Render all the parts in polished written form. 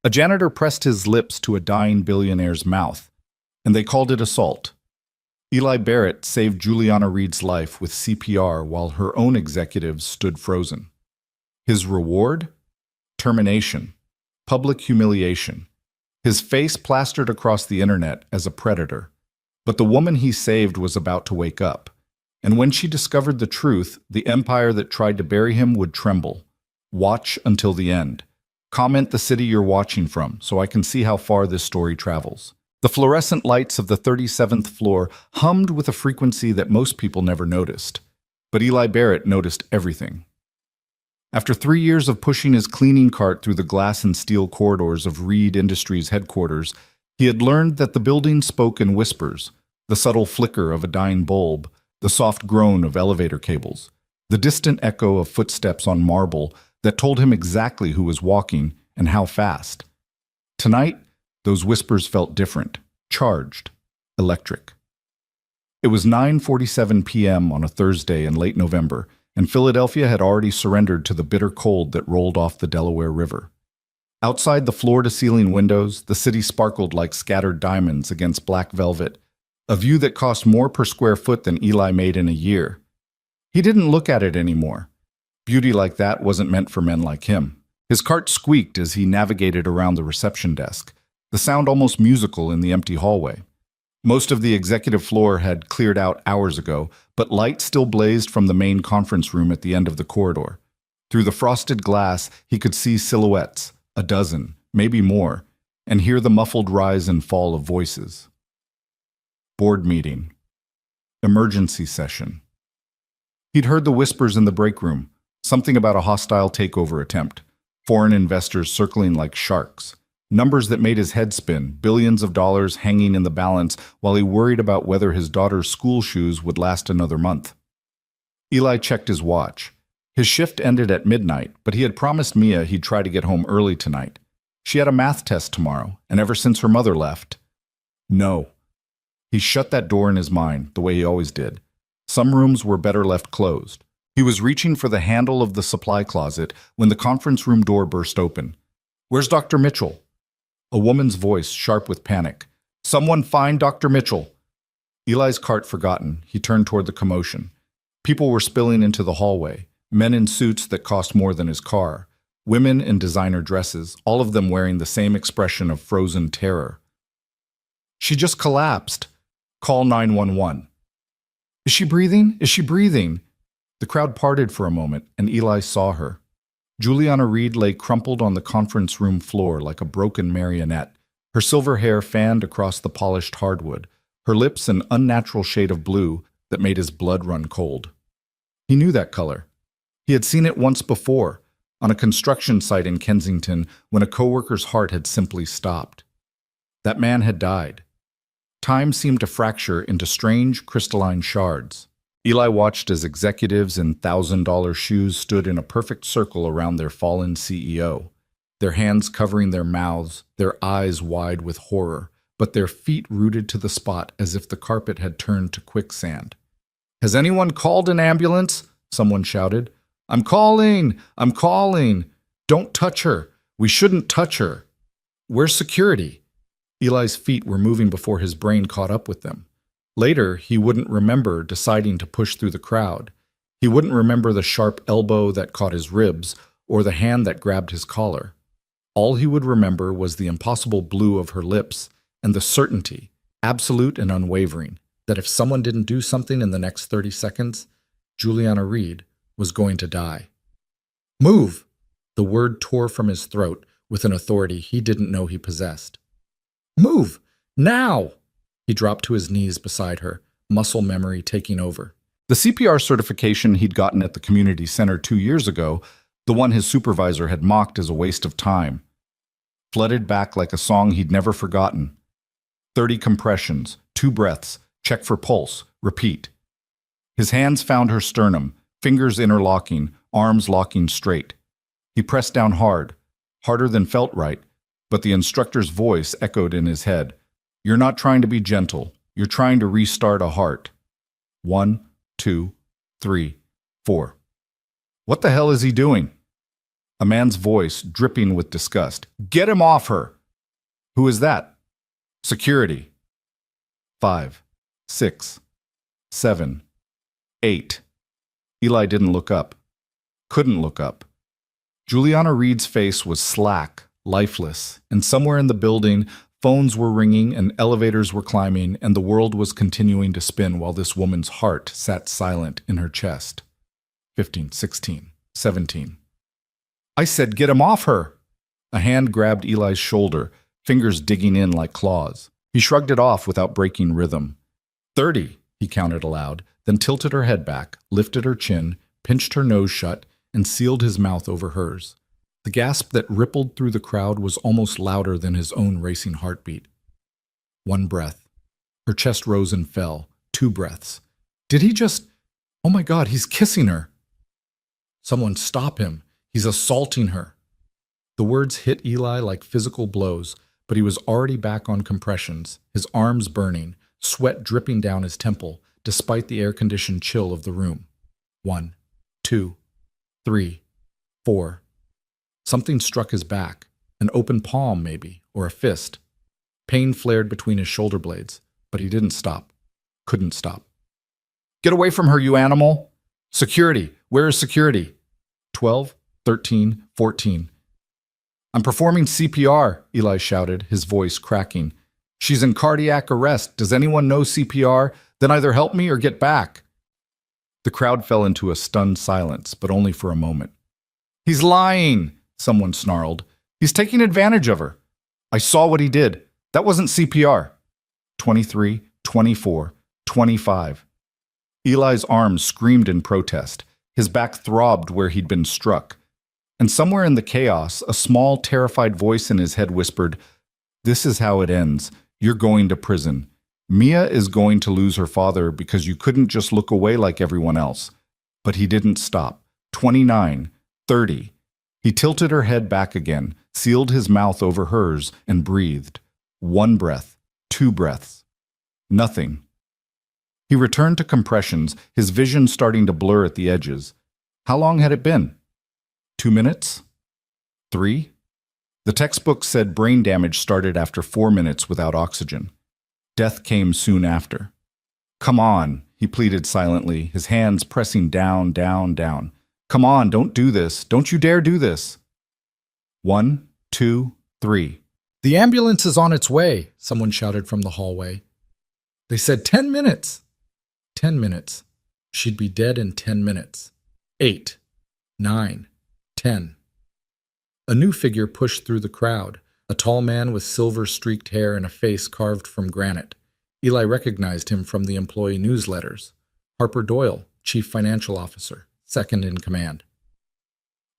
A janitor pressed his lips to a dying billionaire's mouth, and they called it assault. Eli Barrett saved Juliana Reed's life with CPR while her own executives stood frozen. His reward? Termination. Public humiliation. His face plastered across the internet as a predator. But the woman he saved was about to wake up. And when she discovered the truth, the empire that tried to bury him would tremble. Watch until the end. Comment the city you're watching from so I can see how far this story travels. The fluorescent lights of the 37th floor hummed with a frequency that most people never noticed. But Eli Barrett noticed everything. After 3 years of pushing his cleaning cart through the glass and steel corridors of Reed Industries headquarters, he had learned that the building spoke in whispers, the subtle flicker of a dying bulb, the soft groan of elevator cables, the distant echo of footsteps on marble that told him exactly who was walking and how fast. Tonight, those whispers felt different, charged, electric. It was 9:47 p.m. on a Thursday in late November, and Philadelphia had already surrendered to the bitter cold that rolled off the Delaware River. Outside the floor-to-ceiling windows, the city sparkled like scattered diamonds against black velvet, a view that cost more per square foot than Eli made in a year. He didn't look at it anymore. Beauty like that wasn't meant for men like him. His cart squeaked as he navigated around the reception desk, the sound almost musical in the empty hallway. Most of the executive floor had cleared out hours ago, but light still blazed from the main conference room at the end of the corridor. Through the frosted glass, he could see silhouettes, a dozen, maybe more, and hear the muffled rise and fall of voices. Board meeting. Emergency session. He'd heard the whispers in the break room, something about a hostile takeover attempt, foreign investors circling like sharks, numbers that made his head spin, billions of dollars hanging in the balance while he worried about whether his daughter's school shoes would last another month. Eli checked his watch. His shift ended at midnight, but he had promised Mia he'd try to get home early tonight. She had a math test tomorrow, and ever since her mother left. No. He shut that door in his mind, the way he always did. Some rooms were better left closed. He was reaching for the handle of the supply closet when the conference room door burst open. "Where's Dr. Mitchell?" A woman's voice, sharp with panic. "Someone find Dr. Mitchell." Eli's cart forgotten, he turned toward the commotion. People were spilling into the hallway, men in suits that cost more than his car, women in designer dresses, all of them wearing the same expression of frozen terror. "She just collapsed. Call 911. "Is she breathing? Is she breathing?" The crowd parted for a moment, and Eli saw her. Juliana Reed lay crumpled on the conference room floor like a broken marionette, her silver hair fanned across the polished hardwood, her lips an unnatural shade of blue that made his blood run cold. He knew that color. He had seen it once before, on a construction site in Kensington when a coworker's heart had simply stopped. That man had died. Time seemed to fracture into strange, crystalline shards. Eli watched as executives in $1,000 shoes stood in a perfect circle around their fallen CEO, their hands covering their mouths, their eyes wide with horror, but their feet rooted to the spot as if the carpet had turned to quicksand. "Has anyone called an ambulance?" someone shouted. "I'm calling! I'm calling! Don't touch her! We shouldn't touch her!" "Where's security?" Eli's feet were moving before his brain caught up with them. Later, he wouldn't remember deciding to push through the crowd. He wouldn't remember the sharp elbow that caught his ribs or the hand that grabbed his collar. All he would remember was the impossible blue of her lips and the certainty, absolute and unwavering, that if someone didn't do something in the next 30 seconds, Juliana Reed was going to die. "Move!" The word tore from his throat with an authority he didn't know he possessed. "Move! Now!" He dropped to his knees beside her, muscle memory taking over. The CPR certification he'd gotten at the community center 2 years ago, the one his supervisor had mocked as a waste of time, flooded back like a song he'd never forgotten. 30 compressions, 2 breaths, check for pulse, repeat. His hands found her sternum, fingers interlocking, arms locking straight. He pressed down hard, harder than felt right, but the instructor's voice echoed in his head. "You're not trying to be gentle. You're trying to restart a heart." 1, 2, 3, 4. What the hell is he doing? A man's voice, dripping with disgust. Get him off her! Who is that? Security. 5, 6, 7, 8. Eli didn't look up. Couldn't look up. Juliana Reed's face was slack, lifeless, and somewhere in the building, phones were ringing and elevators were climbing, and the world was continuing to spin while this woman's heart sat silent in her chest. 15, 16, 17. I said get him off her! A hand grabbed Eli's shoulder, fingers digging in like claws. He shrugged it off without breaking rhythm. 30, he counted aloud, then tilted her head back, lifted her chin, pinched her nose shut, and sealed his mouth over hers. The gasp that rippled through the crowd was almost louder than his own racing heartbeat. 1 breath. Her chest rose and fell. 2 breaths. Did he just... Oh my God, he's kissing her! Someone stop him. He's assaulting her. The words hit Eli like physical blows, but he was already back on compressions, his arms burning, sweat dripping down his temple, despite the air-conditioned chill of the room. 1, 2, 3, 4. Something struck his back, an open palm maybe, or a fist. Pain flared between his shoulder blades, but he didn't stop. Couldn't stop. Get away from her, you animal! Security! Where is security? 12, 13, 14. I'm performing CPR, Eli shouted, his voice cracking. She's in cardiac arrest. Does anyone know CPR? Then either help me or get back. The crowd fell into a stunned silence, but only for a moment. He's lying, someone snarled. He's taking advantage of her. I saw what he did. That wasn't CPR. 23, 24, 25. Eli's arms screamed in protest. His back throbbed where he'd been struck. And somewhere in the chaos, a small, terrified voice in his head whispered, "This is how it ends. You're going to prison. Mia is going to lose her father because you couldn't just look away like everyone else." But he didn't stop. 29, 30. He tilted her head back again, sealed his mouth over hers, and breathed. 1 breath, 2 breaths. Nothing. He returned to compressions, his vision starting to blur at the edges. How long had it been? 2 minutes? 3? The textbook said brain damage started after 4 minutes without oxygen. Death came soon after. Come on, he pleaded silently, his hands pressing down, down, down. Come on, don't do this. Don't you dare do this. 1, 2, 3. The ambulance is on its way, someone shouted from the hallway. They said 10 minutes. 10 minutes. She'd be dead in 10 minutes. 8, 9, 10. A new figure pushed through the crowd, a tall man with silver-streaked hair and a face carved from granite. Eli recognized him from the employee newsletters. Harper Doyle, Chief Financial Officer, second in command.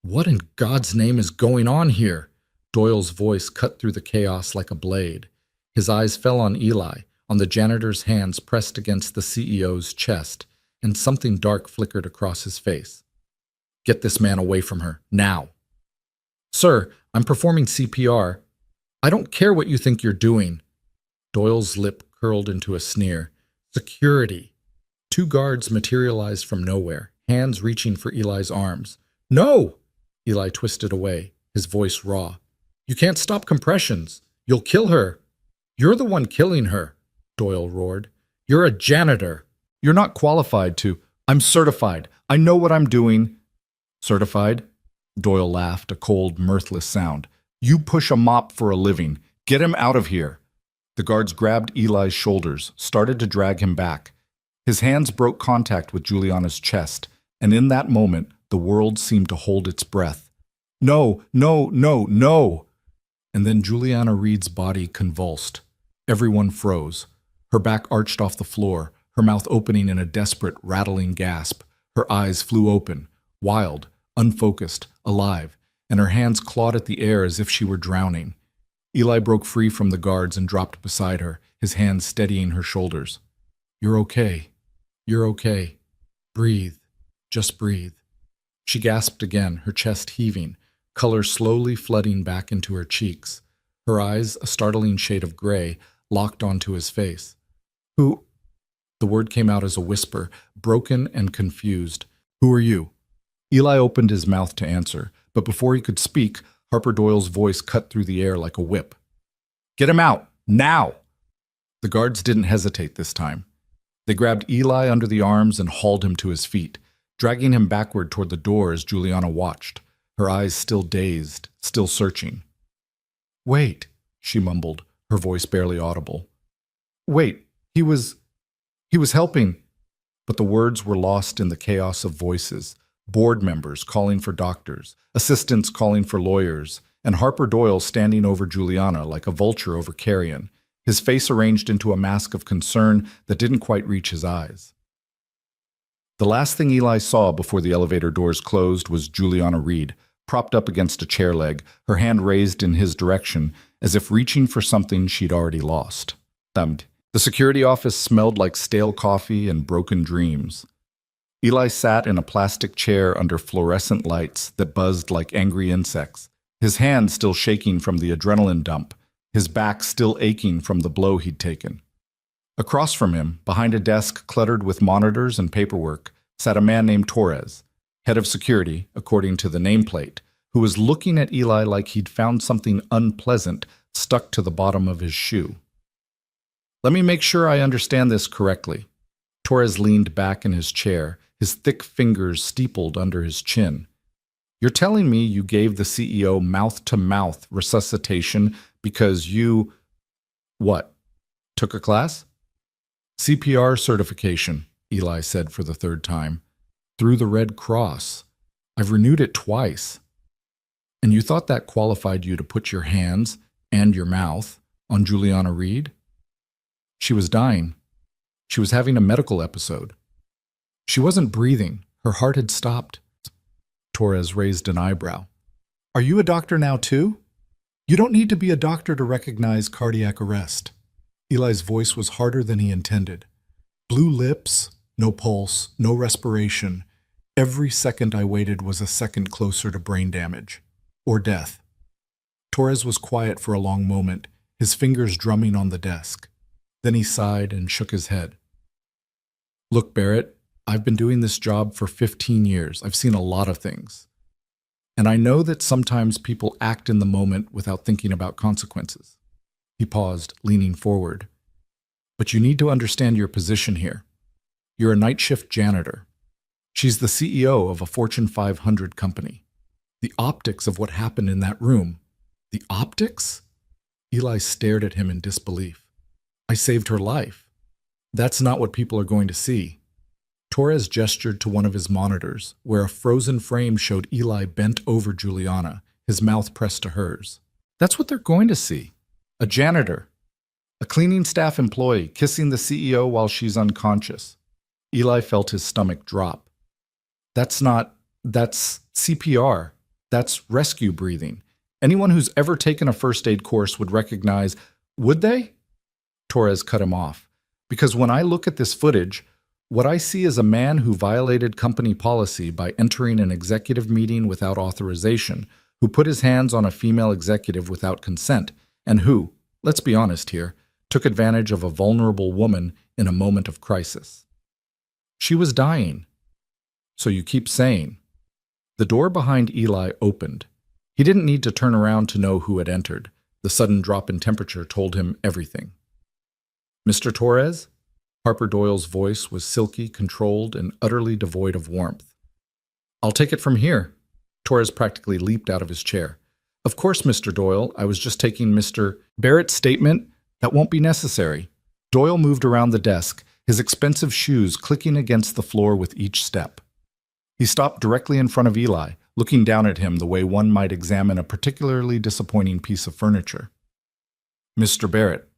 What in God's name is going on here? Doyle's voice cut through the chaos like a blade. His eyes fell on Eli, on the janitor's hands pressed against the CEO's chest, and something dark flickered across his face. Get this man away from her, now. Sir, I'm performing CPR. I don't care what you think you're doing. Doyle's lip curled into a sneer. Security. 2 guards materialized from nowhere, hands reaching for Eli's arms. No! Eli twisted away, his voice raw. You can't stop compressions. You'll kill her. You're the one killing her, Doyle roared. You're a janitor. You're not qualified to. I'm certified. I know what I'm doing. Certified? Doyle laughed, a cold, mirthless sound. You push a mop for a living. Get him out of here. The guards grabbed Eli's shoulders, started to drag him back. His hands broke contact with Juliana's chest, and in that moment, the world seemed to hold its breath. No, no, no, no! And then Juliana Reed's body convulsed. Everyone froze. Her back arched off the floor, her mouth opening in a desperate, rattling gasp. Her eyes flew open, wild, unfocused, alive, and her hands clawed at the air as if she were drowning. Eli broke free from the guards and dropped beside her, his hands steadying her shoulders. You're okay. You're okay. Breathe. Just breathe. She gasped again, her chest heaving, color slowly flooding back into her cheeks. Her eyes, a startling shade of gray, locked onto his face. Who? The word came out as a whisper, broken and confused. Who are you? Eli opened his mouth to answer, But before he could speak, Harper Doyle's voice cut through the air like a whip. "Get him out! Now!" The guards didn't hesitate this time. They grabbed Eli under the arms and hauled him to his feet, dragging him backward toward the door as Juliana watched, her eyes still dazed, still searching. "Wait," she mumbled, her voice barely audible. "Wait, he was helping." But the words were lost in the chaos of voices, board members calling for doctors, assistants calling for lawyers, and Harper Doyle standing over Juliana like a vulture over carrion, his face arranged into a mask of concern that didn't quite reach his eyes. The last thing Eli saw before the elevator doors closed was Juliana Reed, propped up against a chair leg, her hand raised in his direction, as if reaching for something she'd already lost. The security office smelled like stale coffee and broken dreams. Eli sat in a plastic chair under fluorescent lights that buzzed like angry insects, his hand still shaking from the adrenaline dump, his back still aching from the blow he'd taken. Across from him, behind a desk cluttered with monitors and paperwork, sat a man named Torres, head of security, according to the nameplate, who was looking at Eli like he'd found something unpleasant stuck to the bottom of his shoe. "Let me make sure I understand this correctly." Torres leaned back in his chair, his thick fingers steepled under his chin. "You're telling me you gave the CEO mouth-to-mouth resuscitation because you... what? Took a class?" "CPR certification," Eli said for the third time. "Through the Red Cross. I've renewed it twice." "And you thought that qualified you to put your hands, and your mouth, on Juliana Reed?" "She was dying. She was having a medical episode. She wasn't breathing. Her heart had stopped." Torres raised an eyebrow. "Are you a doctor now too? You don't need to be a doctor to recognize cardiac arrest." Eli's voice was harder than he intended. "Blue lips, no pulse, no respiration. Every second I waited was a second closer to brain damage. Or death." Torres was quiet for a long moment, his fingers drumming on the desk. Then he sighed and shook his head. "Look, Barrett, I've been doing this job for 15 years. I've seen a lot of things. And I know that sometimes people act in the moment without thinking about consequences." He paused, leaning forward. "But you need to understand your position here. You're a night shift janitor. She's the CEO of a Fortune 500 company. The optics of what happened in that room. The optics?" Eli stared at him in disbelief. "I saved her life. That's not what people are going to see." Torres gestured to one of his monitors, where a frozen frame showed Eli bent over Juliana, his mouth pressed to hers. "That's what they're going to see. A janitor. A cleaning staff employee kissing the CEO while she's unconscious." Eli felt his stomach drop. That's CPR. That's rescue breathing. Anyone who's ever taken a first aid course would recognize, would they?" Torres cut him off. "Because when I look at this footage, what I see is a man who violated company policy by entering an executive meeting without authorization, who put his hands on a female executive without consent, and who, let's be honest here, took advantage of a vulnerable woman in a moment of crisis. She was dying. So you keep saying." The door behind Eli opened. He didn't need to turn around to know who had entered. The sudden drop in temperature told him everything. "Mr. Torres?" Harper Doyle's voice was silky, controlled, and utterly devoid of warmth. "I'll take it from here." Torres practically leaped out of his chair. "Of course, Mr. Doyle. I was just taking Mr. Barrett's statement. That won't be necessary." Doyle moved around the desk, his expensive shoes clicking against the floor with each step. He stopped directly in front of Eli, looking down at him the way one might examine a particularly disappointing piece of furniture. "Mr. Barrett,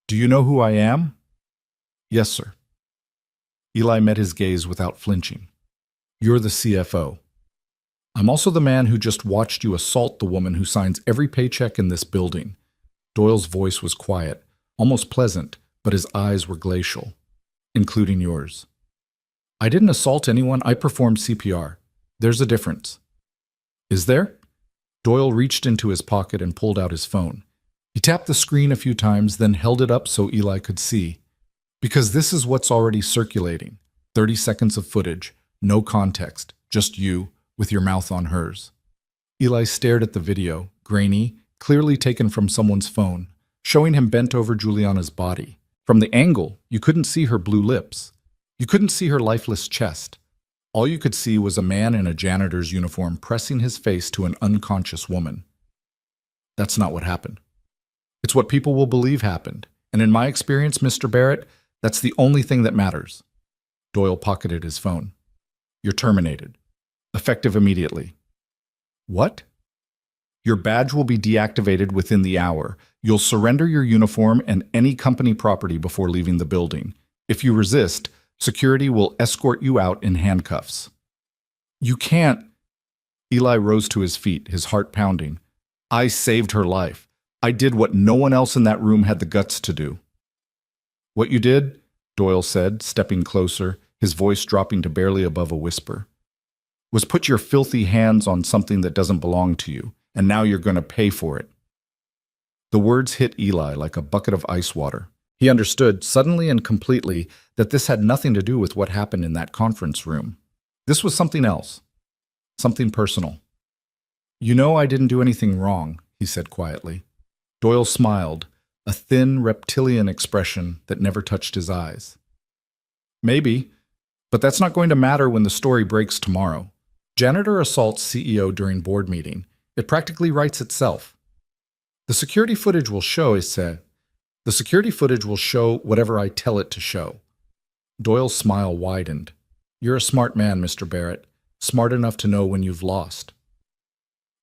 do you know who I am?" "Yes, sir." Eli met his gaze without flinching. "You're the CFO. I'm also the man who just watched you assault the woman who signs every paycheck in this building." Doyle's voice was quiet, almost pleasant, but his eyes were glacial. "Including yours." "I didn't assault anyone. I performed CPR. There's a difference." "Is there?" Doyle reached into his pocket and pulled out his phone. He tapped the screen a few times, then held it up so Eli could see. "Because this is what's already circulating. 30 seconds of footage, no context, just you, with your mouth on hers." Eli stared at the video, grainy, clearly taken from someone's phone, showing him bent over Juliana's body. From the angle, you couldn't see her blue lips. You couldn't see her lifeless chest. All you could see was a man in a janitor's uniform pressing his face to an unconscious woman. That's not what happened. It's what people will believe happened. And in my experience, Mr. Barrett, that's the only thing that matters. Doyle pocketed his phone. You're terminated. Effective immediately. What? Your badge will be deactivated within the hour. You'll surrender your uniform and any company property before leaving the building. If you resist, security will escort you out in handcuffs. You can't. Eli rose to his feet, his heart pounding. I saved her life. I did what no one else in that room had the guts to do. What you did, Doyle said, stepping closer, his voice dropping to barely above a whisper, was put your filthy hands on something that doesn't belong to you, and now you're going to pay for it. The words hit Eli like a bucket of ice water. He understood, suddenly and completely, that this had nothing to do with what happened in that conference room. This was something else. Something personal. You know I didn't do anything wrong, he said quietly. Doyle smiled, a thin, reptilian expression that never touched his eyes. Maybe, but that's not going to matter when the story breaks tomorrow. Janitor assaults CEO during board meeting. It practically writes itself. The security footage will show, he said. The security footage will show whatever I tell it to show. Doyle's smile widened. You're a smart man, Mr. Barrett. Smart enough to know when you've lost.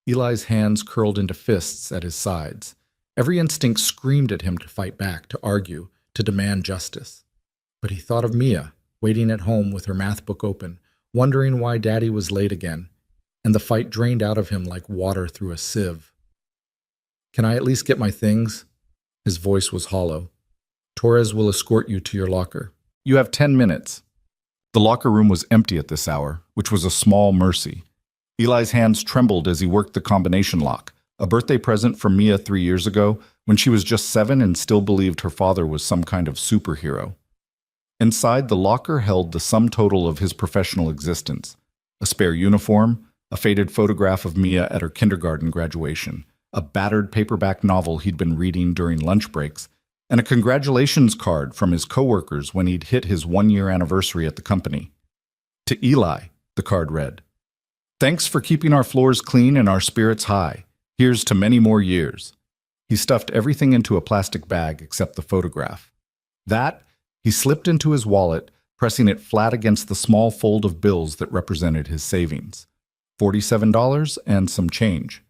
Eli's hands curled into fists at his sides. Every instinct screamed at him to fight back, to argue, to demand justice. But he thought of Mia, waiting at home with her math book open, wondering why Daddy was late again, and the fight drained out of him like water through a sieve. Can I at least get my things? His voice was hollow. Torres will escort you to your locker. You have 10 minutes. The locker room was empty at this hour, which was a small mercy. Eli's hands trembled as he worked the combination lock, a birthday present from Mia 3 years ago when she was just 7 and still believed her father was some kind of superhero. Inside, the locker held the sum total of his professional existence: a spare uniform, a faded photograph of Mia at her kindergarten graduation, a battered paperback novel he'd been reading during lunch breaks, and a congratulations card from his coworkers when he'd hit his 1-year anniversary at the company. To Eli, the card read, "Thanks for keeping our floors clean and our spirits high. Here's to many more years." He stuffed everything into a plastic bag except the photograph. That, he slipped into his wallet, pressing it flat against the small fold of bills that represented his savings. $47 and some change.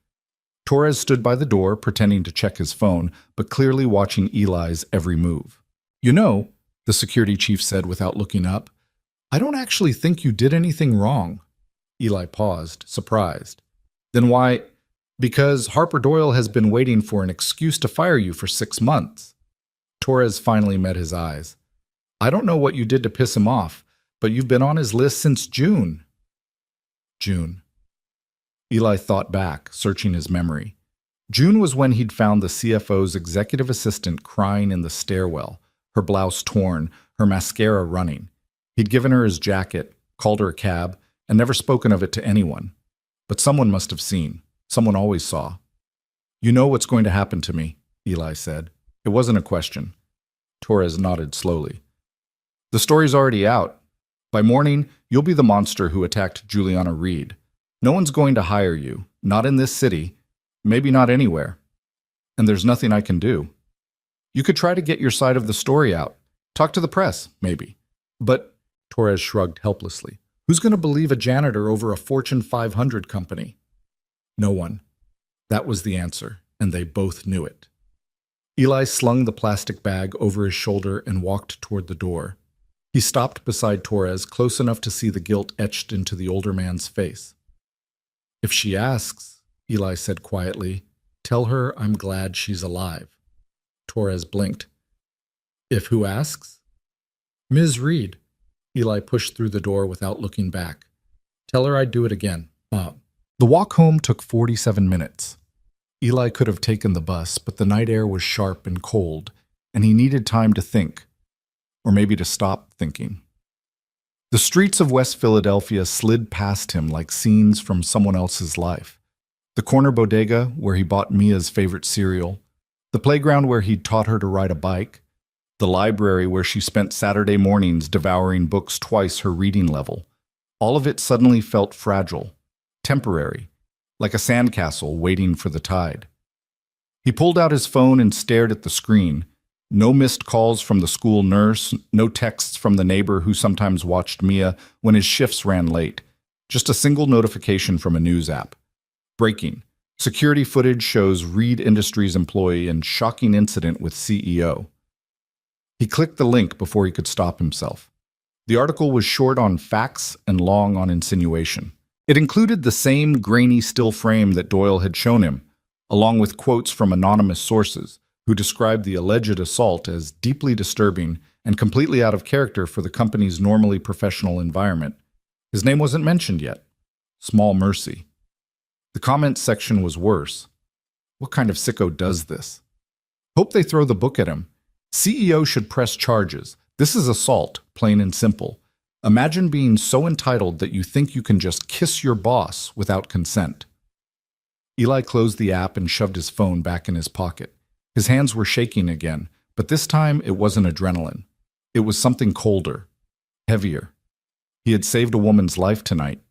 Torres stood by the door, pretending to check his phone, but clearly watching Eli's every move. You know, the security chief said without looking up, I don't actually think you did anything wrong. Eli paused, surprised. Then why? Because Harper Doyle has been waiting for an excuse to fire you for 6 months. Torres finally met his eyes. I don't know what you did to piss him off, but you've been on his list since June. June. Eli thought back, searching his memory. June was when he'd found the CFO's executive assistant crying in the stairwell, her blouse torn, her mascara running. He'd given her his jacket, called her a cab, and never spoken of it to anyone. But someone must have seen. Someone always saw. You know what's going to happen to me, Eli said. It wasn't a question. Torres nodded slowly. The story's already out. By morning, you'll be the monster who attacked Juliana Reed. No one's going to hire you, not in this city, maybe not anywhere. And there's nothing I can do. You could try to get your side of the story out. Talk to the press, maybe. But, Torres shrugged helplessly, who's going to believe a janitor over a Fortune 500 company? No one. That was the answer, and they both knew it. Eli slung the plastic bag over his shoulder and walked toward the door. He stopped beside Torres, close enough to see the guilt etched into the older man's face. If she asks, Eli said quietly, tell her I'm glad she's alive. Torres blinked. If who asks? Ms. Reed. Eli pushed through the door without looking back. Tell her I'd do it again. The walk home took 47 minutes. Eli could have taken the bus, but the night air was sharp and cold, and he needed time to think. Or maybe to stop thinking. The streets of West Philadelphia slid past him like scenes from someone else's life. The corner bodega where he bought Mia's favorite cereal, the playground where he'd taught her to ride a bike, the library where she spent Saturday mornings devouring books twice her reading level. All of it suddenly felt fragile, temporary, like a sandcastle waiting for the tide. He pulled out his phone and stared at the screen. No missed calls from the school nurse, no texts from the neighbor who sometimes watched Mia when his shifts ran late. Just a single notification from a news app. Breaking. Security footage shows Reed Industries employee in shocking incident with CEO. He clicked the link before he could stop himself. The article was short on facts and long on insinuation. It included the same grainy still frame that Doyle had shown him, along with quotes from anonymous sources who described the alleged assault as deeply disturbing and completely out of character for the company's normally professional environment. His name wasn't mentioned yet. Small mercy. The comments section was worse. What kind of sicko does this? Hope they throw the book at him. CEO should press charges. This is assault, plain and simple. Imagine being so entitled that you think you can just kiss your boss without consent. Eli closed the app and shoved his phone back in his pocket. His hands were shaking again, but this time it wasn't adrenaline. It was something colder, heavier. He had saved a woman's life tonight.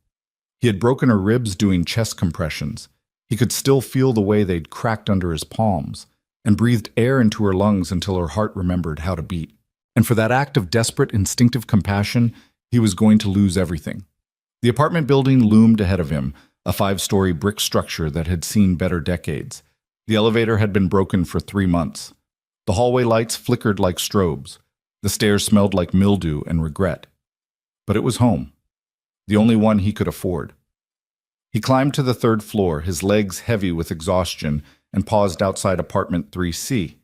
He had broken her ribs doing chest compressions. He could still feel the way they'd cracked under his palms, and breathed air into her lungs until her heart remembered how to beat. And for that act of desperate, instinctive compassion, he was going to lose everything. The apartment building loomed ahead of him, a 5-story brick structure that had seen better decades. The elevator had been broken for 3 months. The hallway lights flickered like strobes. The stairs smelled like mildew and regret. But it was home, the only one he could afford. He climbed to the 3rd floor, his legs heavy with exhaustion, and paused outside apartment 3C.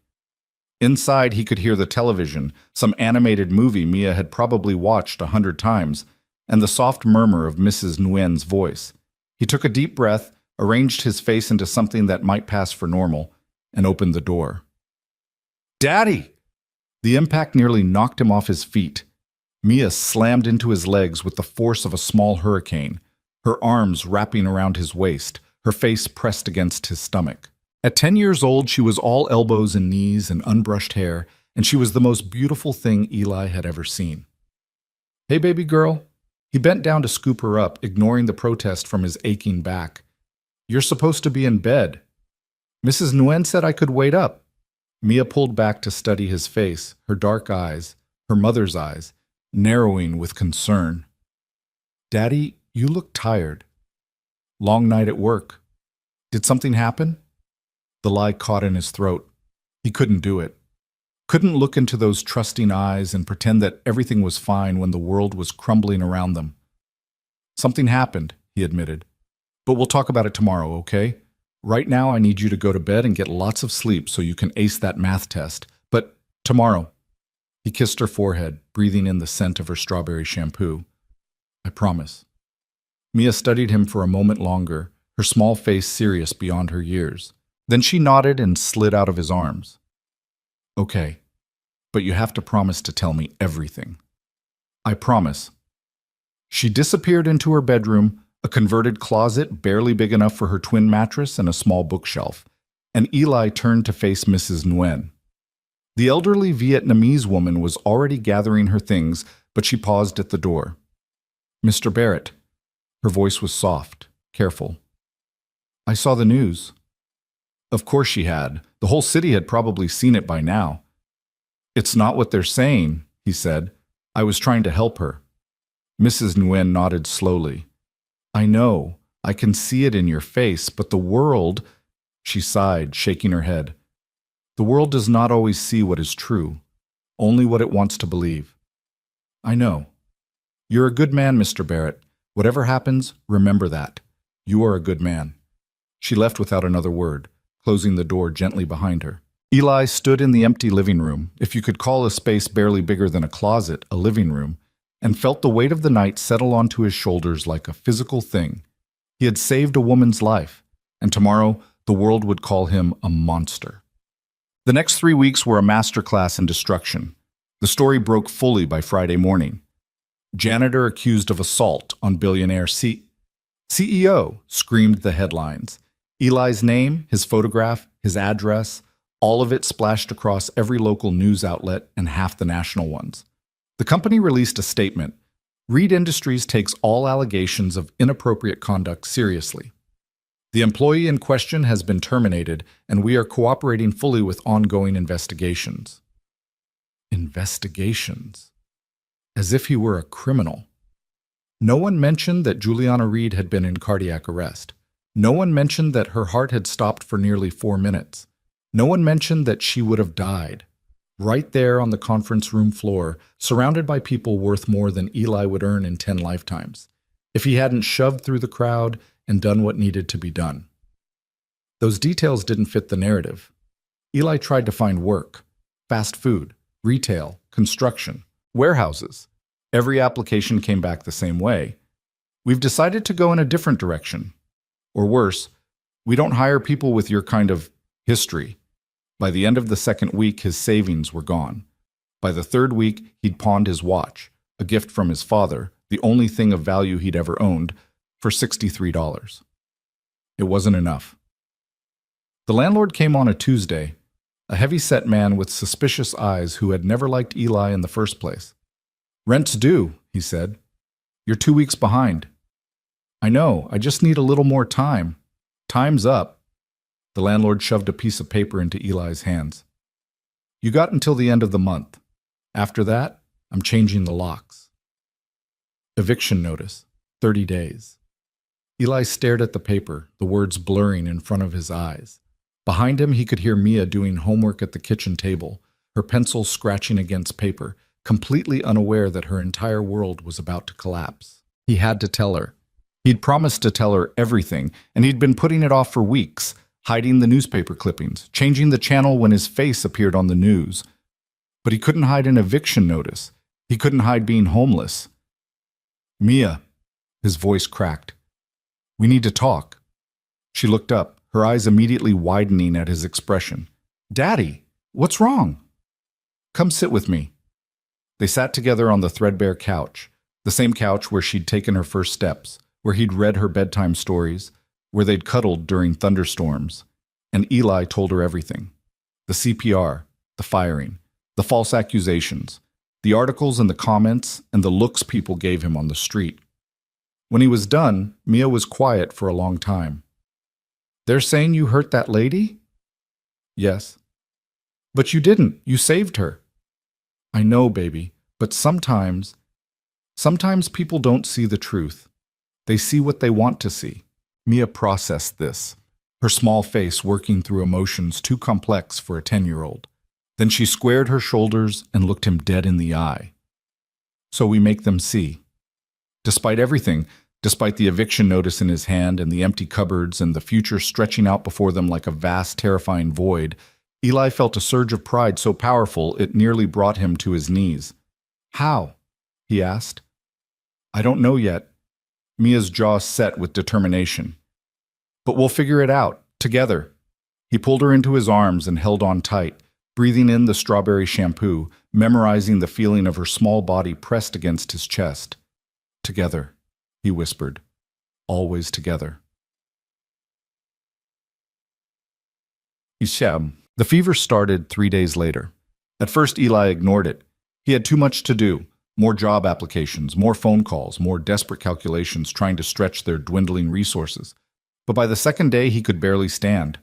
Inside, he could hear the television, some animated movie Mia had probably watched 100 times, and the soft murmur of Mrs. Nguyen's voice. He took a deep breath, arranged his face into something that might pass for normal, and opened the door. "Daddy!" The impact nearly knocked him off his feet. Mia slammed into his legs with the force of a small hurricane, her arms wrapping around his waist, her face pressed against his stomach. At 10 years old, she was all elbows and knees and unbrushed hair, and she was the most beautiful thing Eli had ever seen. "Hey, baby girl." He bent down to scoop her up, ignoring the protest from his aching back. "You're supposed to be in bed." "Mrs. Nguyen said I could wait up." Mia pulled back to study his face, her dark eyes, her mother's eyes, narrowing with concern. "Daddy, you look tired." "Long night at work." "Did something happen?" The lie caught in his throat. He couldn't do it. Couldn't look into those trusting eyes and pretend that everything was fine when the world was crumbling around them. "Something happened," he admitted. "But we'll talk about it tomorrow, okay? Right now I need you to go to bed and get lots of sleep so you can ace that math test. But tomorrow." He kissed her forehead, breathing in the scent of her strawberry shampoo. "I promise." Mia studied him for a moment longer, her small face serious beyond her years. Then she nodded and slid out of his arms. "Okay, but you have to promise to tell me everything." "I promise." She disappeared into her bedroom, a converted closet barely big enough for her twin mattress and a small bookshelf, and Eli turned to face Mrs. Nguyen. The elderly Vietnamese woman was already gathering her things, but she paused at the door. "Mr. Barrett." Her voice was soft, careful. "I saw the news." Of course she had. The whole city had probably seen it by now. "It's not what they're saying," he said. "I was trying to help her." Mrs. Nguyen nodded slowly. "I know. I can see it in your face, but the world—" She sighed, shaking her head. "The world does not always see what is true, only what it wants to believe." "I know. You're a good man, Mr. Barrett. Whatever happens, remember that. You are a good man." She left without another word, closing the door gently behind her. Eli stood in the empty living room, if you could call a space barely bigger than a closet a living room, and felt the weight of the night settle onto his shoulders like a physical thing. He had saved a woman's life, and tomorrow the world would call him a monster. The next 3 weeks were a masterclass in destruction. The story broke fully by Friday morning. Janitor accused of assault on Billionaire CEO, screamed the headlines. Eli's name, his photograph, his address, all of it splashed across every local news outlet and half the national ones. The company released a statement. Reed Industries takes all allegations of inappropriate conduct seriously. The employee in question has been terminated, and we are cooperating fully with ongoing investigations. Investigations? As if he were a criminal. No one mentioned that Juliana Reed had been in cardiac arrest. No one mentioned that her heart had stopped for nearly 4 minutes. No one mentioned that she would have died. Right there on the conference room floor, surrounded by people worth more than Eli would earn in 10 lifetimes, if he hadn't shoved through the crowd and done what needed to be done. Those details didn't fit the narrative. Eli tried to find work, fast food, retail, construction, warehouses. Every application came back the same way. We've decided to go in a different direction. Or worse, we don't hire people with your kind of history. By the end of the second week, his savings were gone. By the third week, he'd pawned his watch, a gift from his father, the only thing of value he'd ever owned, for $63. It wasn't enough. The landlord came on a Tuesday, a heavy-set man with suspicious eyes who had never liked Eli in the first place. "Rent's due," he said. "You're 2 weeks behind." "I know, I just need a little more time." "Time's up." The landlord shoved a piece of paper into Eli's hands. "You got until the end of the month. After that, I'm changing the locks." Eviction notice, 30 days. Eli stared at the paper, the words blurring in front of his eyes. Behind him, he could hear Mia doing homework at the kitchen table, her pencil scratching against paper, completely unaware that her entire world was about to collapse. He had to tell her. He'd promised to tell her everything, and he'd been putting it off for weeks, hiding the newspaper clippings, changing the channel when his face appeared on the news. But he couldn't hide an eviction notice. He couldn't hide being homeless. "Mia," his voice cracked. "We need to talk." She looked up, her eyes immediately widening at his expression. "Daddy, what's wrong?" "Come sit with me." They sat together on the threadbare couch, the same couch where she'd taken her first steps, where he'd read her bedtime stories, where they'd cuddled during thunderstorms. And Eli told her everything. The CPR, the firing, the false accusations, the articles and the comments, and the looks people gave him on the street. When he was done, Mia was quiet for a long time. "They're saying you hurt that lady?" "Yes." "But you didn't. You saved her." "I know, baby, but sometimes people don't see the truth. They see what they want to see." Mia processed this, her small face working through emotions too complex for a 10-year-old. Then she squared her shoulders and looked him dead in the eye. "So we make them see." Despite everything, despite the eviction notice in his hand and the empty cupboards and the future stretching out before them like a vast, terrifying void, Eli felt a surge of pride so powerful it nearly brought him to his knees. "How?" he asked. "I don't know yet." Mia's jaw set with determination. "But we'll figure it out, together." He pulled her into his arms and held on tight, breathing in the strawberry shampoo, memorizing the feeling of her small body pressed against his chest. "Together," he whispered. "Always together." Isham. The fever started 3 days later. At first, Eli ignored it. He had too much to do. More job applications, more phone calls, more desperate calculations trying to stretch their dwindling resources. But by the second day, he could barely stand.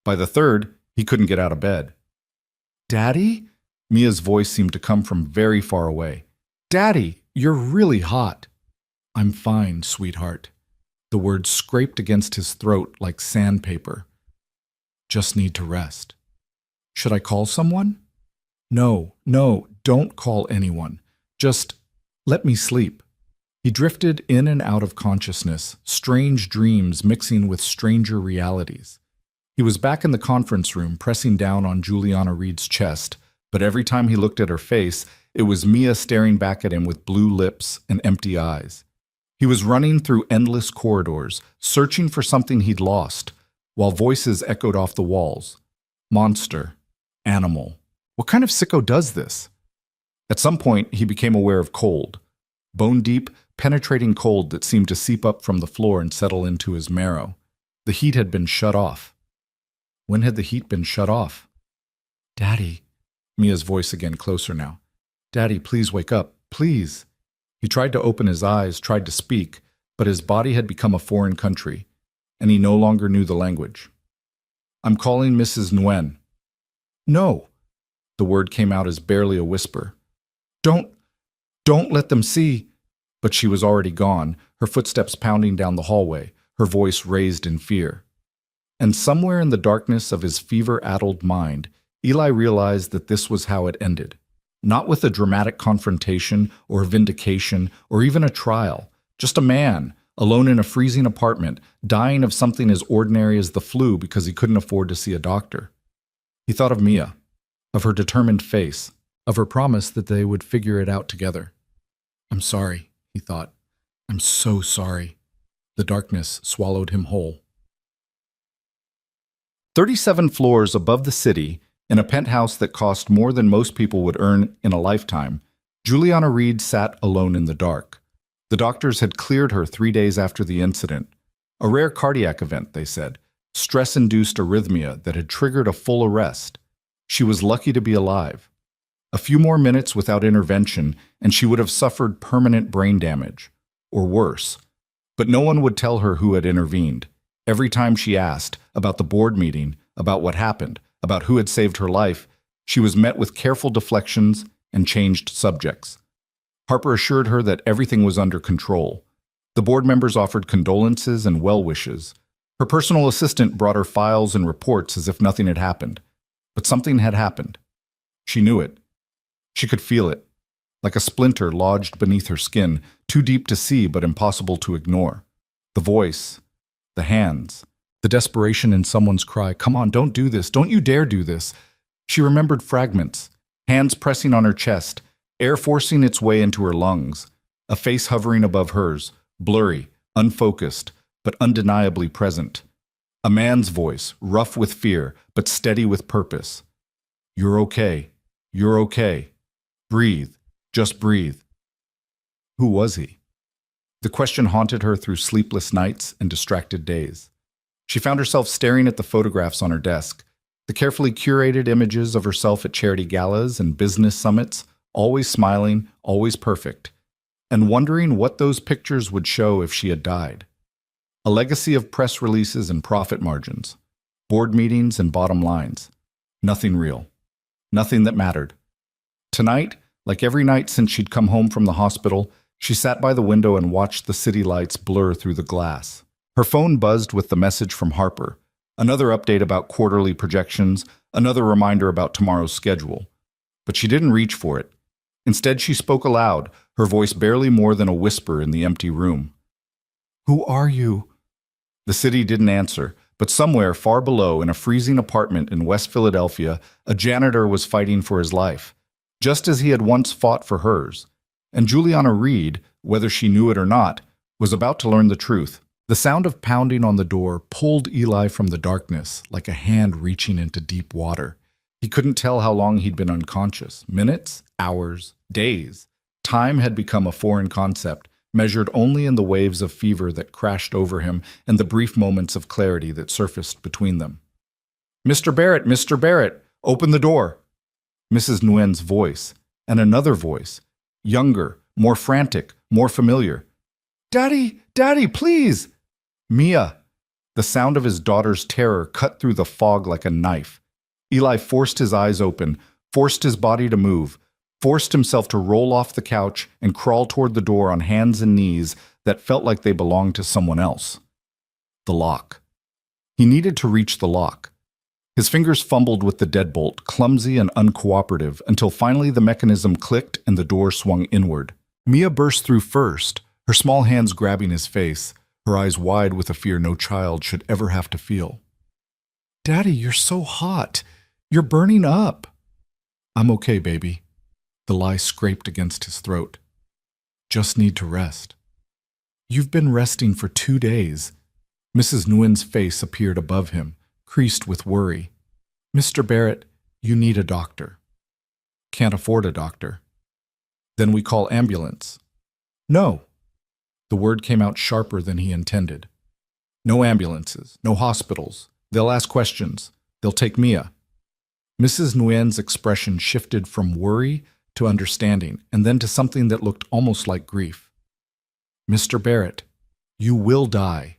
By the third, he couldn't get out of bed. "Daddy?" Mia's voice seemed to come from very far away. "Daddy, you're really hot." "I'm fine, sweetheart." The words scraped against his throat like sandpaper. "Just need to rest." "Should I call someone?" No, don't call anyone. Just let me sleep." He drifted in and out of consciousness, strange dreams mixing with stranger realities. He was back in the conference room, pressing down on Juliana Reed's chest, but every time he looked at her face, it was Mia staring back at him with blue lips and empty eyes. He was running through endless corridors, searching for something he'd lost, while voices echoed off the walls. Monster. Animal. What kind of sicko does this? At some point, he became aware of cold. Bone-deep, penetrating cold that seemed to seep up from the floor and settle into his marrow. The heat had been shut off. When had the heat been shut off? Daddy. Mia's voice again, closer now. Daddy, please wake up. Please. He tried to open his eyes, tried to speak, but his body had become a foreign country, and he no longer knew the language. I'm calling Mrs. Nguyen. No. The word came out as barely a whisper. Don't let them see. But she was already gone, her footsteps pounding down the hallway, her voice raised in fear. And somewhere in the darkness of his fever-addled mind, Eli realized that this was how it ended. Not with a dramatic confrontation or vindication or even a trial. Just a man, alone in a freezing apartment, dying of something as ordinary as the flu because he couldn't afford to see a doctor. He thought of Mia, of her determined face, of her promise that they would figure it out together. I'm sorry, he thought. I'm so sorry. The darkness swallowed him whole. 37 floors above the city, in a penthouse that cost more than most people would earn in a lifetime, Juliana Reed sat alone in the dark. The doctors had cleared her 3 days after the incident. A rare cardiac event, they said. Stress-induced arrhythmia that had triggered a full arrest. She was lucky to be alive. A few more minutes without intervention, and she would have suffered permanent brain damage. Or worse. But no one would tell her who had intervened. Every time she asked about the board meeting, about what happened, about who had saved her life, she was met with careful deflections and changed subjects. Harper assured her that everything was under control. The board members offered condolences and well wishes. Her personal assistant brought her files and reports as if nothing had happened. But something had happened. She knew it. She could feel it, like a splinter lodged beneath her skin, too deep to see but impossible to ignore. The voice, the hands, the desperation in someone's cry, "Come on, don't do this, don't you dare do this." She remembered fragments, hands pressing on her chest, air forcing its way into her lungs, a face hovering above hers, blurry, unfocused, but undeniably present. A man's voice, rough with fear, but steady with purpose. You're okay. You're okay. Breathe. Just breathe. Who was he? The question haunted her through sleepless nights and distracted days. She found herself staring at the photographs on her desk, the carefully curated images of herself at charity galas and business summits, always smiling, always perfect, and wondering what those pictures would show if she had died. A legacy of press releases and profit margins, board meetings and bottom lines. Nothing real. Nothing that mattered. Tonight, like every night since she'd come home from the hospital, she sat by the window and watched the city lights blur through the glass. Her phone buzzed with the message from Harper, another update about quarterly projections, another reminder about tomorrow's schedule. But she didn't reach for it. Instead, she spoke aloud, her voice barely more than a whisper in the empty room. Who are you? The city didn't answer, but somewhere far below, in a freezing apartment in West Philadelphia, a janitor was fighting for his life, just as he had once fought for hers. And Juliana Reed, whether she knew it or not, was about to learn the truth. The sound of pounding on the door pulled Eli from the darkness like a hand reaching into deep water. He couldn't tell how long he'd been unconscious. Minutes, hours, days. Time had become a foreign concept, measured only in the waves of fever that crashed over him and the brief moments of clarity that surfaced between them. Mr. Barrett, open the door. Mrs. Nguyen's voice, and another voice, younger, more frantic, more familiar. Daddy, please! Mia! The sound of his daughter's terror cut through the fog like a knife. Eli forced his eyes open, forced his body to move, forced himself to roll off the couch and crawl toward the door on hands and knees that felt like they belonged to someone else. The lock. He needed to reach the lock. His fingers fumbled with the deadbolt, clumsy and uncooperative, until finally the mechanism clicked and the door swung inward. Mia burst through first, her small hands grabbing his face, her eyes wide with a fear no child should ever have to feel. Daddy, you're so hot. You're burning up. I'm okay, baby. The lie scraped against his throat. Just need to rest. You've been resting for 2 days. Mrs. Nguyen's face appeared above him, creased with worry. Mr. Barrett, you need a doctor. Can't afford a doctor. Then we call ambulance. No. The word came out sharper than he intended. No ambulances, no hospitals. They'll ask questions. They'll take Mia. Mrs. Nguyen's expression shifted from worry to understanding, and then to something that looked almost like grief. Mr. Barrett, you will die.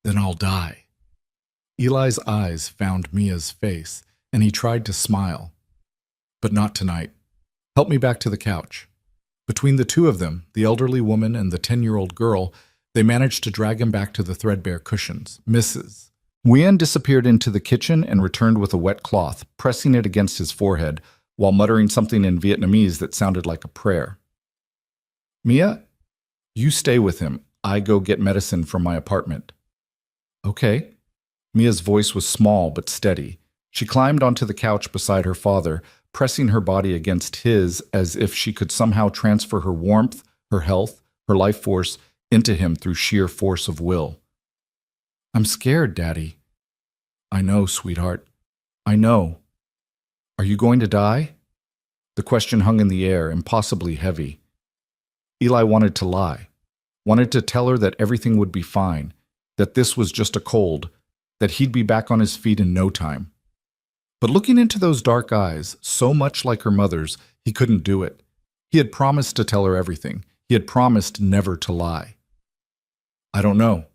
Then I'll die. Eli's eyes found Mia's face, and he tried to smile. But not tonight. Help me back to the couch. Between the two of them, the elderly woman and the 10-year-old girl, they managed to drag him back to the threadbare cushions. Mrs. Nguyen disappeared into the kitchen and returned with a wet cloth, pressing it against his forehead, while muttering something in Vietnamese that sounded like a prayer. Mia, you stay with him. I go get medicine from my apartment. Okay. Mia's voice was small but steady. She climbed onto the couch beside her father, pressing her body against his as if she could somehow transfer her warmth, her health, her life force into him through sheer force of will. I'm scared, Daddy. I know, sweetheart. I know. Are you going to die? The question hung in the air, impossibly heavy. Eli wanted to lie, wanted to tell her that everything would be fine, that this was just a cold, that he'd be back on his feet in no time. But looking into those dark eyes, so much like her mother's, he couldn't do it. He had promised to tell her everything. He had promised never to lie. I don't know,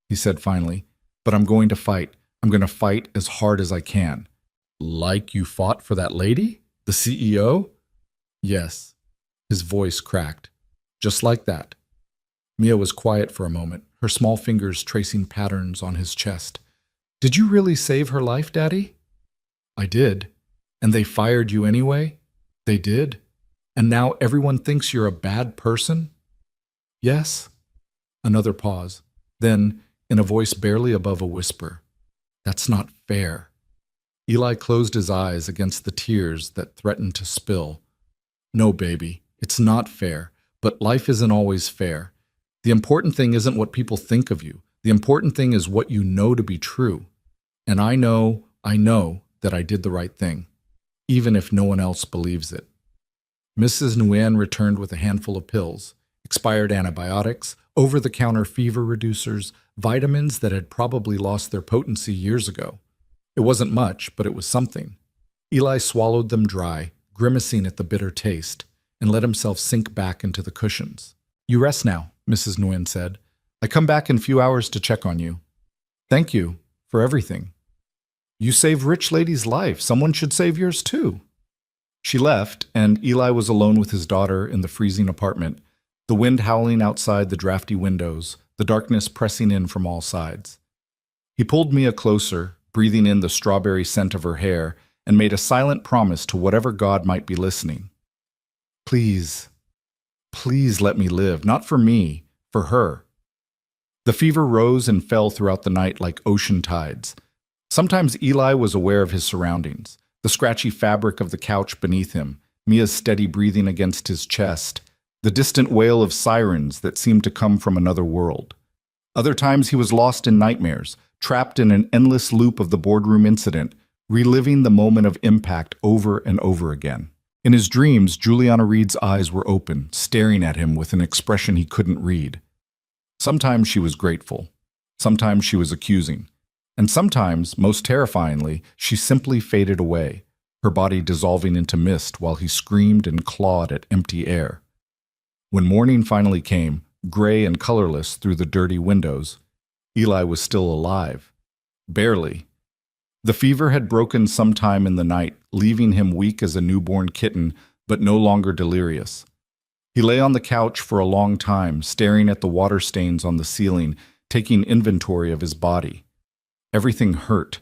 he said finally, but I'm going to fight. I'm going to fight as hard as I can. Like you fought for that lady? The CEO? Yes. His voice cracked. Just like that. Mia was quiet for a moment, her small fingers tracing patterns on his chest. Did you really save her life, Daddy? I did. And they fired you anyway? They did. And now everyone thinks you're a bad person? Yes. Another pause. Then, in a voice barely above a whisper, that's not fair. Eli closed his eyes against the tears that threatened to spill. No, baby, it's not fair, but life isn't always fair. The important thing isn't what people think of you. The important thing is what you know to be true. And I know that I did the right thing, even if no one else believes it. Mrs. Nguyen returned with a handful of pills, expired antibiotics, over-the-counter fever reducers, vitamins that had probably lost their potency years ago. It wasn't much, but it was something. Eli swallowed them dry, grimacing at the bitter taste, and let himself sink back into the cushions. You rest now, Mrs. Nguyen said. I come back in a few hours to check on you. Thank you for everything. You saved Rich Lady's life. Someone should save yours too. She left, and Eli was alone with his daughter in the freezing apartment, the wind howling outside the drafty windows, the darkness pressing in from all sides. He pulled Mia closer, breathing in the strawberry scent of her hair, and made a silent promise to whatever God might be listening. Please, please let me live, not for me, for her. The fever rose and fell throughout the night like ocean tides. Sometimes Eli was aware of his surroundings, the scratchy fabric of the couch beneath him, Mia's steady breathing against his chest, the distant wail of sirens that seemed to come from another world. Other times he was lost in nightmares, trapped in an endless loop of the boardroom incident, reliving the moment of impact over and over again. In his dreams, Juliana Reed's eyes were open, staring at him with an expression he couldn't read. Sometimes she was grateful. Sometimes she was accusing. And sometimes, most terrifyingly, she simply faded away, her body dissolving into mist while he screamed and clawed at empty air. When morning finally came, gray and colorless through the dirty windows, Eli was still alive. Barely. The fever had broken sometime in the night, leaving him weak as a newborn kitten, but no longer delirious. He lay on the couch for a long time, staring at the water stains on the ceiling, taking inventory of his body. Everything hurt.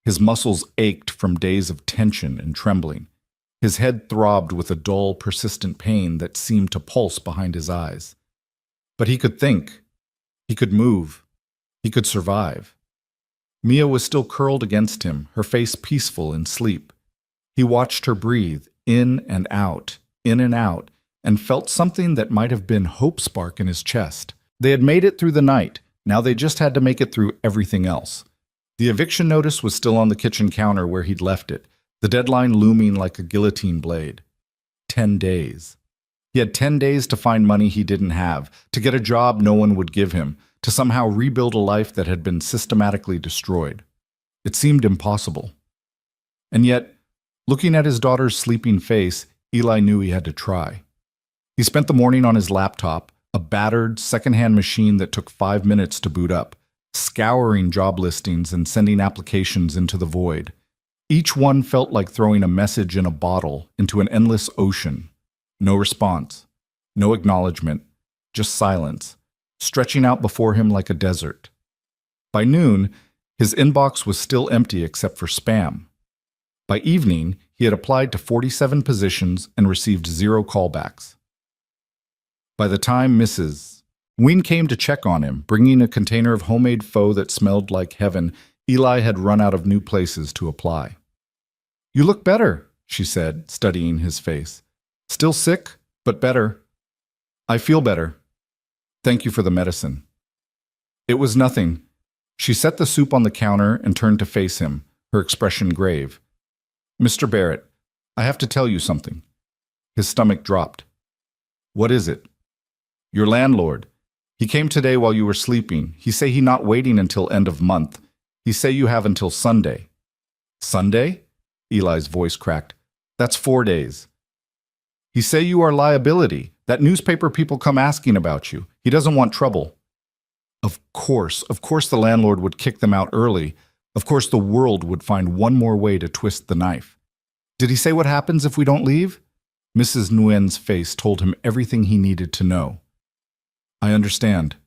His muscles ached from days of tension and trembling. His head throbbed with a dull, persistent pain that seemed to pulse behind his eyes. But he could think. He could move. He could survive. Mia was still curled against him, her face peaceful in sleep. He watched her breathe, in and out, and felt something that might have been hope spark in his chest. They had made it through the night. Now they just had to make it through everything else. The eviction notice was still on the kitchen counter where he'd left it, the deadline looming like a guillotine blade. 10 days. He had 10 days to find money he didn't have, to get a job no one would give him, to somehow rebuild a life that had been systematically destroyed. It seemed impossible. And yet, looking at his daughter's sleeping face, Eli knew he had to try. He spent the morning on his laptop, a battered, secondhand machine that took 5 minutes to boot up, scouring job listings and sending applications into the void. Each one felt like throwing a message in a bottle into an endless ocean. No response, no acknowledgement, just silence, stretching out before him like a desert. By noon, his inbox was still empty except for spam. By evening, he had applied to 47 positions and received 0 callbacks. By the time Mrs. Wien came to check on him, bringing a container of homemade pho that smelled like heaven, Eli had run out of new places to apply. "You look better," she said, studying his face. "Still sick, but better." "I feel better. Thank you for the medicine." It was nothing. She set the soup on the counter and turned to face him, her expression grave. "Mr. Barrett, I have to tell you something." His stomach dropped. "What is it?" "Your landlord. He came today while you were sleeping. He say he not waiting until end of month. He say you have until Sunday." "Sunday?" Eli's voice cracked. "That's 4 days." "He say you are liability. That newspaper people come asking about you. He doesn't want trouble." Of course the landlord would kick them out early. Of course the world would find one more way to twist the knife. "Did he say what happens if we don't leave?" Mrs. Nguyen's face told him everything he needed to know. "I understand."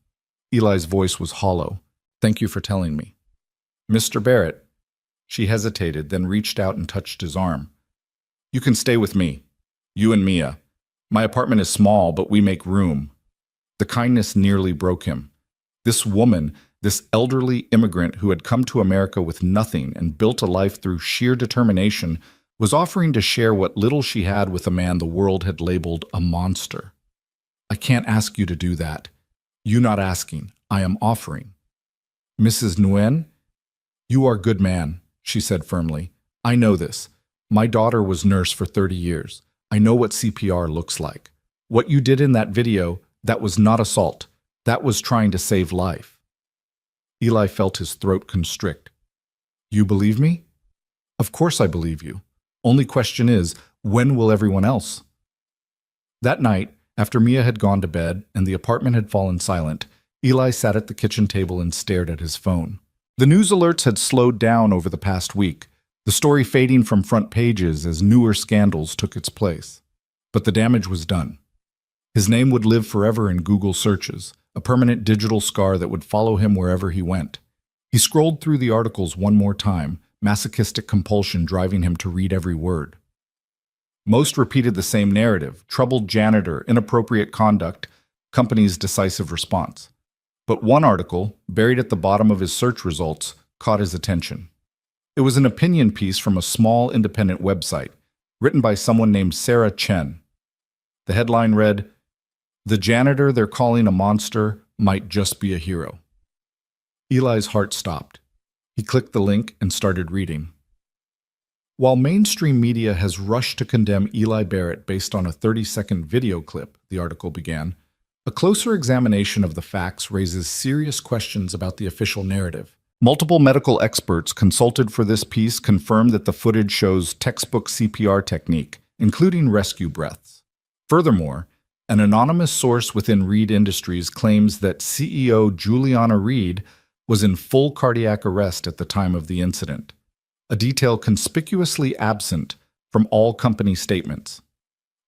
Eli's voice was hollow. "Thank you for telling me." "Mr. Barrett." She hesitated, then reached out and touched his arm. "You can stay with me. You and Mia. My apartment is small, but we make room." The kindness nearly broke him. This woman, this elderly immigrant who had come to America with nothing and built a life through sheer determination, was offering to share what little she had with a man the world had labeled a monster. "I can't ask you to do that. You not asking. I am offering." "Mrs. Nguyen, you are a good man," she said firmly. "I know this. My daughter was nurse for 30 years. I know what CPR looks like. What you did in that video, that was not assault. That was trying to save life." Eli felt his throat constrict. "You believe me?" "Of course I believe you. Only question is, when will everyone else?" That night, after Mia had gone to bed and the apartment had fallen silent, Eli sat at the kitchen table and stared at his phone. The news alerts had slowed down over the past week, the story fading from front pages as newer scandals took its place. But the damage was done. His name would live forever in Google searches, a permanent digital scar that would follow him wherever he went. He scrolled through the articles one more time, masochistic compulsion driving him to read every word. Most repeated the same narrative: troubled janitor, inappropriate conduct, company's decisive response. But one article, buried at the bottom of his search results, caught his attention. It was an opinion piece from a small independent website, written by someone named Sarah Chen. The headline read, "The janitor they're calling a monster might just be a hero." Eli's heart stopped. He clicked the link and started reading. While mainstream media has rushed to condemn Eli Barrett based on a 30-second video clip, the article began, a closer examination of the facts raises serious questions about the official narrative. Multiple medical experts consulted for this piece confirmed that the footage shows textbook CPR technique, including rescue breaths. Furthermore, an anonymous source within Reed Industries claims that CEO Juliana Reed was in full cardiac arrest at the time of the incident, a detail conspicuously absent from all company statements.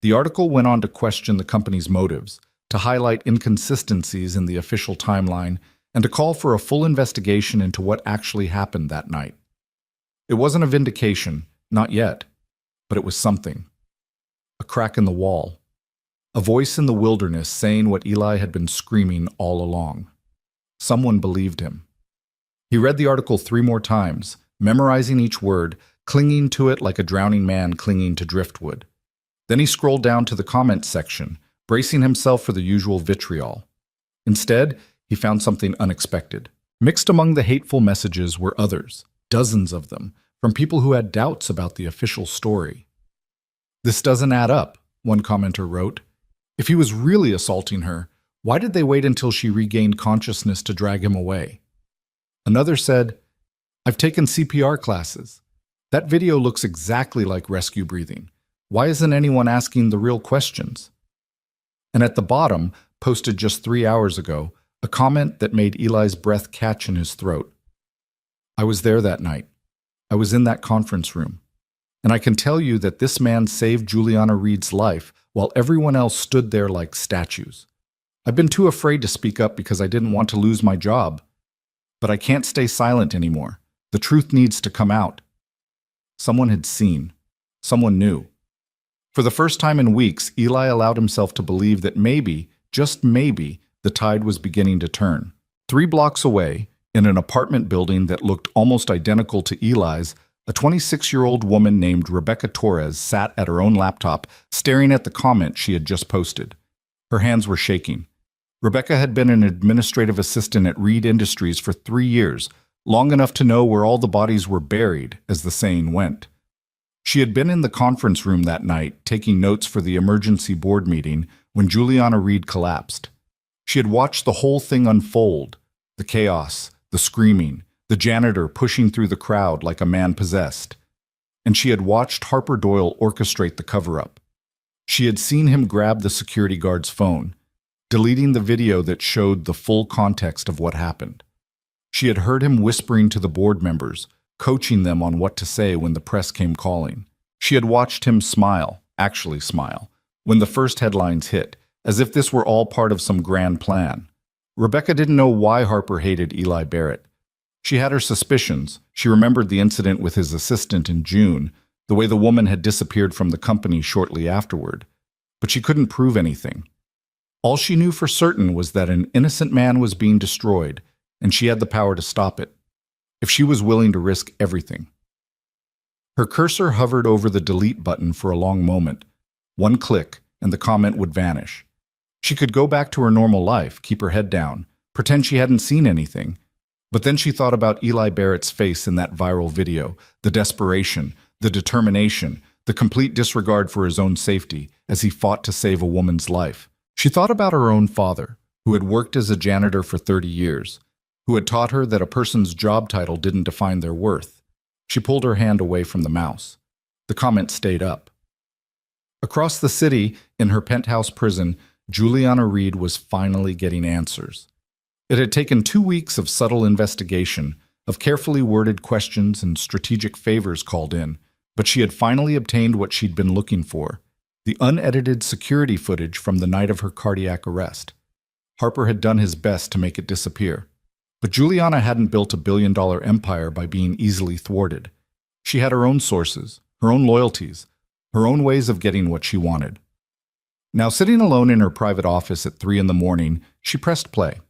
The article went on to question the company's motives, to highlight inconsistencies in the official timeline, and to call for a full investigation into what actually happened that night. It wasn't a vindication, not yet, but it was something. A crack in the wall. A voice in the wilderness saying what Eli had been screaming all along. Someone believed him. He read the article 3 more times, memorizing each word, clinging to it like a drowning man clinging to driftwood. Then he scrolled down to the comments section, bracing himself for the usual vitriol. Instead, he found something unexpected. Mixed among the hateful messages were others, dozens of them, from people who had doubts about the official story. "This doesn't add up," one commenter wrote. "If he was really assaulting her, Why did they wait until she regained consciousness to drag him away? Another said, I've taken CPR classes. That video looks exactly like rescue breathing. Why isn't anyone asking the real questions? And at the bottom, posted just 3 hours ago, a comment that made Eli's breath catch in his throat. I was there that night. I was in that conference room. And I can tell you that this man saved Juliana Reed's life while everyone else stood there like statues. I've been too afraid to speak up because I didn't want to lose my job. But I can't stay silent anymore. The truth needs to come out. Someone had seen. Someone knew. For the first time in weeks, Eli allowed himself to believe that maybe, just maybe, the tide was beginning to turn. 3 blocks away, in an apartment building that looked almost identical to Eli's, a 26-year-old woman named Rebecca Torres sat at her own laptop, staring at the comment she had just posted. Her hands were shaking. Rebecca had been an administrative assistant at Reed Industries for 3 years, long enough to know where all the bodies were buried, as the saying went. She had been in the conference room that night, taking notes for the emergency board meeting, when Juliana Reed collapsed. She had watched the whole thing unfold, the chaos, the screaming, the janitor pushing through the crowd like a man possessed. And she had watched Harper Doyle orchestrate the cover-up. She had seen him grab the security guard's phone, deleting the video that showed the full context of what happened. She had heard him whispering to the board members, coaching them on what to say when the press came calling. She had watched him smile, actually smile, when the first headlines hit, as if this were all part of some grand plan. Rebecca didn't know why Harper hated Eli Barrett. She had her suspicions. She remembered the incident with his assistant in June, the way the woman had disappeared from the company shortly afterward. But she couldn't prove anything. All she knew for certain was that an innocent man was being destroyed, and she had the power to stop it, if she was willing to risk everything. Her cursor hovered over the delete button for a long moment. One click, and the comment would vanish. She could go back to her normal life, keep her head down, pretend she hadn't seen anything. But then she thought about Eli Barrett's face in that viral video, the desperation, the determination, the complete disregard for his own safety as he fought to save a woman's life. She thought about her own father, who had worked as a janitor for 30 years, who had taught her that a person's job title didn't define their worth. She pulled her hand away from the mouse. The comment stayed up. Across the city, in her penthouse prison, Juliana Reed was finally getting answers. It had taken 2 weeks of subtle investigation, of carefully worded questions and strategic favors called in, but she had finally obtained what she'd been looking for, the unedited security footage from the night of her cardiac arrest. Harper had done his best to make it disappear. But Juliana hadn't built a billion-dollar empire by being easily thwarted. She had her own sources, her own loyalties, her own ways of getting what she wanted. Now, sitting alone in her private office at 3 a.m, she pressed play.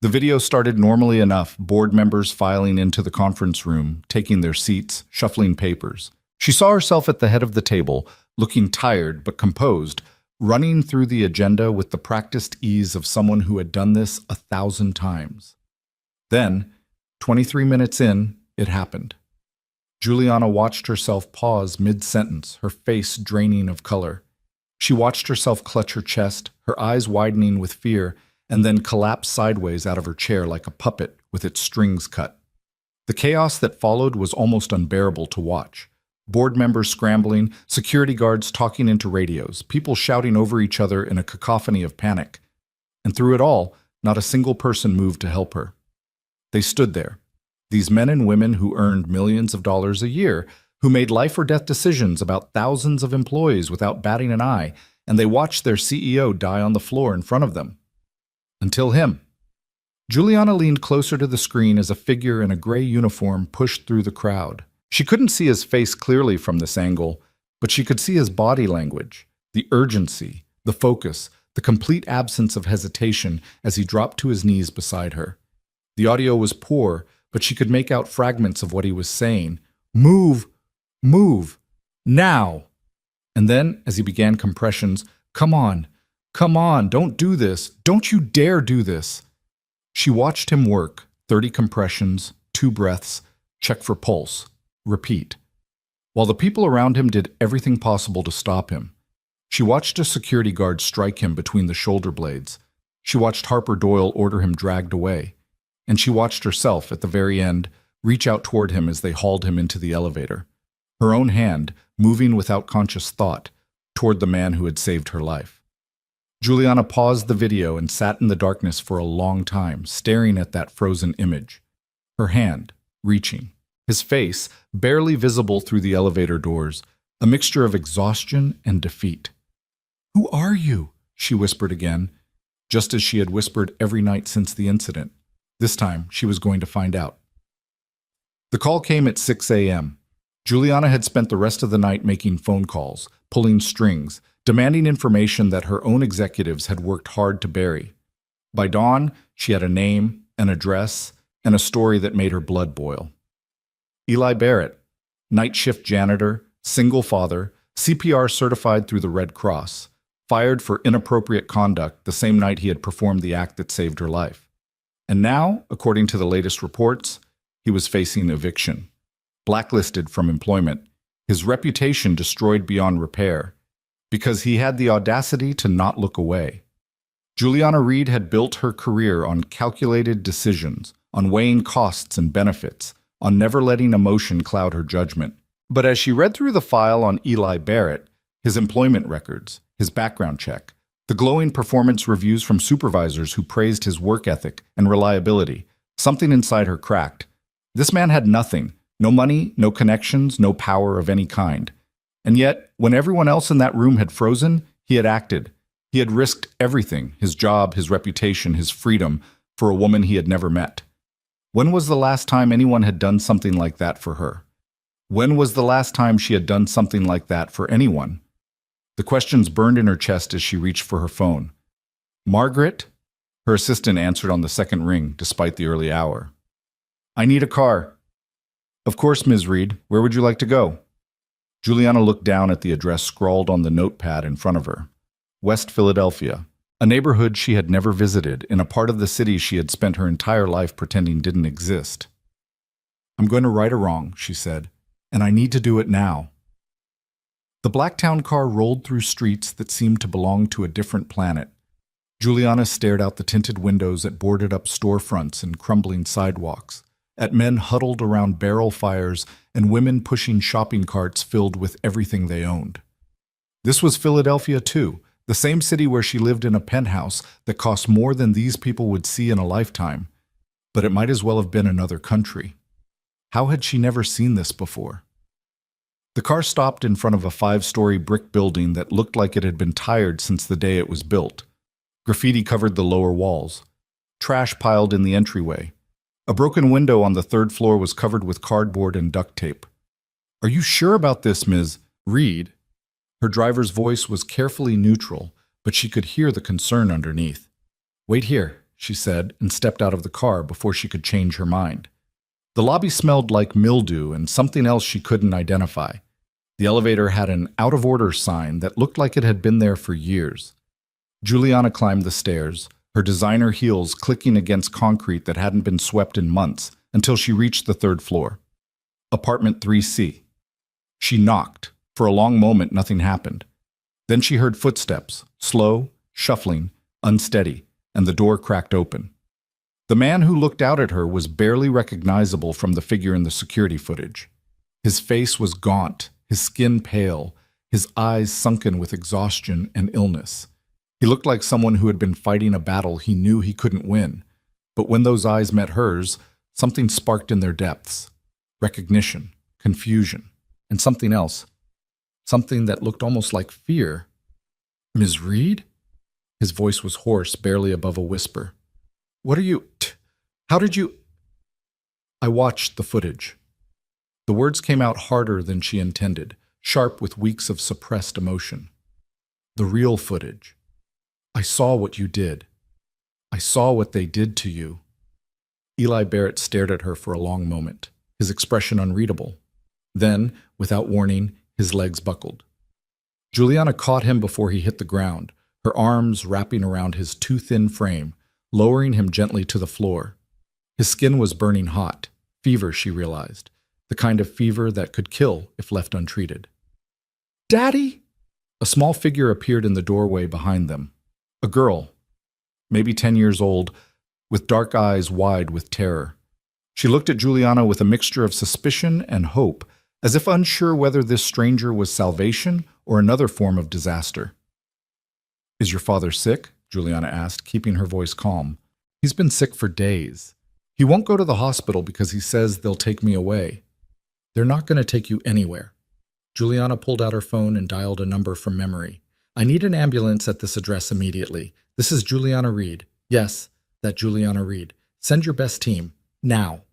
The video started normally enough, board members filing into the conference room, taking their seats, shuffling papers. She saw herself at the head of the table, looking tired but composed, running through the agenda with the practiced ease of someone who had done this 1,000 times. Then, 23 minutes in, it happened. Juliana watched herself pause mid-sentence, her face draining of color. She watched herself clutch her chest, her eyes widening with fear, and then collapse sideways out of her chair like a puppet with its strings cut. The chaos that followed was almost unbearable to watch. Board members scrambling, security guards talking into radios, people shouting over each other in a cacophony of panic. And through it all, not a single person moved to help her. They stood there, these men and women who earned millions of dollars a year, who made life or death decisions about thousands of employees without batting an eye, and they watched their CEO die on the floor in front of them. Until him. Juliana leaned closer to the screen as a figure in a gray uniform pushed through the crowd. She couldn't see his face clearly from this angle, but she could see his body language, the urgency, the focus, the complete absence of hesitation as he dropped to his knees beside her. The audio was poor, but she could make out fragments of what he was saying. Move! Move! Now! And then, as he began compressions, come on, don't do this, don't you dare do this. She watched him work, 30 compressions, 2 breaths, check for pulse, repeat. While the people around him did everything possible to stop him, she watched a security guard strike him between the shoulder blades. She watched Harper Doyle order him dragged away, and she watched herself, at the very end, reach out toward him as they hauled him into the elevator, her own hand moving without conscious thought toward the man who had saved her life. Juliana paused the video and sat in the darkness for a long time, staring at that frozen image, her hand reaching, his face barely visible through the elevator doors, a mixture of exhaustion and defeat. "Who are you?" she whispered again, just as she had whispered every night since the incident. This time, she was going to find out. The call came at 6 a.m. Juliana had spent the rest of the night making phone calls, pulling strings, demanding information that her own executives had worked hard to bury. By dawn, she had a name, an address, and a story that made her blood boil. Eli Barrett, night shift janitor, single father, CPR certified through the Red Cross, fired for inappropriate conduct the same night he had performed the act that saved her life. And now, according to the latest reports, he was facing eviction. Blacklisted from employment, his reputation destroyed beyond repair, because he had the audacity to not look away. Juliana Reed had built her career on calculated decisions, on weighing costs and benefits, on never letting emotion cloud her judgment. But as she read through the file on Eli Barrett, his employment records, his background check, the glowing performance reviews from supervisors who praised his work ethic and reliability, something inside her cracked. This man had nothing, no money, no connections, no power of any kind. And yet, when everyone else in that room had frozen, he had acted. He had risked everything, his job, his reputation, his freedom, for a woman he had never met. When was the last time anyone had done something like that for her? When was the last time she had done something like that for anyone? The questions burned in her chest as she reached for her phone. "Margaret?" Her assistant answered on the second ring, despite the early hour. "I need a car." "Of course, Ms. Reed. Where would you like to go?" Juliana looked down at the address scrawled on the notepad in front of her. West Philadelphia, a neighborhood she had never visited, in a part of the city she had spent her entire life pretending didn't exist. "I'm going to right a wrong," she said, "and I need to do it now." The Blacktown car rolled through streets that seemed to belong to a different planet. Juliana stared out the tinted windows at boarded-up storefronts and crumbling sidewalks, at men huddled around barrel fires and women pushing shopping carts filled with everything they owned. This was Philadelphia, too, the same city where she lived in a penthouse that cost more than these people would see in a lifetime. But it might as well have been another country. How had she never seen this before? The car stopped in front of a 5-story brick building that looked like it had been tired since the day it was built. Graffiti covered the lower walls. Trash piled in the entryway. A broken window on the 3rd floor was covered with cardboard and duct tape. "Are you sure about this, Ms. Reed?" Her driver's voice was carefully neutral, but she could hear the concern underneath. "Wait here," she said, and stepped out of the car before she could change her mind. The lobby smelled like mildew and something else she couldn't identify. The elevator had an out-of-order sign that looked like it had been there for years. Juliana climbed the stairs, her designer heels clicking against concrete that hadn't been swept in months, until she reached the 3rd floor. Apartment 3C. She knocked. For a long moment, nothing happened. Then she heard footsteps, slow, shuffling, unsteady, and the door cracked open. The man who looked out at her was barely recognizable from the figure in the security footage. His face was gaunt, his skin pale, his eyes sunken with exhaustion and illness. He looked like someone who had been fighting a battle he knew he couldn't win. But when those eyes met hers, something sparked in their depths. Recognition, confusion, and something else. Something that looked almost like fear. "Ms. Reed?" His voice was hoarse, barely above a whisper. "What are you... How did you..." I watched the footage. The words came out harder than she intended, sharp with weeks of suppressed emotion. The real footage. "I saw what you did. I saw what they did to you." Eli Barrett stared at her for a long moment, his expression unreadable. Then, without warning, his legs buckled. Juliana caught him before he hit the ground, her arms wrapping around his too thin frame, lowering him gently to the floor. His skin was burning hot, fever, she realized, the kind of fever that could kill if left untreated. "Daddy!" A small figure appeared in the doorway behind them. A girl. maybe 10 years old, with dark eyes wide with terror. She looked at Juliana with a mixture of suspicion and hope, as if unsure whether this stranger was salvation or another form of disaster. "Is your father sick?" Juliana asked, keeping her voice calm. "He's been sick for days. He won't go to the hospital because he says they'll take me away." "They're not going to take you anywhere." Juliana pulled out her phone and dialed a number from memory. "I need an ambulance at this address immediately. This is Juliana Reed." "Yes, that Juliana Reed. Send your best team. Now."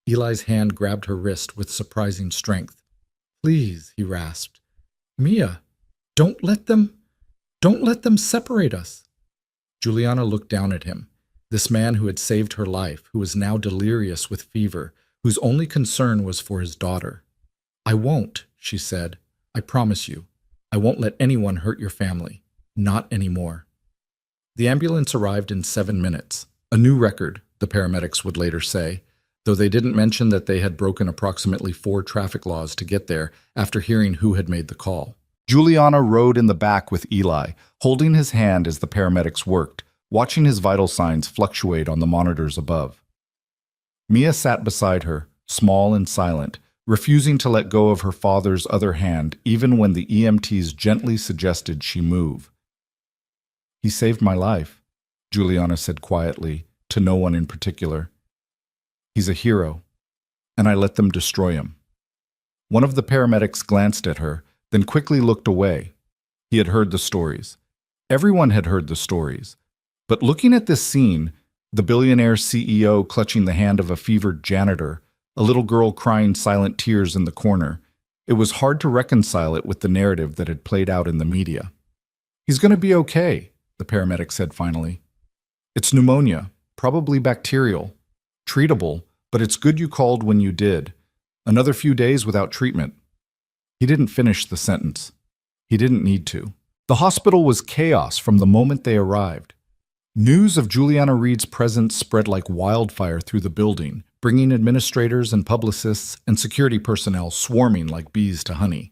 Eli's hand grabbed her wrist with surprising strength. "Please," he rasped. "Mia, don't let them separate us." Juliana looked down at him. This man who had saved her life, who was now delirious with fever, whose only concern was for his daughter. "I won't," she said. "I promise you. I won't let anyone hurt your family. Not anymore." The ambulance arrived in 7 minutes. A new record, the paramedics would later say, though they didn't mention that they had broken approximately 4 traffic laws to get there after hearing who had made the call. Juliana rode in the back with Eli, holding his hand as the paramedics worked, watching his vital signs fluctuate on the monitors above. Mia sat beside her, small and silent, refusing to let go of her father's other hand even when the EMTs gently suggested she move. "He saved my life," Juliana said quietly, to no one in particular. "He's a hero, and I let them destroy him." One of the paramedics glanced at her, then quickly looked away. He had heard the stories. Everyone had heard the stories. But looking at this scene, the billionaire CEO clutching the hand of a fevered janitor, a little girl crying silent tears in the corner, it was hard to reconcile it with the narrative that had played out in the media. "He's going to be okay," the paramedic said finally. "It's pneumonia, probably bacterial. Treatable, but it's good you called when you did. Another few days without treatment." He didn't finish the sentence. He didn't need to. The hospital was chaos from the moment they arrived. News of Juliana Reed's presence spread like wildfire through the building, bringing administrators and publicists and security personnel swarming like bees to honey.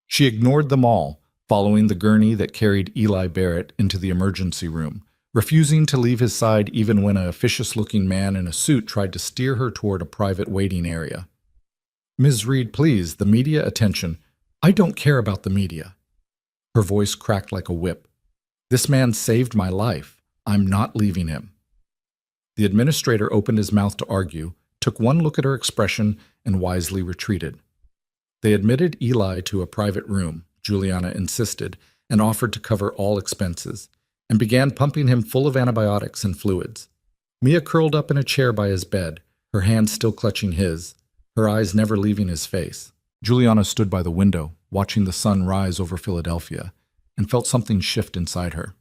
She ignored them all, following the gurney that carried Eli Barrett into the emergency room, refusing to leave his side even when an officious-looking man in a suit tried to steer her toward a private waiting area. "Ms. Reed, please, the media attention." "I don't care about the media." Her voice cracked like a whip. "This man saved my life. I'm not leaving him." The administrator opened his mouth to argue, took one look at her expression, and wisely retreated. They admitted Eli to a private room, Juliana insisted, and offered to cover all expenses, and began pumping him full of antibiotics and fluids. Mia curled up in a chair by his bed, her hand still clutching his, her eyes never leaving his face. Juliana stood by the window, watching the sun rise over Philadelphia, and felt something shift inside her.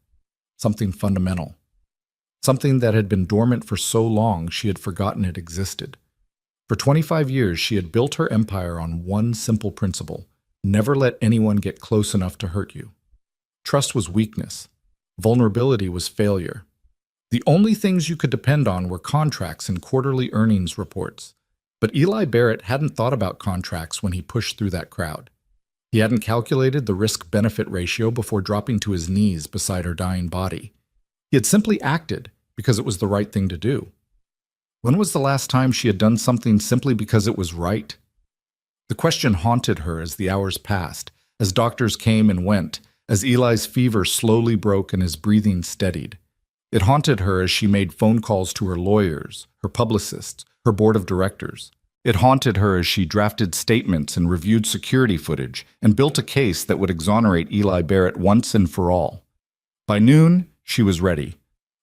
Something fundamental. Something that had been dormant for so long she had forgotten it existed. For 25 years she had built her empire on one simple principle: never let anyone get close enough to hurt you. Trust was weakness. Vulnerability was failure. The only things you could depend on were contracts and quarterly earnings reports. But Eli Barrett hadn't thought about contracts when he pushed through that crowd. He hadn't calculated the risk-benefit ratio before dropping to his knees beside her dying body. He had simply acted because it was the right thing to do. When was the last time she had done something simply because it was right? The question haunted her as the hours passed, as doctors came and went, as Eli's fever slowly broke and his breathing steadied. It haunted her as she made phone calls to her lawyers, her publicists, her board of directors. It haunted her as she drafted statements and reviewed security footage and built a case that would exonerate Eli Barrett once and for all. By noon, she was ready.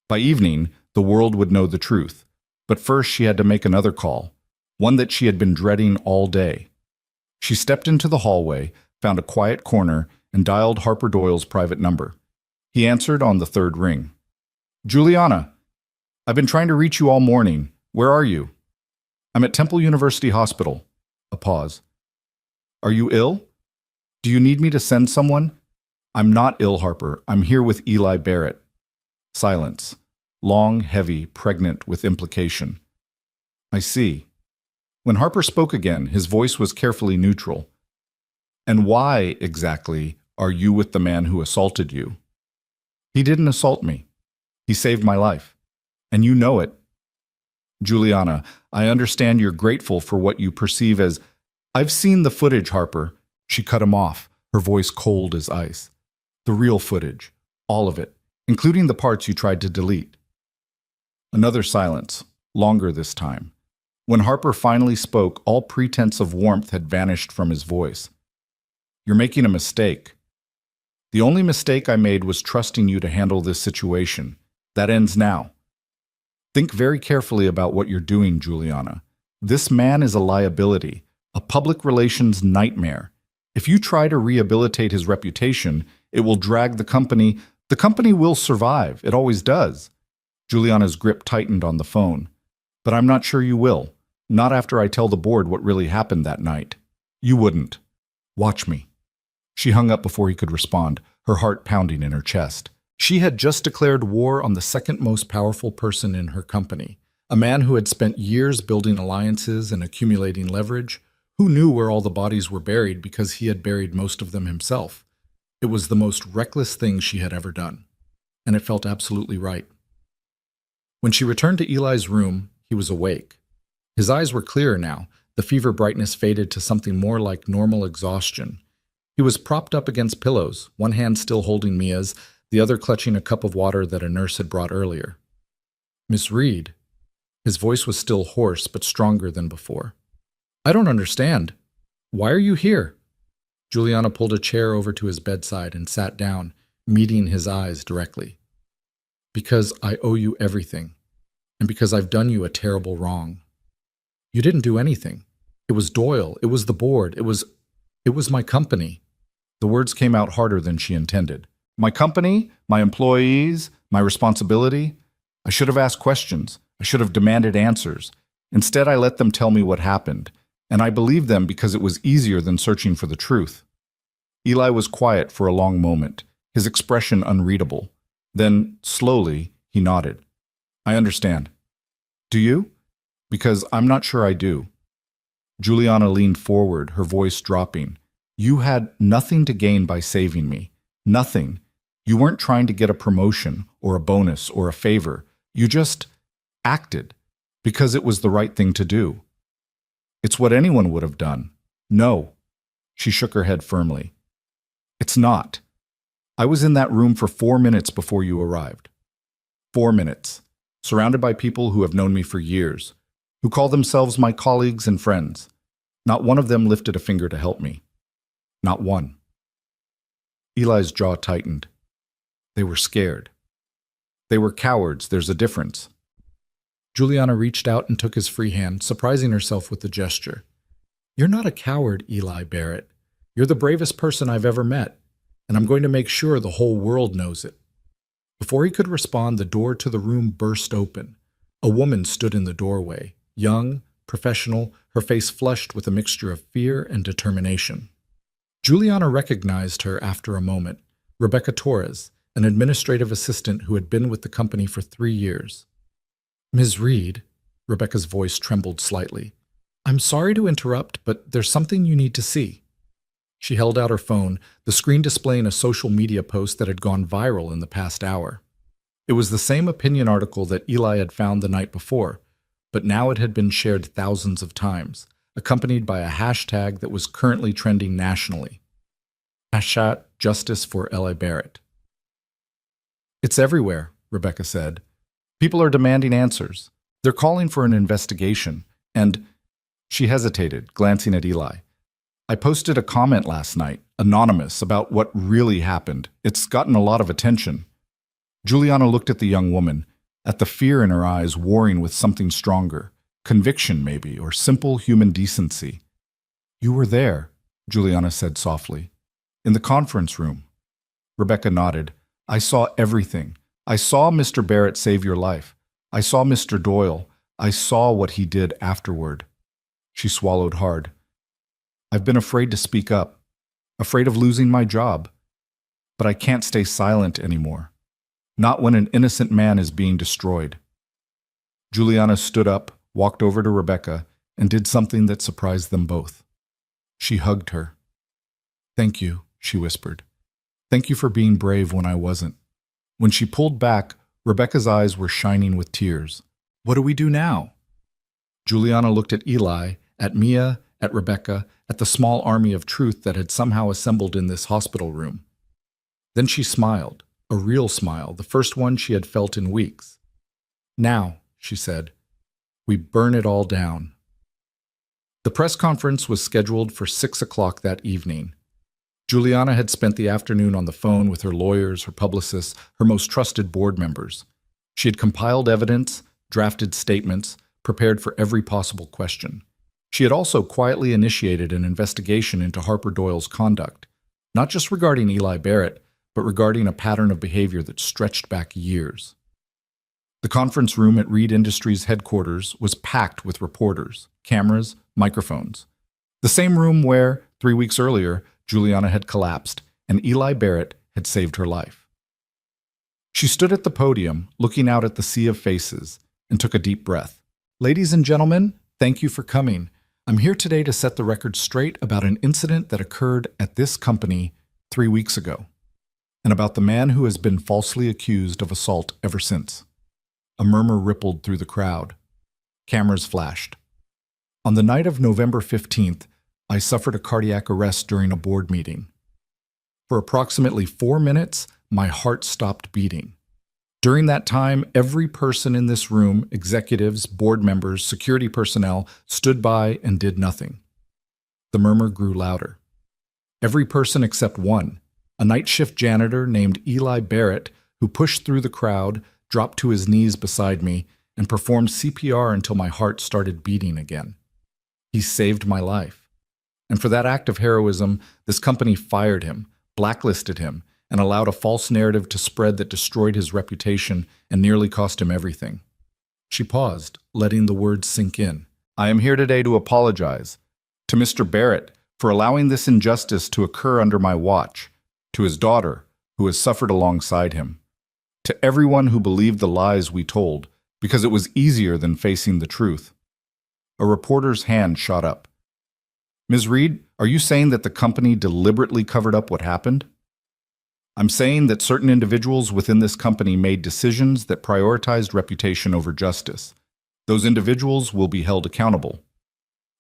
By evening, the world would know the truth. But first she had to make another call, one that she had been dreading all day. She stepped into the hallway, found a quiet corner, and dialed Harper Doyle's private number. He answered on the 3rd ring. "Juliana, I've been trying to reach you all morning. Where are you?" "I'm at Temple University Hospital." A pause. "Are you ill? Do you need me to send someone?" "I'm not ill, Harper. I'm here with Eli Barrett." Silence. Long, heavy, pregnant with implication. "I see." When Harper spoke again, his voice was carefully neutral. "And why, exactly, are you with the man who assaulted you?" "He didn't assault me." He saved my life. And you know it. Juliana, I understand you're grateful for what you perceive as... I've seen the footage, Harper. She cut him off, her voice cold as ice. The real footage. All of it, including the parts you tried to delete. Another silence, longer this time. When Harper finally spoke, all pretense of warmth had vanished from his voice. You're making a mistake. The only mistake I made was trusting you to handle this situation. That ends now. Think very carefully about what you're doing, Juliana. This man is a liability, a public relations nightmare. If you try to rehabilitate his reputation, it will drag the company. The company will survive. It always does. Juliana's grip tightened on the phone. But I'm not sure you will. Not after I tell the board what really happened that night. You wouldn't. Watch me. She hung up before he could respond, her heart pounding in her chest. She had just declared war on the second most powerful person in her company, a man who had spent years building alliances and accumulating leverage. Who knew where all the bodies were buried because he had buried most of them himself? It was the most reckless thing she had ever done, and it felt absolutely right. When she returned to Eli's room, he was awake. His eyes were clearer now. The fever brightness faded to something more like normal exhaustion. He was propped up against pillows, one hand still holding Mia's, the other clutching a cup of water that a nurse had brought earlier. Miss Reed. His voice was still hoarse, but stronger than before. I don't understand. Why are you here? Juliana pulled a chair over to his bedside and sat down, meeting his eyes directly. Because I owe you everything, and because I've done you a terrible wrong. You didn't do anything. It was Doyle, it was the board, it was my company. The words came out harder than she intended. My company, my employees, my responsibility. I should have asked questions. I should have demanded answers. Instead, I let them tell me what happened, and I believed them because it was easier than searching for the truth. Eli was quiet for a long moment, his expression unreadable. Then, slowly, he nodded. I understand. Do you? Because I'm not sure I do. Juliana leaned forward, her voice dropping. You had nothing to gain by saving me. Nothing. You weren't trying to get a promotion or a bonus or a favor. You just acted because it was the right thing to do. It's what anyone would have done. No. She shook her head firmly. It's not. I was in that room for 4 minutes before you arrived. 4 minutes. Surrounded by people who have known me for years, who call themselves my colleagues and friends. Not one of them lifted a finger to help me. Not one. Eli's jaw tightened. They were scared. They were cowards, there's a difference. Juliana reached out and took his free hand, surprising herself with the gesture. You're not a coward, Eli Barrett. You're the bravest person I've ever met, and I'm going to make sure the whole world knows it. Before he could respond, the door to the room burst open. A woman stood in the doorway, young, professional, her face flushed with a mixture of fear and determination. Juliana recognized her after a moment, Rebecca Torres, an administrative assistant who had been with the company for 3 years. Ms. Reed, Rebecca's voice trembled slightly. I'm sorry to interrupt, but there's something you need to see. She held out her phone, the screen displaying a social media post that had gone viral in the past hour. It was the same opinion article that Eli had found the night before, but now it had been shared thousands of times, accompanied by a hashtag that was currently trending nationally. #Justice for Eli Barrett. It's everywhere, Rebecca said. People are demanding answers. They're calling for an investigation, and... She hesitated, glancing at Eli. I posted a comment last night, anonymous, about what really happened. It's gotten a lot of attention. Juliana looked at the young woman, at the fear in her eyes warring with something stronger, conviction maybe, or simple human decency. You were there, Juliana said softly. In the conference room. Rebecca nodded. I saw everything. I saw Mr. Barrett save your life. I saw Mr. Doyle. I saw what he did afterward. She swallowed hard. I've been afraid to speak up, afraid of losing my job. But I can't stay silent anymore. Not when an innocent man is being destroyed. Juliana stood up, walked over to Rebecca, and did something that surprised them both. She hugged her. Thank you, she whispered. Thank you for being brave when I wasn't. When she pulled back, Rebecca's eyes were shining with tears. What do we do now? Juliana looked at Eli, at Mia, at Rebecca, at the small army of truth that had somehow assembled in this hospital room. Then she smiled, a real smile, the first one she had felt in weeks. Now, she said, we burn it all down. The press conference was scheduled for 6 o'clock that evening. Juliana had spent the afternoon on the phone with her lawyers, her publicists, her most trusted board members. She had compiled evidence, drafted statements, prepared for every possible question. She had also quietly initiated an investigation into Harper Doyle's conduct, not just regarding Eli Barrett, but regarding a pattern of behavior that stretched back years. The conference room at Reed Industries headquarters was packed with reporters, cameras, microphones. The same room where, 3 weeks earlier, Juliana had collapsed and Eli Barrett had saved her life. She stood at the podium, looking out at the sea of faces, and took a deep breath. Ladies and gentlemen, thank you for coming. I'm here today to set the record straight about an incident that occurred at this company 3 weeks ago, and about the man who has been falsely accused of assault ever since. A murmur rippled through the crowd. Cameras flashed. On the night of November 15th, I suffered a cardiac arrest during a board meeting. For approximately 4 minutes, my heart stopped beating. During that time, every person in this room, executives, board members, security personnel, stood by and did nothing. The murmur grew louder. Every person except one, a night shift janitor named Eli Barrett, who pushed through the crowd, dropped to his knees beside me, and performed CPR until my heart started beating again. He saved my life. And for that act of heroism, this company fired him, blacklisted him, and allowed a false narrative to spread that destroyed his reputation and nearly cost him everything. She paused, letting the words sink in. I am here today to apologize to Mr. Barrett for allowing this injustice to occur under my watch, to his daughter, who has suffered alongside him, to everyone who believed the lies we told, because it was easier than facing the truth. A reporter's hand shot up. Ms. Reed, are you saying that the company deliberately covered up what happened? I'm saying that certain individuals within this company made decisions that prioritized reputation over justice. Those individuals will be held accountable.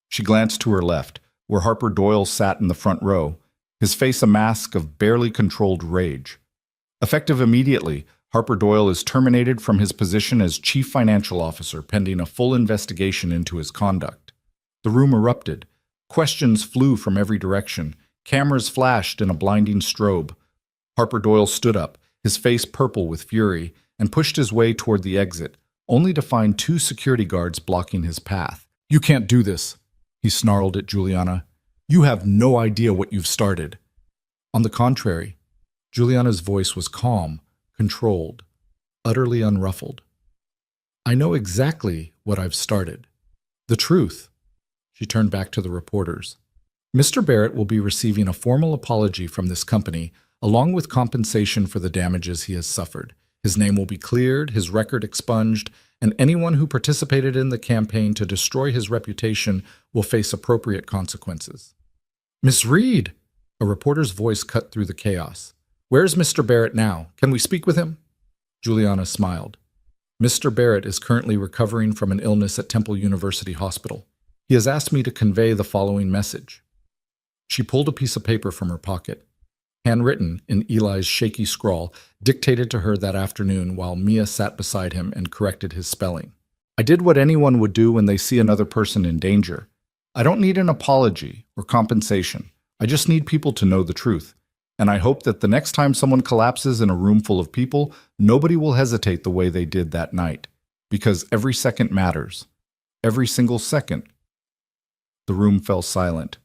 She glanced to her left, where Harper Doyle sat in the front row, his face a mask of barely controlled rage. Effective immediately, Harper Doyle is terminated from his position as Chief Financial Officer pending a full investigation into his conduct. The room erupted. Questions flew from every direction. Cameras flashed in a blinding strobe. Harper Doyle stood up, his face purple with fury, and pushed his way toward the exit, only to find 2 security guards blocking his path. You can't do this, he snarled at Juliana. You have no idea what you've started. On the contrary, Juliana's voice was calm, controlled, utterly unruffled. I know exactly what I've started. The truth. She turned back to the reporters. Mr. Barrett will be receiving a formal apology from this company, along with compensation for the damages he has suffered. His name will be cleared, his record expunged, and anyone who participated in the campaign to destroy his reputation will face appropriate consequences. Miss Reed! A reporter's voice cut through the chaos. Where's Mr. Barrett now? Can we speak with him? Juliana smiled. Mr. Barrett is currently recovering from an illness at Temple University Hospital. He has asked me to convey the following message. She pulled a piece of paper from her pocket. Handwritten in Eli's shaky scrawl, dictated to her that afternoon while Mia sat beside him and corrected his spelling. I did what anyone would do when they see another person in danger. I don't need an apology or compensation. I just need people to know the truth. And I hope that the next time someone collapses in a room full of people, nobody will hesitate the way they did that night. Because every second matters. Every single second. The room fell silent.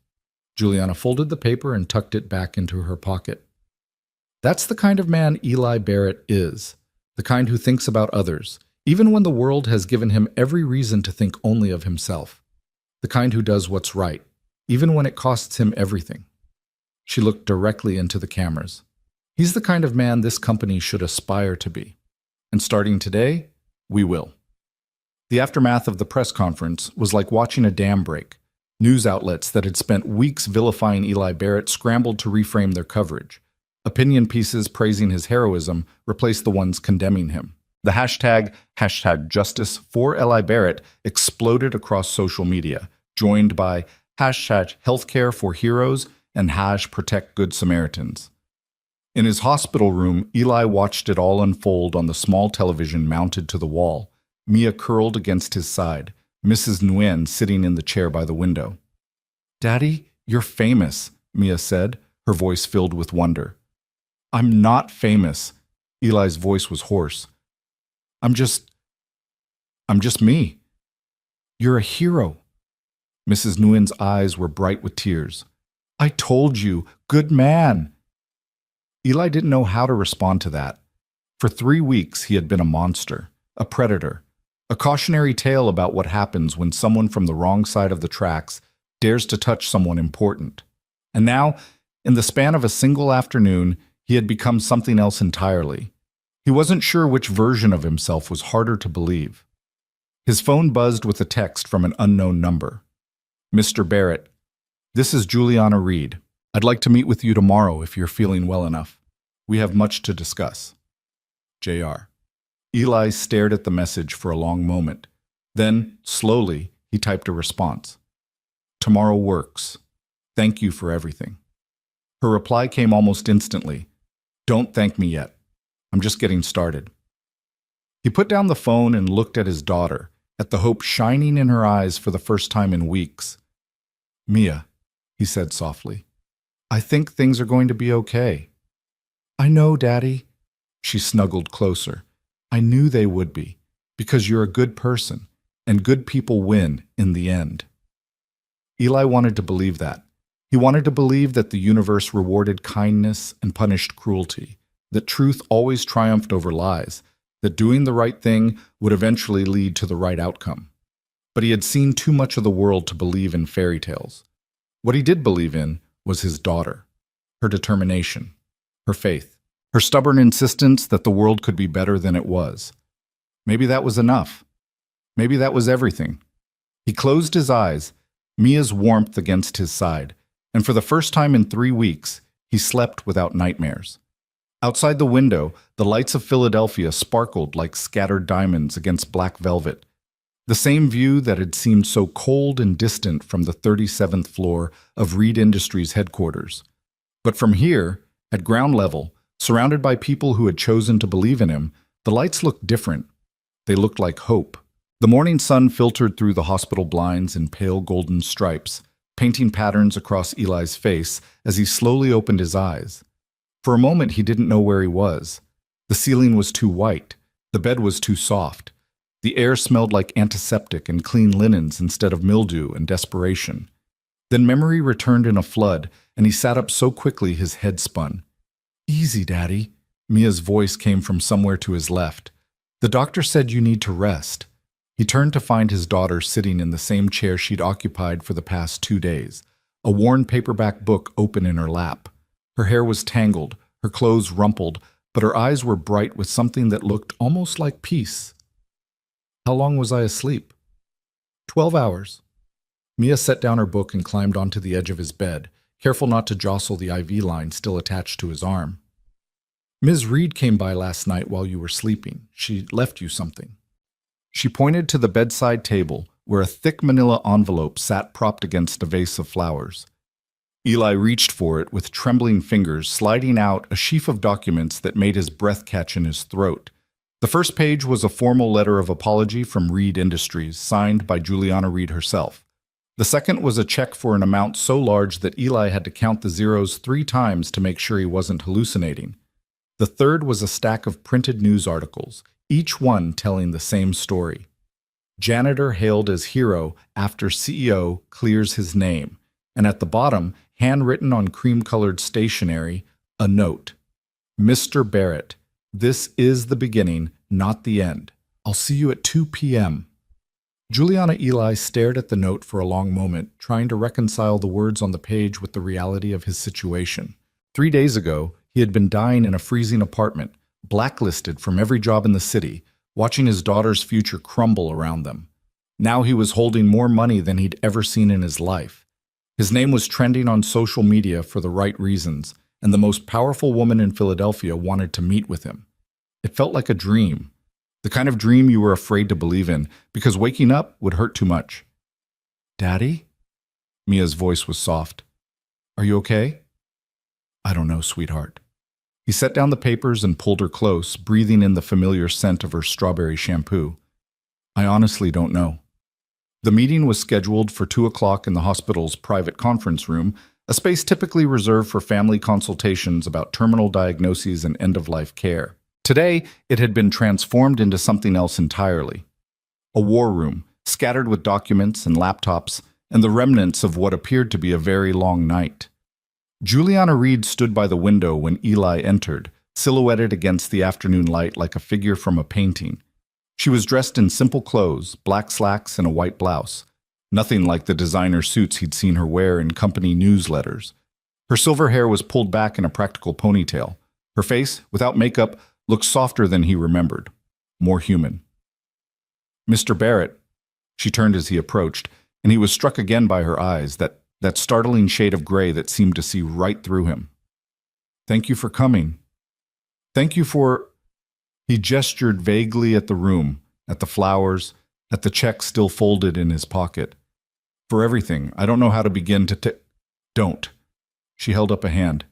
Juliana folded the paper and tucked it back into her pocket. That's the kind of man Eli Barrett is, the kind who thinks about others, even when the world has given him every reason to think only of himself. The kind who does what's right, even when it costs him everything. She looked directly into the cameras. He's the kind of man this company should aspire to be. And starting today, we will. The aftermath of the press conference was like watching a dam break. News outlets that had spent weeks vilifying Eli Barrett scrambled to reframe their coverage. Opinion pieces praising his heroism replaced the ones condemning him. The hashtag Justice for Eli Barrett exploded across social media, joined by hashtag Healthcare for Heroes and hashtag Protect Good Samaritans. In his hospital room, Eli watched it all unfold on the small television mounted to the wall, Mia curled against his side, Mrs. Nguyen sitting in the chair by the window. "Daddy, you're famous," Mia said, her voice filled with wonder. "I'm not famous." Eli's voice was hoarse. I'm just me. You're a hero." Mrs. Nguyen's eyes were bright with tears. "I told you, good man." Eli didn't know how to respond to that. For 3 weeks, he had been a monster, a predator, a cautionary tale about what happens when someone from the wrong side of the tracks dares to touch someone important. And now, in the span of a single afternoon, he had become something else entirely. He wasn't sure which version of himself was harder to believe. His phone buzzed with a text from an unknown number. "Mr. Barrett, this is Juliana Reed. I'd like to meet with you tomorrow if you're feeling well enough. We have much to discuss. Jr." Eli stared at the message for a long moment. Then, slowly, he typed a response. "Tomorrow works. Thank you for everything." Her reply came almost instantly. "Don't thank me yet. I'm just getting started." He put down the phone and looked at his daughter, at the hope shining in her eyes for the first time in weeks. "Mia," he said softly, "I think things are going to be okay." "I know, Daddy." She snuggled closer. "I knew they would be, because you're a good person, and good people win in the end." Eli wanted to believe that. He wanted to believe that the universe rewarded kindness and punished cruelty, that truth always triumphed over lies, that doing the right thing would eventually lead to the right outcome. But he had seen too much of the world to believe in fairy tales. What he did believe in was his daughter, her determination, her faith, her stubborn insistence that the world could be better than it was. Maybe that was enough. Maybe that was everything. He closed his eyes, Mia's warmth against his side, and for the first time in 3 weeks, he slept without nightmares. Outside the window, the lights of Philadelphia sparkled like scattered diamonds against black velvet. The same view that had seemed so cold and distant from the 37th floor of Reed Industries headquarters. But from here, at ground level, surrounded by people who had chosen to believe in him, the lights looked different. They looked like hope. The morning sun filtered through the hospital blinds in pale golden stripes, painting patterns across Eli's face as he slowly opened his eyes. For a moment, he didn't know where he was. The ceiling was too white. The bed was too soft. The air smelled like antiseptic and clean linens instead of mildew and desperation. Then memory returned in a flood, and he sat up so quickly his head spun. "Easy, Daddy." Mia's voice came from somewhere to his left. "The doctor said you need to rest." He turned to find his daughter sitting in the same chair she'd occupied for the past 2 days, a worn paperback book open in her lap. Her hair was tangled, her clothes rumpled, but her eyes were bright with something that looked almost like peace. "How long was I asleep?" 12 hours. Mia set down her book and climbed onto the edge of his bed, careful not to jostle the IV line still attached to his arm. "Ms. Reed came by last night while you were sleeping. She left you something." She pointed to the bedside table, where a thick manila envelope sat propped against a vase of flowers. Eli reached for it with trembling fingers, sliding out a sheaf of documents that made his breath catch in his throat. The first page was a formal letter of apology from Reed Industries, signed by Juliana Reed herself. The second was a check for an amount so large that Eli had to count the zeros 3 times to make sure he wasn't hallucinating. The third was a stack of printed news articles, each one telling the same story. Janitor hailed as hero after CEO clears his name, and at the bottom, handwritten on cream-colored stationery, a note. "Mr. Barrett, this is the beginning, not the end. I'll see you at 2 p.m. Juliana Eli stared at the note for a long moment, trying to reconcile the words on the page with the reality of his situation. 3 days ago, he had been dying in a freezing apartment, blacklisted from every job in the city, watching his daughter's future crumble around them. Now he was holding more money than he'd ever seen in his life. His name was trending on social media for the right reasons, and the most powerful woman in Philadelphia wanted to meet with him. It felt like a dream. The kind of dream you were afraid to believe in because waking up would hurt too much. Daddy? Mia's voice was soft. Are you okay? I don't know, sweetheart. He set down the papers and pulled her close, breathing in the familiar scent of her strawberry shampoo. I honestly don't know. The meeting was scheduled for 2 o'clock in the hospital's private conference room, a space typically reserved for family consultations about terminal diagnoses and end-of-life care. Today, it had been transformed into something else entirely. A war room, scattered with documents and laptops, and the remnants of what appeared to be a very long night. Juliana Reed stood by the window when Eli entered, silhouetted against the afternoon light like a figure from a painting. She was dressed in simple clothes, black slacks and a white blouse. Nothing like the designer suits he'd seen her wear in company newsletters. Her silver hair was pulled back in a practical ponytail. Her face, without makeup, looked softer than he remembered, more human. Mr. Barrett, she turned as he approached, and he was struck again by her eyes, that startling shade of gray that seemed to see right through him. Thank you for coming. Thank you for... He gestured vaguely at the room, at the flowers, at the check still folded in his pocket. For everything. I don't know how to begin to Don't. She held up a hand.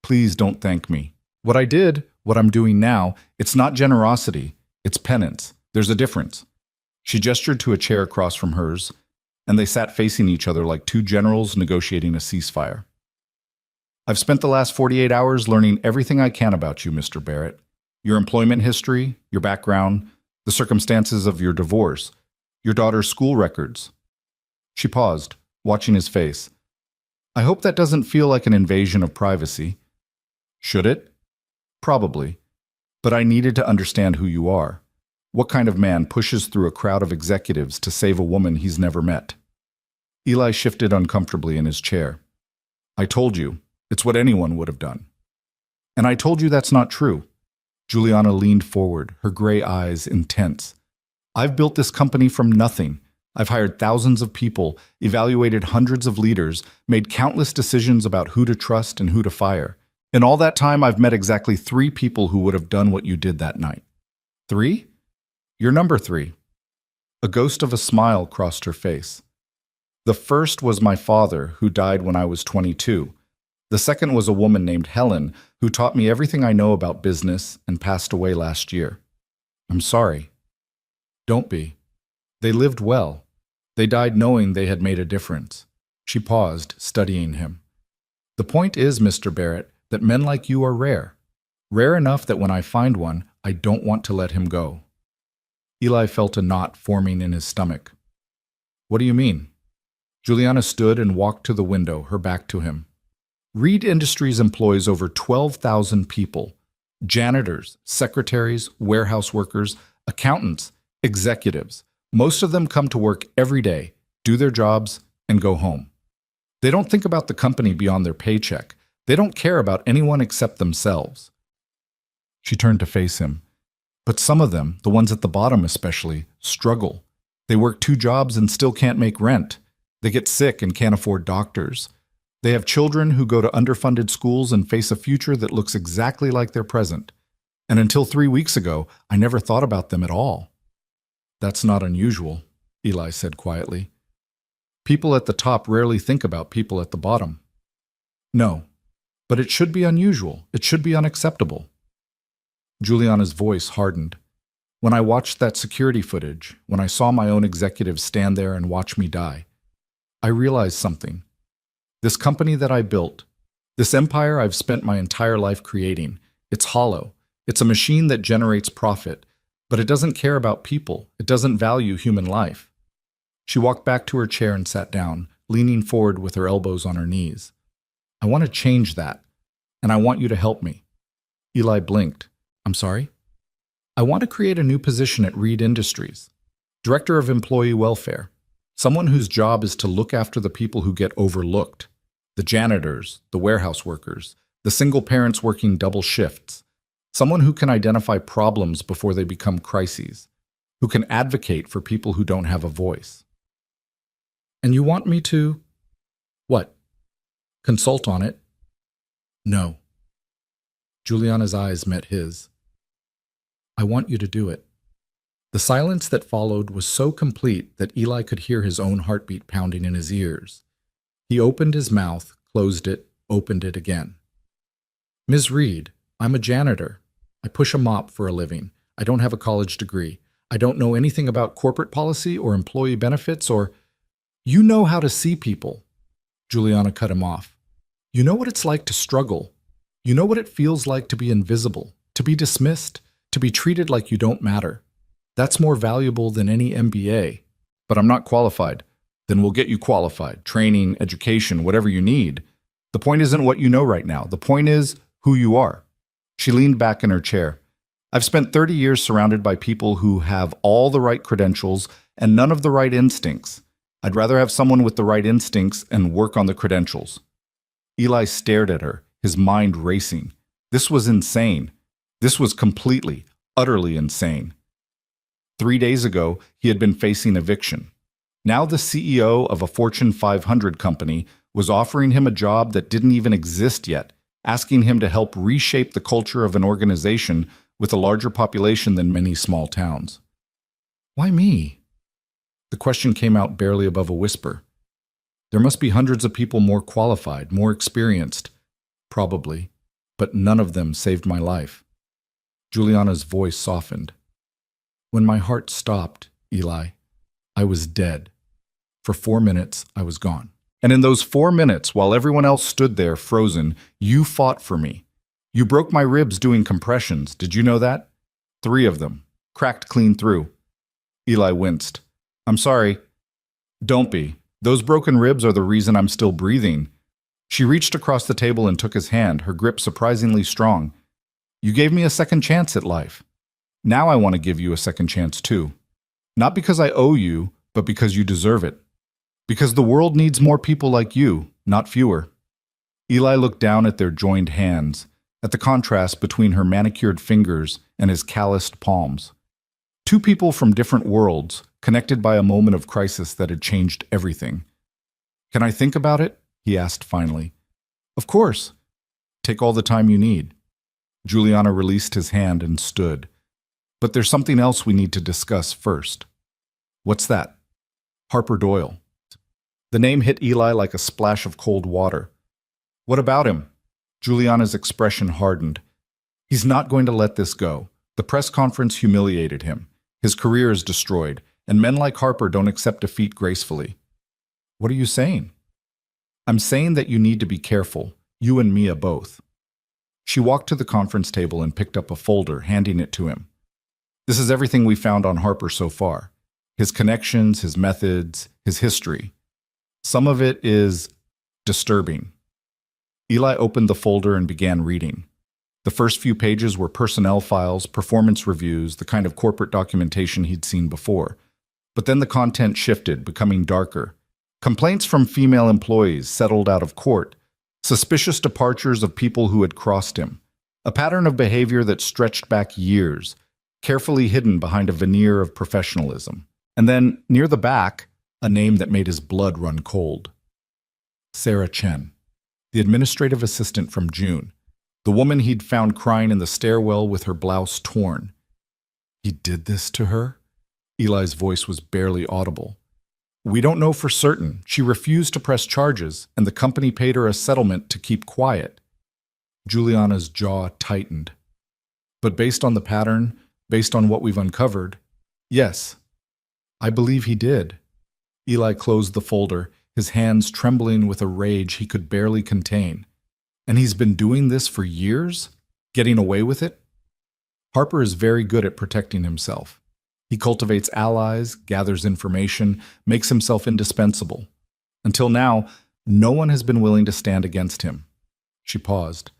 Please don't thank me. What I did, what I'm doing now, it's not generosity. It's penance. There's a difference. She gestured to a chair across from hers, and they sat facing each other like two generals negotiating a ceasefire. I've spent the last 48 hours learning everything I can about you, Mr. Barrett. Your employment history, your background, the circumstances of your divorce, your daughter's school records. She paused, watching his face. I hope that doesn't feel like an invasion of privacy. Should it? Probably. But I needed to understand who you are. What kind of man pushes through a crowd of executives to save a woman he's never met? Eli shifted uncomfortably in his chair. I told you, it's what anyone would have done. And I told you that's not true. Juliana leaned forward, her gray eyes intense. I've built this company from nothing. I've hired thousands of people, evaluated hundreds of leaders, made countless decisions about who to trust and who to fire. In all that time, I've met exactly 3 people who would have done what you did that night. 3? You're number 3. A ghost of a smile crossed her face. The first was my father, who died when I was 22. The second was a woman named Helen, who taught me everything I know about business and passed away last year. I'm sorry. Don't be. They lived well. They died knowing they had made a difference. She paused, studying him. The point is, Mr. Barrett, that men like you are rare. Rare enough that when I find one, I don't want to let him go. Eli felt a knot forming in his stomach. What do you mean? Juliana stood and walked to the window, her back to him. Reed Industries employs over 12,000 people. Janitors, secretaries, warehouse workers, accountants, executives. Most of them come to work every day, do their jobs, and go home. They don't think about the company beyond their paycheck. They don't care about anyone except themselves. She turned to face him. But some of them, the ones at the bottom especially, struggle. They work 2 jobs and still can't make rent. They get sick and can't afford doctors. They have children who go to underfunded schools and face a future that looks exactly like their present. And until 3 weeks ago, I never thought about them at all. That's not unusual, Eli said quietly. People at the top rarely think about people at the bottom. No, but it should be unusual. It should be unacceptable. Juliana's voice hardened. When I watched that security footage, when I saw my own executives stand there and watch me die, I realized something. This company that I built, this empire I've spent my entire life creating, it's hollow. It's a machine that generates profit, but it doesn't care about people. It doesn't value human life. She walked back to her chair and sat down, leaning forward with her elbows on her knees. I want to change that, and I want you to help me. Eli blinked. I'm sorry? I want to create a new position at Reed Industries, Director of Employee Welfare. Someone whose job is to look after the people who get overlooked, the janitors, the warehouse workers, the single parents working double shifts. Someone who can identify problems before they become crises, who can advocate for people who don't have a voice. And you want me to... What? Consult on it? No. Juliana's eyes met his. I want you to do it. The silence that followed was so complete that Eli could hear his own heartbeat pounding in his ears. He opened his mouth, closed it, opened it again. Ms. Reed, I'm a janitor. I push a mop for a living. I don't have a college degree. I don't know anything about corporate policy or employee benefits or... You know how to see people. Juliana cut him off. You know what it's like to struggle. You know what it feels like to be invisible, to be dismissed, to be treated like you don't matter. That's more valuable than any MBA. But I'm not qualified. Then we'll get you qualified. Training, education, whatever you need. The point isn't what you know right now. The point is who you are. She leaned back in her chair. I've spent 30 years surrounded by people who have all the right credentials and none of the right instincts. I'd rather have someone with the right instincts and work on the credentials. Eli stared at her, his mind racing. This was insane. This was completely, utterly insane. 3 days ago, he had been facing eviction. Now the CEO of a Fortune 500 company was offering him a job that didn't even exist yet, asking him to help reshape the culture of an organization with a larger population than many small towns. Why me? The question came out barely above a whisper. There must be hundreds of people more qualified, more experienced. Probably, but none of them saved my life. Juliana's voice softened. When my heart stopped, Eli, I was dead. For 4 minutes, I was gone. And in those 4 minutes, while everyone else stood there frozen, you fought for me. You broke my ribs doing compressions. Did you know that? 3 of them. Cracked clean through. Eli winced. I'm sorry. Don't be. Those broken ribs are the reason I'm still breathing. She reached across the table and took his hand, her grip surprisingly strong. You gave me a second chance at life. Now I want to give you a second chance too. Not because I owe you, but because you deserve it. Because the world needs more people like you, not fewer. Eli looked down at their joined hands, at the contrast between her manicured fingers and his calloused palms. 2 people from different worlds, connected by a moment of crisis that had changed everything. Can I think about it? He asked finally. Of course. Take all the time you need. Juliana released his hand and stood. But there's something else we need to discuss first. What's that? Harper Doyle. The name hit Eli like a splash of cold water. What about him? Juliana's expression hardened. He's not going to let this go. The press conference humiliated him. His career is destroyed, and men like Harper don't accept defeat gracefully. What are you saying? I'm saying that you need to be careful, you and Mia both. She walked to the conference table and picked up a folder, handing it to him. This is everything we found on Harper so far. His connections, his methods, his history. Some of it is disturbing. Eli opened the folder and began reading. The first few pages were personnel files, performance reviews, the kind of corporate documentation he'd seen before. But then the content shifted, becoming darker. Complaints from female employees settled out of court. Suspicious departures of people who had crossed him. A pattern of behavior that stretched back years, carefully hidden behind a veneer of professionalism. And then, near the back, a name that made his blood run cold. Sarah Chen, the administrative assistant from June. The woman he'd found crying in the stairwell with her blouse torn. He did this to her? Eli's voice was barely audible. We don't know for certain. She refused to press charges, and the company paid her a settlement to keep quiet. Juliana's jaw tightened. But based on the pattern, based on what we've uncovered, yes, I believe he did. Eli closed the folder, his hands trembling with a rage he could barely contain. And he's been doing this for years? Getting away with it? Harper is very good at protecting himself. He cultivates allies, gathers information, makes himself indispensable. Until now, no one has been willing to stand against him. She paused.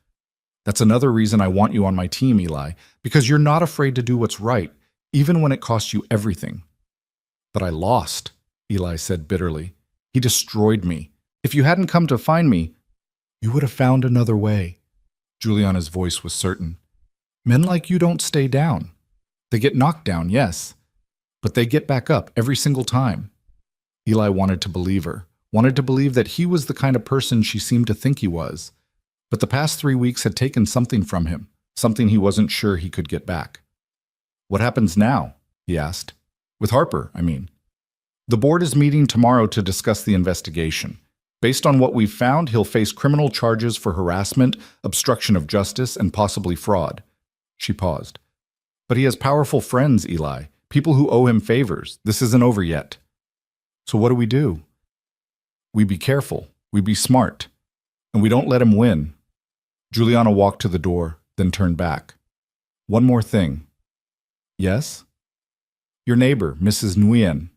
That's another reason I want you on my team, Eli, because you're not afraid to do what's right, even when it costs you everything. But I lost, Eli said bitterly. He destroyed me. If you hadn't come to find me, you would have found another way. Juliana's voice was certain. Men like you don't stay down. They get knocked down, yes, but they get back up every single time. Eli wanted to believe her, wanted to believe that he was the kind of person she seemed to think he was. But the past 3 weeks had taken something from him, something he wasn't sure he could get back. What happens now? he asked. With Harper, I mean. The board is meeting tomorrow to discuss the investigation. Based on what we've found, he'll face criminal charges for harassment, obstruction of justice, and possibly fraud. She paused. But he has powerful friends, Eli. People who owe him favors. This isn't over yet. So what do? We be careful. We be smart. And we don't let him win. Juliana walked to the door, then turned back. One more thing. Yes? Your neighbor, Mrs. Nguyen.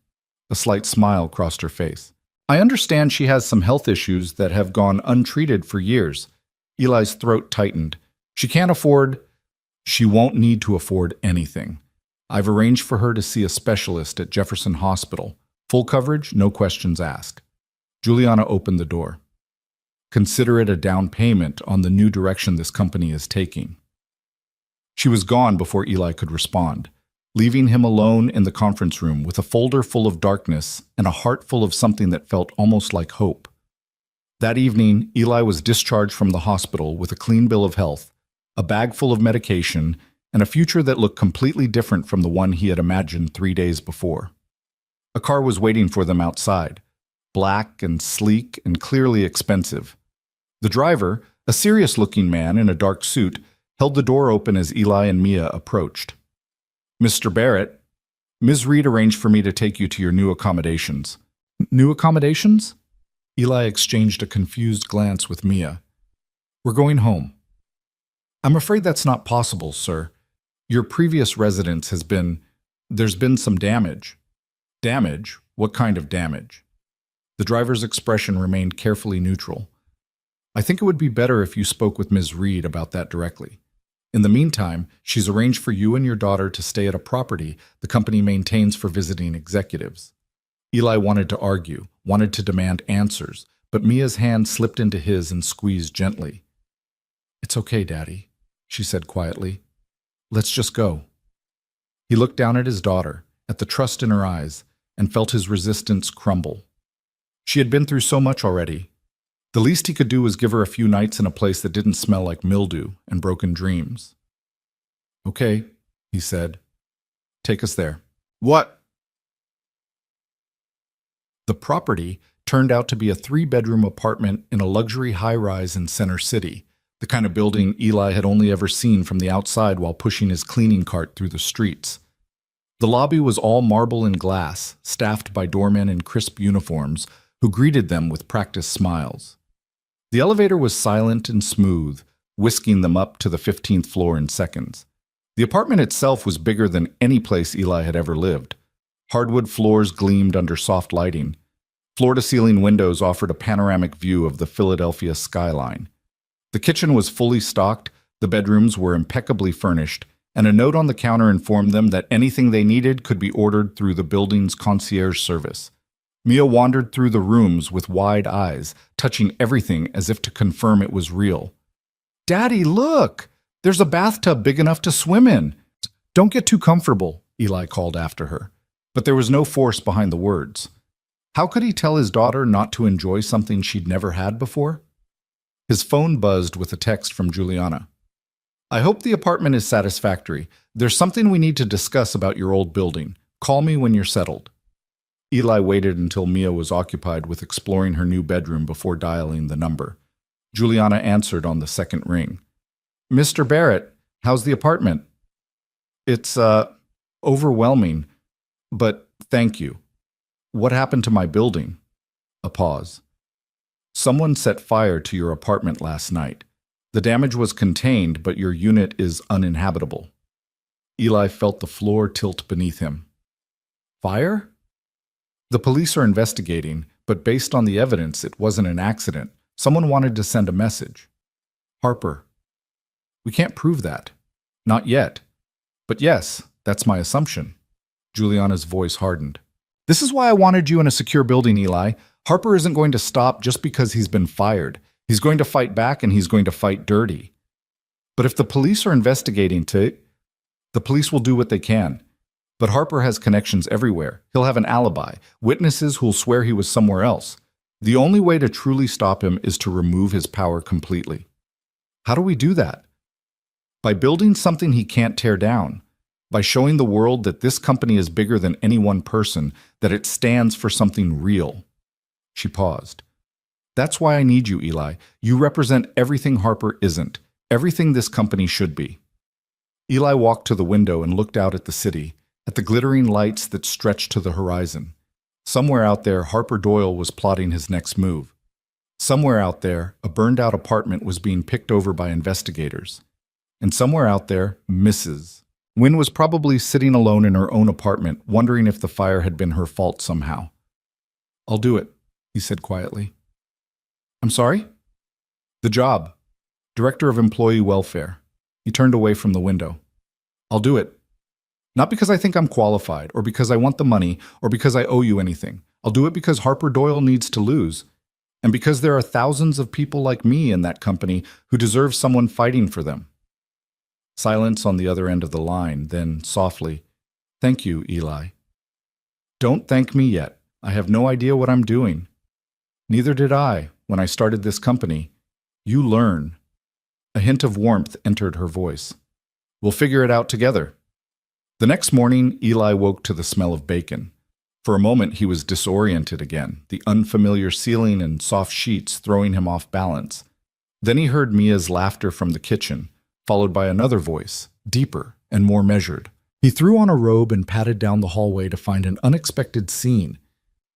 A slight smile crossed her face. I understand she has some health issues that have gone untreated for years. Eli's throat tightened. She won't need to afford anything. I've arranged for her to see a specialist at Jefferson Hospital. Full coverage, no questions asked. Juliana opened the door. Consider it a down payment on the new direction this company is taking. She was gone before Eli could respond, leaving him alone in the conference room with a folder full of darkness and a heart full of something that felt almost like hope. That evening, Eli was discharged from the hospital with a clean bill of health, a bag full of medication, and a future that looked completely different from the one he had imagined 3 days before. A car was waiting for them outside, black and sleek and clearly expensive. The driver, a serious-looking man in a dark suit, held the door open as Eli and Mia approached. Mr. Barrett, Ms. Reed arranged for me to take you to your new accommodations. New accommodations? Eli exchanged a confused glance with Mia. We're going home. I'm afraid that's not possible, sir. Your previous residence there's been some damage. Damage? What kind of damage? The driver's expression remained carefully neutral. I think it would be better if you spoke with Ms. Reed about that directly. In the meantime, she's arranged for you and your daughter to stay at a property the company maintains for visiting executives. Eli wanted to argue, wanted to demand answers, but Mia's hand slipped into his and squeezed gently. It's okay, Daddy, she said quietly. Let's just go. He looked down at his daughter, at the trust in her eyes, and felt his resistance crumble. She had been through so much already. The least he could do was give her a few nights in a place that didn't smell like mildew and broken dreams. Okay, he said. Take us there. What? The property turned out to be a 3-bedroom apartment in a luxury high-rise in Center City, the kind of building Eli had only ever seen from the outside while pushing his cleaning cart through the streets. The lobby was all marble and glass, staffed by doormen in crisp uniforms who greeted them with practiced smiles. The elevator was silent and smooth, whisking them up to the 15th floor in seconds. The apartment itself was bigger than any place Eli had ever lived. Hardwood floors gleamed under soft lighting. Floor-to-ceiling windows offered a panoramic view of the Philadelphia skyline. The kitchen was fully stocked, the bedrooms were impeccably furnished, and a note on the counter informed them that anything they needed could be ordered through the building's concierge service. Mia wandered through the rooms with wide eyes, touching everything as if to confirm it was real. Daddy, look! There's a bathtub big enough to swim in. Don't get too comfortable, Eli called after her. But there was no force behind the words. How could he tell his daughter not to enjoy something she'd never had before? His phone buzzed with a text from Juliana. I hope the apartment is satisfactory. There's something we need to discuss about your old building. Call me when you're settled. Eli waited until Mia was occupied with exploring her new bedroom before dialing the number. Juliana answered on the second ring. Mr. Barrett, how's the apartment? It's, overwhelming, but thank you. What happened to my building? A pause. Someone set fire to your apartment last night. The damage was contained, but your unit is uninhabitable. Eli felt the floor tilt beneath him. Fire? The police are investigating, but based on the evidence, it wasn't an accident. Someone wanted to send a message. Harper. We can't prove that. Not yet. But yes, that's my assumption. Juliana's voice hardened. This is why I wanted you in a secure building, Eli. Harper isn't going to stop just because he's been fired. He's going to fight back, and he's going to fight dirty. But if the police are investigating the police will do what they can. But Harper has connections everywhere. He'll have an alibi, witnesses who'll swear he was somewhere else. The only way to truly stop him is to remove his power completely. How do we do that? By building something he can't tear down. by showing the world that this company is bigger than any one person, that it stands for something real. She paused. That's why I need you, Eli. You represent everything Harper isn't, everything this company should be. Eli walked to the window and looked out at the city, at the glittering lights that stretched to the horizon. Somewhere out there, Harper Doyle was plotting his next move. Somewhere out there, a burned-out apartment was being picked over by investigators. And somewhere out there, Mrs. Wynne was probably sitting alone in her own apartment, wondering if the fire had been her fault somehow. "I'll do it," he said quietly. "I'm sorry?" "The job. Director of Employee Welfare." He turned away from the window. "I'll do it. Not because I think I'm qualified, or because I want the money, or because I owe you anything. I'll do it because Harper Doyle needs to lose, and because there are thousands of people like me in that company who deserve someone fighting for them." Silence on the other end of the line, then softly, "Thank you, Eli." "Don't thank me yet. I have no idea what I'm doing. Neither did I when I started this company. You learn." A hint of warmth entered her voice. "We'll figure it out together." The next morning, Eli woke to the smell of bacon. For a moment, he was disoriented again, the unfamiliar ceiling and soft sheets throwing him off balance. Then he heard Mia's laughter from the kitchen, followed by another voice, deeper and more measured. He threw on a robe and padded down the hallway to find an unexpected scene.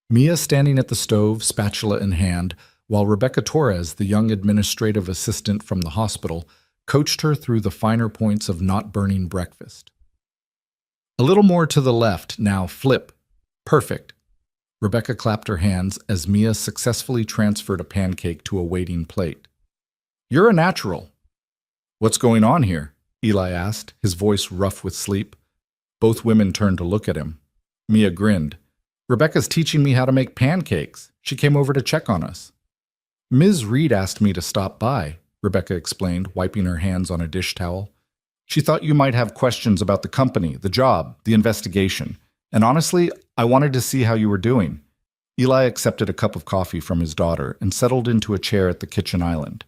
Mia standing at the stove, spatula in hand, while Rebecca Torres, the young administrative assistant from the hospital, coached her through the finer points of not burning breakfast. "A little more to the left, now flip. Perfect." Rebecca clapped her hands as Mia successfully transferred a pancake to a waiting plate. "You're a natural." "What's going on here?" Eli asked, his voice rough with sleep. Both women turned to look at him. Mia grinned. "Rebecca's teaching me how to make pancakes. She came over to check on us." "Ms. Reed asked me to stop by," Rebecca explained, wiping her hands on a dish towel. "She thought you might have questions about the company, the job, the investigation. And honestly, I wanted to see how you were doing." Eli accepted a cup of coffee from his daughter and settled into a chair at the kitchen island.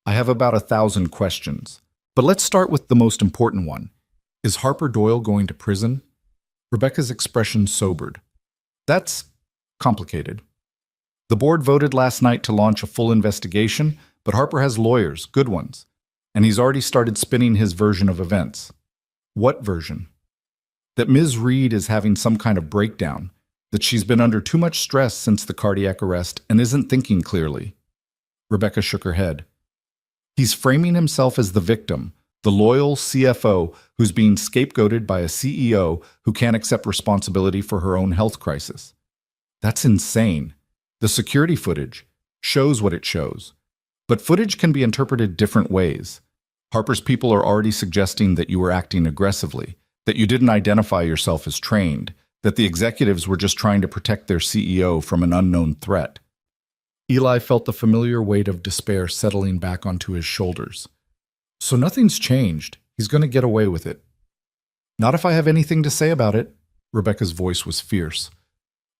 "I have about 1,000 questions. But let's start with the most important one. Is Harper Doyle going to prison?" Rebecca's expression sobered. "That's complicated. The board voted last night to launch a full investigation, but Harper has lawyers, good ones, and he's already started spinning his version of events." "What version?" "That Ms. Reed is having some kind of breakdown, that she's been under too much stress since the cardiac arrest and isn't thinking clearly." Rebecca shook her head. "He's framing himself as the victim, the loyal CFO who's being scapegoated by a CEO who can't accept responsibility for her own health crisis. That's insane. The security footage shows what it shows. But footage can be interpreted different ways. Harper's people are already suggesting that you were acting aggressively, that you didn't identify yourself as trained, that the executives were just trying to protect their CEO from an unknown threat." Eli felt the familiar weight of despair settling back onto his shoulders. "So nothing's changed. He's going to get away with it." "Not if I have anything to say about it." Rebecca's voice was fierce.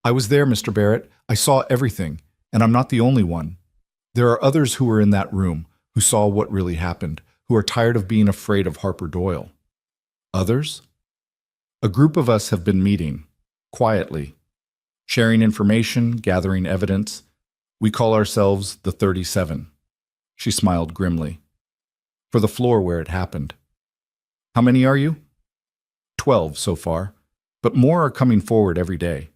"I was there, Mr. Barrett. I saw everything, and I'm not the only one. There are others who were in that room, who saw what really happened, who are tired of being afraid of Harper Doyle." "Others?" "A group of us have been meeting, quietly, sharing information, gathering evidence. We call ourselves the 37. She smiled grimly. "For the floor where it happened." "How many are you?" 12 so far, but more are coming forward every day.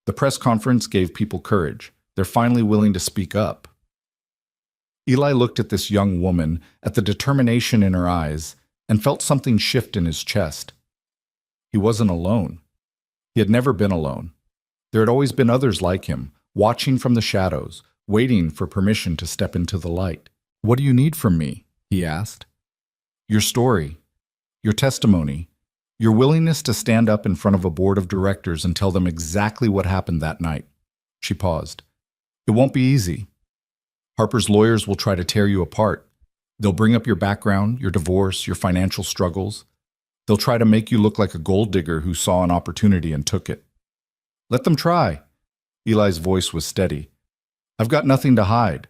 The press conference gave people courage. They're finally willing to speak up." Eli looked at this young woman, at the determination in her eyes, and felt something shift in his chest. He wasn't alone. He had never been alone. There had always been others like him, watching from the shadows, waiting for permission to step into the light. "What do you need from me?" he asked. "Your story, your testimony, your willingness to stand up in front of a board of directors and tell them exactly what happened that night." She paused. "It won't be easy. Harper's lawyers will try to tear you apart. They'll bring up your background, your divorce, your financial struggles. They'll try to make you look like a gold digger who saw an opportunity and took it. Let them try." Eli's voice was steady. "I've got nothing to hide."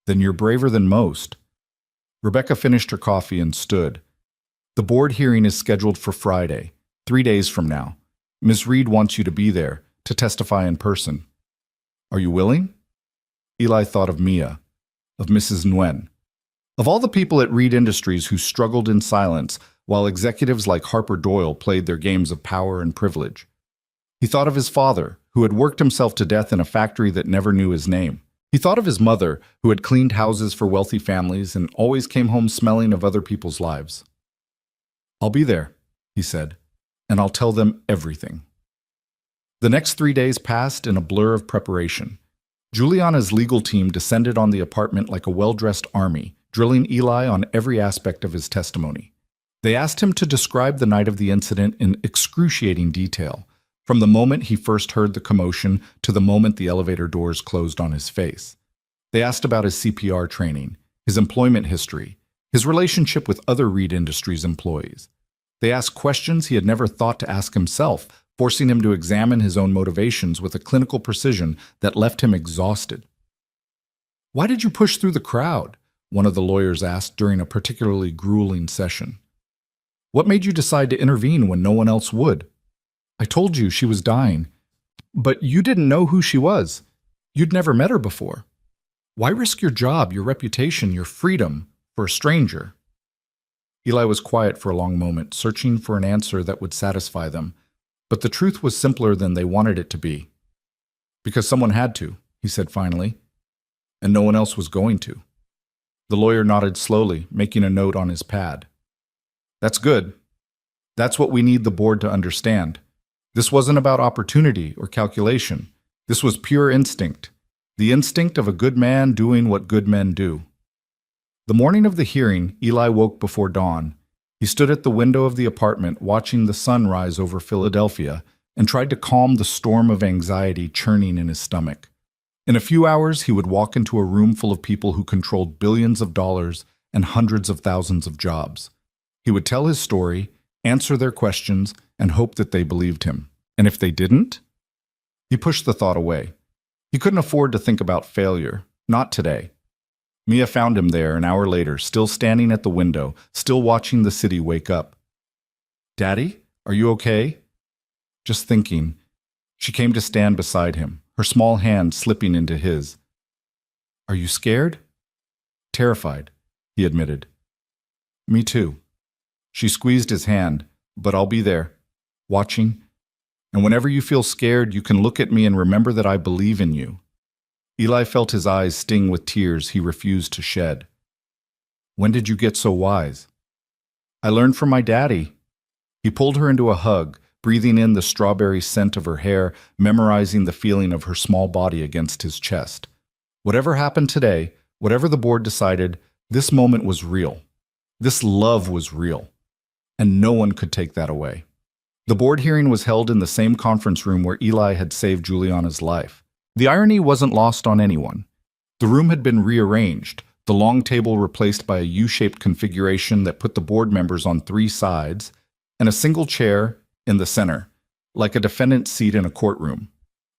"Then you're braver than most." Rebecca finished her coffee and stood. "The board hearing is scheduled for Friday. 3 days from now. Ms. Reed wants you to be there, to testify in person. Are you willing? Eli thought of Mia, of Mrs. Nguyen, of all the people at Reed Industries who struggled in silence while executives like Harper Doyle played their games of power and privilege. He thought of his father, who had worked himself to death in a factory that never knew his name. He thought of his mother, who had cleaned houses for wealthy families and always came home smelling of other people's lives. I'll be there, he said, and I'll tell them everything. The next 3 days passed in a blur of preparation. Juliana's legal team descended on the apartment like a well-dressed army, drilling Eli on every aspect of his testimony. They asked him to describe the night of the incident in excruciating detail, from the moment he first heard the commotion to the moment the elevator doors closed on his face. They asked about his CPR training, his employment history, his relationship with other Reed Industries employees. They asked questions he had never thought to ask himself, forcing him to examine his own motivations with a clinical precision that left him exhausted. "Why did you push through the crowd?" one of the lawyers asked during a particularly grueling session. "What made you decide to intervene when no one else would? I told you she was dying, but you didn't know who she was. You'd never met her before. Why risk your job, your reputation, your freedom for a stranger?" Eli was quiet for a long moment, searching for an answer that would satisfy them, but the truth was simpler than they wanted it to be. "Because someone had to," he said finally, "and no one else was going to." The lawyer nodded slowly, making a note on his pad. "That's good. That's what we need the board to understand. This wasn't about opportunity or calculation. This was pure instinct. The instinct of a good man doing what good men do." The morning of the hearing, Eli woke before dawn. He stood at the window of the apartment, watching the sun rise over Philadelphia, and tried to calm the storm of anxiety churning in his stomach. In a few hours, he would walk into a room full of people who controlled billions of dollars and hundreds of thousands of jobs. He would tell his story, answer their questions, and hope that they believed him. And if they didn't? He pushed the thought away. He couldn't afford to think about failure. Not today. Mia found him there an hour later, still standing at the window, still watching the city wake up. "Daddy, are you okay?" "Just thinking." She came to stand beside him, her small hand slipping into his. "Are you scared?" "Terrified," he admitted. "Me too." She squeezed his hand. "But I'll be there, watching. And whenever you feel scared, you can look at me and remember that I believe in you." Eli felt his eyes sting with tears he refused to shed. "When did you get so wise?" "I learned from my daddy." He pulled her into a hug, breathing in the strawberry scent of her hair, memorizing the feeling of her small body against his chest. Whatever happened today, whatever the board decided, this moment was real. This love was real. And no one could take that away. The board hearing was held in the same conference room where Eli had saved Juliana's life. The irony wasn't lost on anyone. The room had been rearranged, the long table replaced by a U-shaped configuration that put the board members on 3 sides, and a single chair in the center, like a defendant's seat in a courtroom.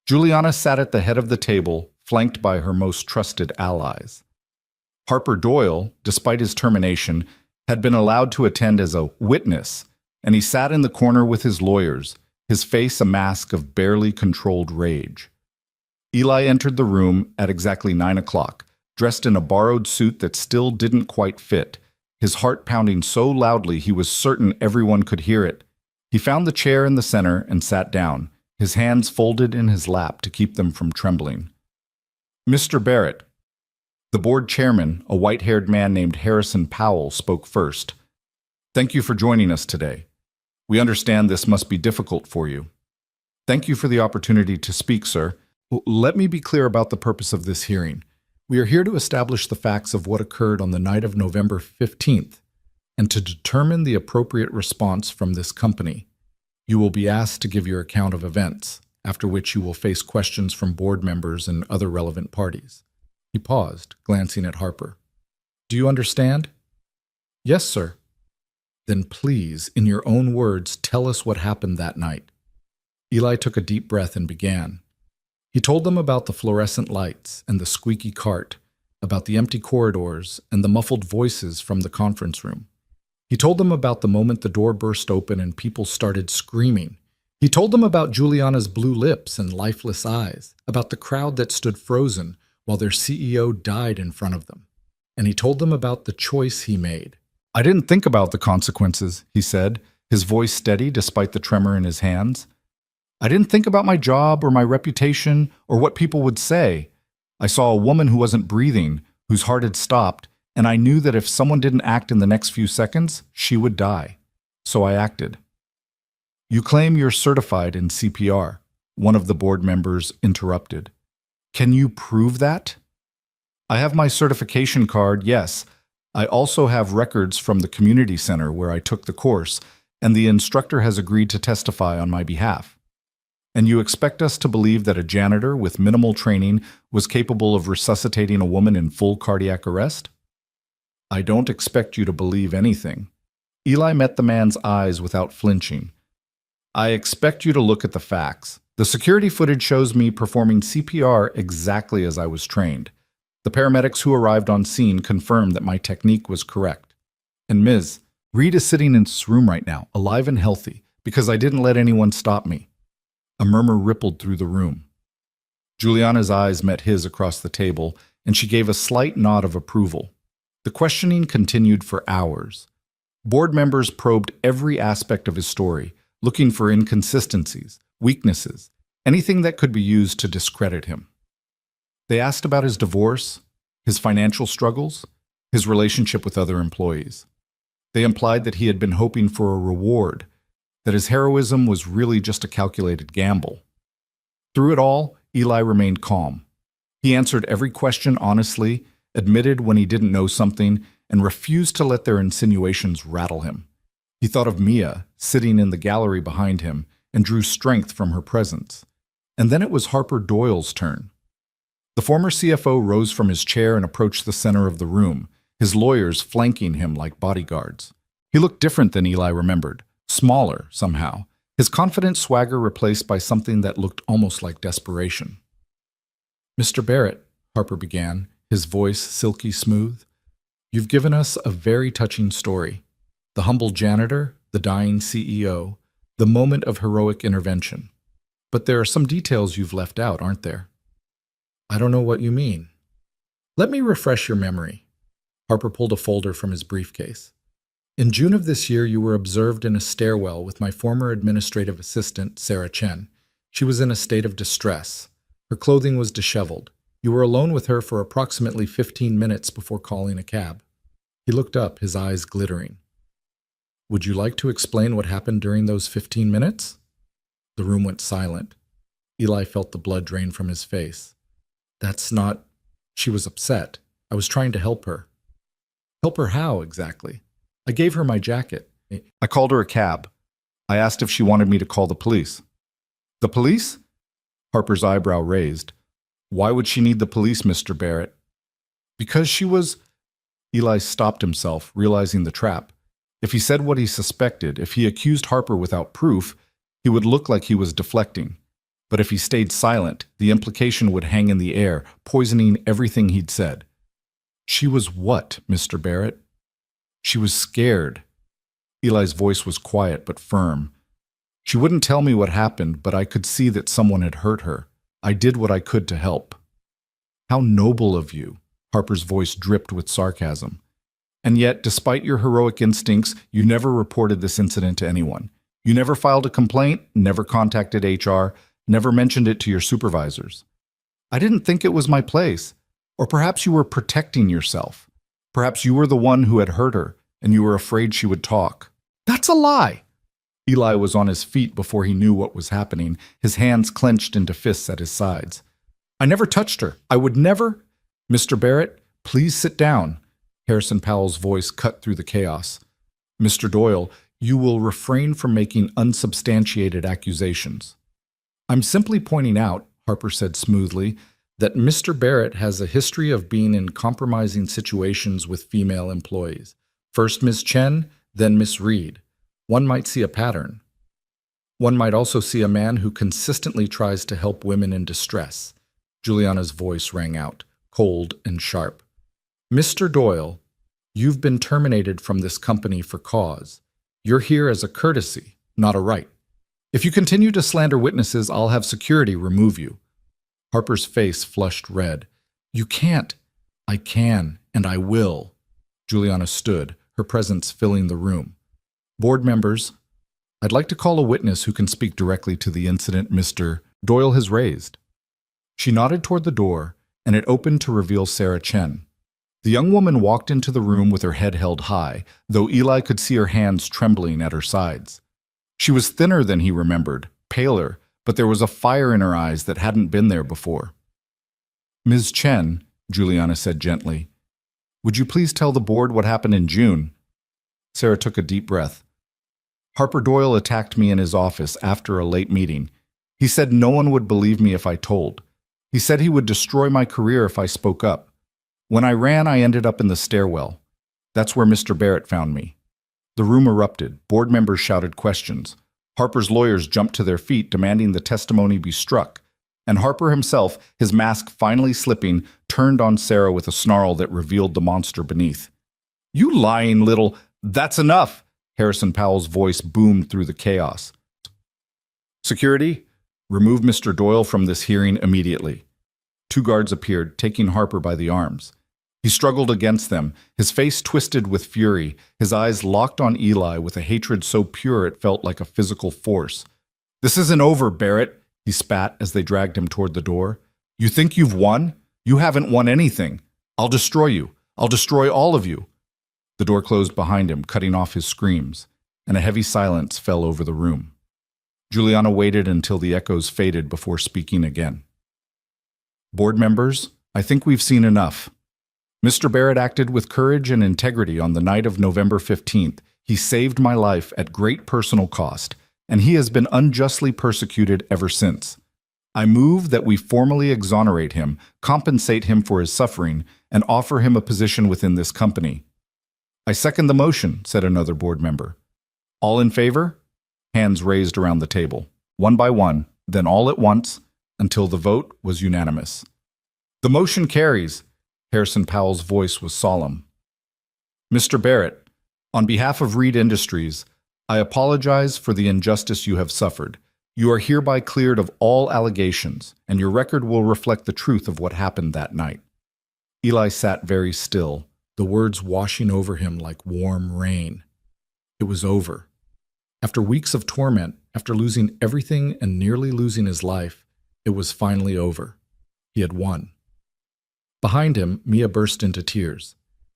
Juliana sat at the head of the table, flanked by her most trusted allies. Harper Doyle, despite his termination, had been allowed to attend as a witness, and he sat in the corner with his lawyers, his face a mask of barely controlled rage. Eli entered the room at exactly 9 o'clock, dressed in a borrowed suit that still didn't quite fit, his heart pounding so loudly he was certain everyone could hear it. He found the chair in the center and sat down, his hands folded in his lap to keep them from trembling. "Mr. Barrett." The board chairman, a white-haired man named Harrison Powell, spoke first. "Thank you for joining us today. We understand this must be difficult for you. Thank you for the opportunity to speak, sir. Let me be clear about the purpose of this hearing. We are here to establish the facts of what occurred on the night of November 15th and to determine the appropriate response from this company. You will be asked to give your account of events, after which you will face questions from board members and other relevant parties." He paused, glancing at Harper. "Do you understand?" "Yes, sir." "Then please, in your own words, tell us what happened that night." Eli took a deep breath and began. He told them about the fluorescent lights and the squeaky cart, about the empty corridors and the muffled voices from the conference room. He told them about the moment the door burst open and people started screaming. He told them about Juliana's blue lips and lifeless eyes, about the crowd that stood frozen while their CEO died in front of them. And he told them about the choice he made. "I didn't think about the consequences," he said, his voice steady despite the tremor in his hands. "I didn't think about my job or my reputation or what people would say. I saw a woman who wasn't breathing, whose heart had stopped, and I knew that if someone didn't act in the next few seconds, she would die. So I acted." "You claim you're certified in CPR," one of the board members interrupted. "Can you prove that?" "I have my certification card, yes. I also have records from the community center where I took the course, and the instructor has agreed to testify on my behalf." "And you expect us to believe that a janitor with minimal training was capable of resuscitating a woman in full cardiac arrest?" "I don't expect you to believe anything." Eli met the man's eyes without flinching. "I expect you to look at the facts. The security footage shows me performing CPR exactly as I was trained. The paramedics who arrived on scene confirmed that my technique was correct. And Ms. Reed is sitting in this room right now, alive and healthy, because I didn't let anyone stop me." A murmur rippled through the room. Juliana's eyes met his across the table, and she gave a slight nod of approval. The questioning continued for hours. Board members probed every aspect of his story, looking for inconsistencies, weaknesses, anything that could be used to discredit him. They asked about his divorce, his financial struggles, his relationship with other employees. They implied that he had been hoping for a reward, that his heroism was really just a calculated gamble. Through it all, Eli remained calm. He answered every question honestly, admitted when he didn't know something, and refused to let their insinuations rattle him. He thought of Mia, sitting in the gallery behind him, and drew strength from her presence. And then it was Harper Doyle's turn. The former CFO rose from his chair and approached the center of the room, his lawyers flanking him like bodyguards. He looked different than Eli remembered, smaller somehow, his confident swagger replaced by something that looked almost like desperation. "Mr. Barrett," Harper began, his voice silky smooth, "you've given us a very touching story. The humble janitor, the dying CEO, the moment of heroic intervention. But there are some details you've left out, aren't there?" "I don't know what you mean." "Let me refresh your memory." Harper pulled a folder from his briefcase. "In June of this year, you were observed in a stairwell with my former administrative assistant, Sarah Chen. She was in a state of distress. Her clothing was disheveled. You were alone with her for approximately 15 minutes before calling a cab." He looked up, his eyes glittering. "Would you like to explain what happened during those 15 minutes? The room went silent. Eli felt the blood drain from his face. "That's not—" She was upset. "I was trying to help her." "Help her how, exactly?" "I gave her my jacket. I called her a cab. I asked if she wanted me to call the police." "The police?" Harper's eyebrow raised. "Why would she need the police, Mr. Barrett?" "Because she was—" Eli stopped himself, realizing the trap. If he said what he suspected, if he accused Harper without proof, he would look like he was deflecting. But if he stayed silent, the implication would hang in the air, poisoning everything he'd said. "She was what, Mr. Barrett?" "She was scared." Eli's voice was quiet but firm. "She wouldn't tell me what happened, but I could see that someone had hurt her. I did what I could to help." "How noble of you." Harper's voice dripped with sarcasm. "And yet, despite your heroic instincts, you never reported this incident to anyone. You never filed a complaint, never contacted HR, never mentioned it to your supervisors." "I didn't think it was my place. Or perhaps you were protecting yourself. Perhaps you were the one who had hurt her, and you were afraid she would talk." "That's a lie!" Eli was on his feet before he knew what was happening, his hands clenched into fists at his sides. "I never touched her. I would never—" "Mr. Barrett, please sit down." Harrison Powell's voice cut through the chaos. "Mr. Doyle, you will refrain from making unsubstantiated accusations." "I'm simply pointing out," Harper said smoothly, "that Mr. Barrett has a history of being in compromising situations with female employees. First Miss Chen, then Miss Reed. One might see a pattern. One might also see a man who consistently tries to help women in distress." Juliana's voice rang out, cold and sharp. "Mr. Doyle, You've been terminated from this company for cause. You're here as a courtesy, not a right. If you continue to slander witnesses, I'll have security remove you." Harper's face flushed red. "You can't." "I can, and I will." Juliana stood, her presence filling the room. "Board members, I'd like to call a witness who can speak directly to the incident Mr. Doyle has raised." She nodded toward the door, and it opened to reveal Sarah Chen. The young woman walked into the room with her head held high, though Eli could see her hands trembling at her sides. She was thinner than he remembered, paler, but there was a fire in her eyes that hadn't been there before. "Ms. Chen," Juliana said gently, "would you please tell the board what happened in June?" Sarah took a deep breath. "Harper Doyle attacked me in his office after a late meeting. He said no one would believe me if I told. He said he would destroy my career if I spoke up. When I ran, I ended up in the stairwell. That's where Mr. Barrett found me." The room erupted. Board members shouted questions. Harper's lawyers jumped to their feet, demanding the testimony be struck. And Harper himself, his mask finally slipping, turned on Sarah with a snarl that revealed the monster beneath. "You lying little—" "That's enough!" Harrison Powell's voice boomed through the chaos. "Security, remove Mr. Doyle from this hearing immediately." Two guards appeared, taking Harper by the arms. He struggled against them, his face twisted with fury, his eyes locked on Eli with a hatred so pure it felt like a physical force. "This isn't over, Barrett," he spat as they dragged him toward the door. "You think you've won? You haven't won anything. I'll destroy you. I'll destroy all of you." The door closed behind him, cutting off his screams, and a heavy silence fell over the room. Juliana waited until the echoes faded before speaking again. "Board members, I think we've seen enough. Mr. Barrett acted with courage and integrity on the night of November 15th. He saved my life at great personal cost, and he has been unjustly persecuted ever since. I move that we formally exonerate him, compensate him for his suffering, and offer him a position within this company." "I second the motion," said another board member. "All in favor?" Hands raised around the table, one by one, then all at once, until the vote was unanimous. "The motion carries." Harrison Powell's voice was solemn. "Mr. Barrett, on behalf of Reed Industries, I apologize for the injustice you have suffered. You are hereby cleared of all allegations, and your record will reflect the truth of what happened that night." Eli sat very still, the words washing over him like warm rain. It was over. After weeks of torment, after losing everything and nearly losing his life, it was finally over. He had won. Behind him, Mia burst into tears.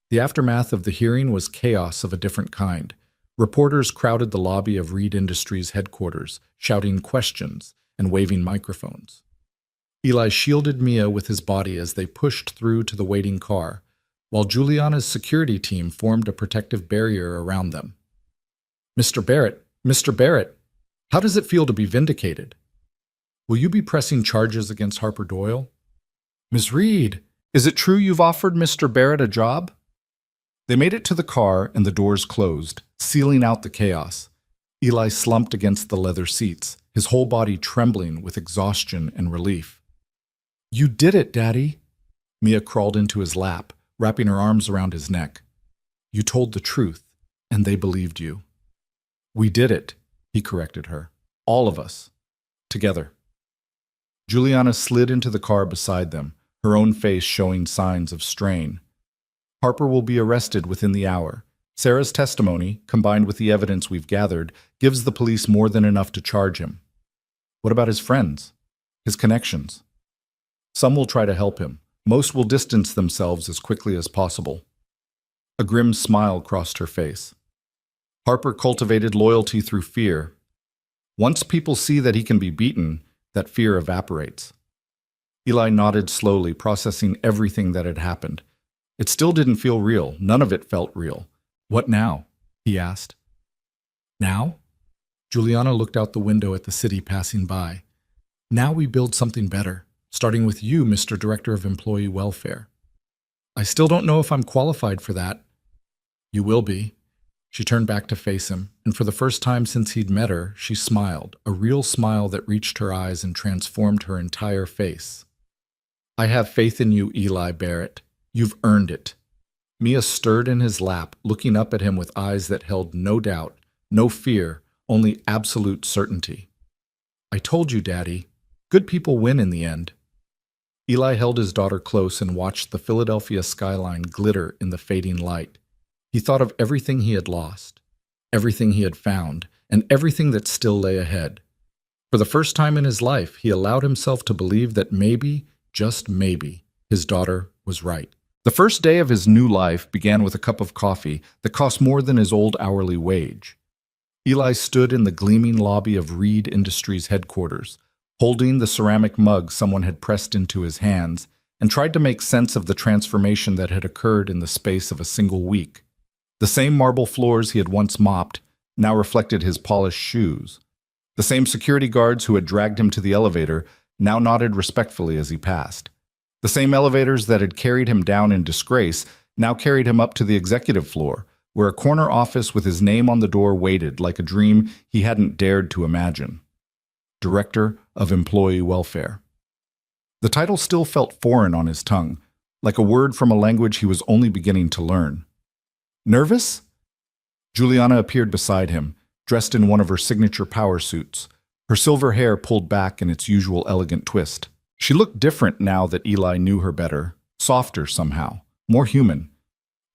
The aftermath of the hearing was chaos of a different kind. Reporters crowded the lobby of Reed Industries headquarters, shouting questions and waving microphones. Eli shielded Mia with his body as they pushed through to the waiting car, while Juliana's security team formed a protective barrier around them. "Mr. Barrett, how does it feel to be vindicated? Will you be pressing charges against Harper Doyle?" "Ms. Reed, is it true you've offered Mr. Barrett a job?" They made it to the car and the doors closed, sealing out the chaos. Eli slumped against the leather seats, his whole body trembling with exhaustion and relief. "You did it, Daddy." Mia crawled into his lap, wrapping her arms around his neck. "You told the truth, and they believed you." "We did it," he corrected her. "All of us. Together." Juliana slid into the car beside them, her own face showing signs of strain. "Harper will be arrested within the hour. Sarah's testimony, combined with the evidence we've gathered, gives the police more than enough to charge him. What about his friends? His connections? Some will try to help him. Most will distance themselves as quickly as possible." A grim smile crossed her face. "Harper cultivated loyalty through fear. Once people see that he can be beaten, that fear evaporates." Eli nodded slowly, processing everything that had happened. It still didn't feel real. None of it felt real. "What now?" he asked. "Now?" Juliana looked out the window at the city passing by. "Now we build something better, starting with you, Mr. Director of Employee Welfare." "I still don't know if I'm qualified for that." "You will be." She turned back to face him, and for the first time since he'd met her, she smiled, a real smile that reached her eyes and transformed her entire face. "I have faith in you, Eli Barrett. You've earned it." Mia stirred in his lap, looking up at him with eyes that held no doubt, no fear, only absolute certainty. I told you, Daddy. Good people win in the end. Eli held his daughter close and watched the Philadelphia skyline glitter in the fading light. He thought of everything he had lost, everything he had found, and everything that still lay ahead. For the first time in his life, he allowed himself to believe that maybe, just maybe, his daughter was right. The first day of his new life began with a cup of coffee that cost more than his old hourly wage. Eli stood in the gleaming lobby of Reed Industries headquarters, holding the ceramic mug someone had pressed into his hands, and tried to make sense of the transformation that had occurred in the space of a single week. The same marble floors he had once mopped now reflected his polished shoes. The same security guards who had dragged him to the elevator now nodded respectfully as he passed. The same elevators that had carried him down in disgrace now carried him up to the executive floor, where a corner office with his name on the door waited like a dream he hadn't dared to imagine. Director of Employee Welfare. The title still felt foreign on his tongue, like a word from a language he was only beginning to learn. Nervous? Juliana appeared beside him, dressed in one of her signature power suits, her silver hair pulled back in its usual elegant twist. She looked different now that Eli knew her better, softer somehow, more human.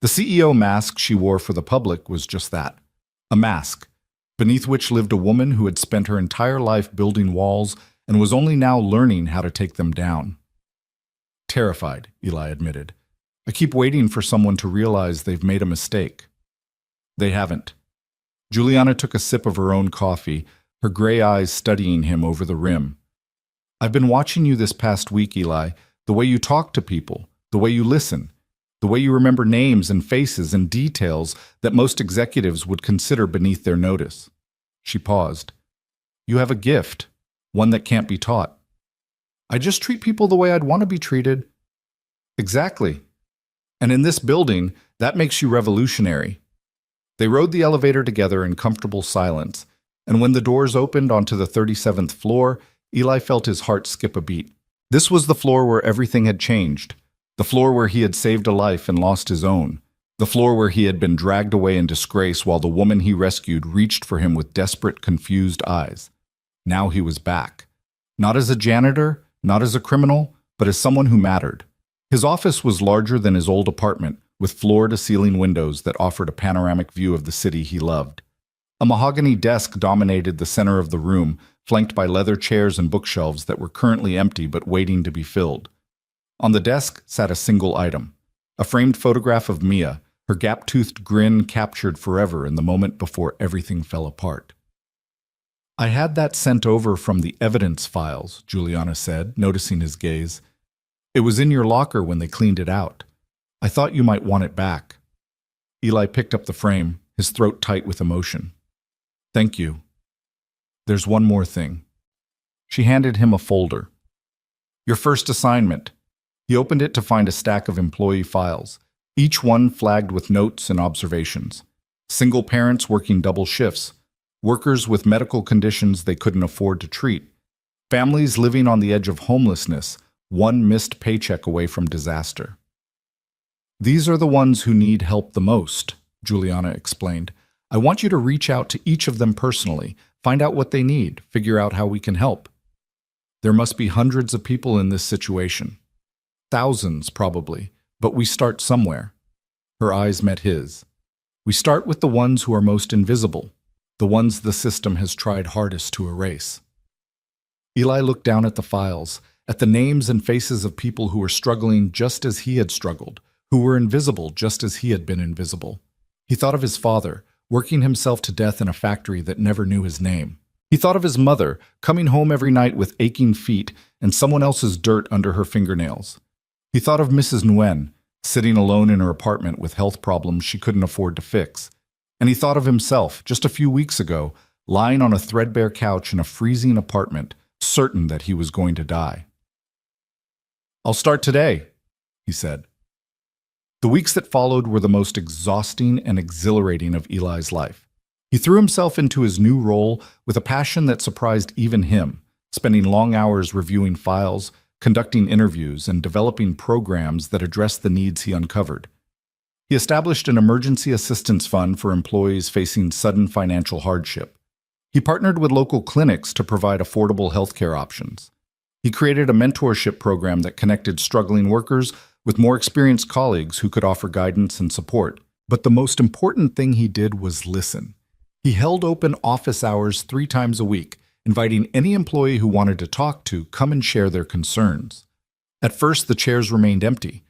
The CEO mask she wore for the public was just that, a mask, beneath which lived a woman who had spent her entire life building walls and was only now learning how to take them down. Terrified, Eli admitted. I keep waiting for someone to realize they've made a mistake. They haven't. Juliana took a sip of her own coffee, her gray eyes studying him over the rim. I've been watching you this past week, Eli, the way you talk to people, the way you listen, the way you remember names and faces and details that most executives would consider beneath their notice. She paused. You have a gift, one that can't be taught. I just treat people the way I'd want to be treated. Exactly. And in this building, that makes you revolutionary. They rode the elevator together in comfortable silence, and when the doors opened onto the 37th floor, Eli felt his heart skip a beat. This was the floor where everything had changed, the floor where he had saved a life and lost his own, the floor where he had been dragged away in disgrace while the woman he rescued reached for him with desperate, confused eyes. Now he was back. Not as a janitor, not as a criminal, but as someone who mattered. His office was larger than his old apartment, with floor-to-ceiling windows that offered a panoramic view of the city he loved. A mahogany desk dominated the center of the room, flanked by leather chairs and bookshelves that were currently empty but waiting to be filled. On the desk sat a single item, a framed photograph of Mia, her gap-toothed grin captured forever in the moment before everything fell apart. I had that sent over from the evidence files, Juliana said, noticing his gaze. It was in your locker when they cleaned it out. I thought you might want it back. Eli picked up the frame, his throat tight with emotion. Thank you. There's one more thing. She handed him a folder. Your first assignment. He opened it to find a stack of employee files, each one flagged with notes and observations. Single parents working double shifts, workers with medical conditions they couldn't afford to treat, families living on the edge of homelessness, one missed paycheck away from disaster. These are the ones who need help the most, Juliana explained. I want you to reach out to each of them personally, find out what they need, figure out how we can help. There must be hundreds of people in this situation. Thousands, probably, but we start somewhere. Her eyes met his. We start with the ones who are most invisible, the ones the system has tried hardest to erase. Eli looked down at the files, at the names and faces of people who were struggling just as he had struggled, who were invisible just as he had been invisible. He thought of his father, working himself to death in a factory that never knew his name. He thought of his mother, coming home every night with aching feet and someone else's dirt under her fingernails. He thought of Mrs. Nguyen, sitting alone in her apartment with health problems she couldn't afford to fix. And he thought of himself, just a few weeks ago, lying on a threadbare couch in a freezing apartment, certain that he was going to die. I'll start today, he said. The weeks that followed were the most exhausting and exhilarating of Eli's life. He threw himself into his new role with a passion that surprised even him, spending long hours reviewing files, conducting interviews, and developing programs that addressed the needs he uncovered. He established an emergency assistance fund for employees facing sudden financial hardship. He partnered with local clinics to provide affordable healthcare options. He created a mentorship program that connected struggling workers with more experienced colleagues who could offer guidance and support. But the most important thing he did was listen. He held open office hours 3 times a week, inviting any employee who wanted to talk to come and share their concerns. At first, the chairs remained empty,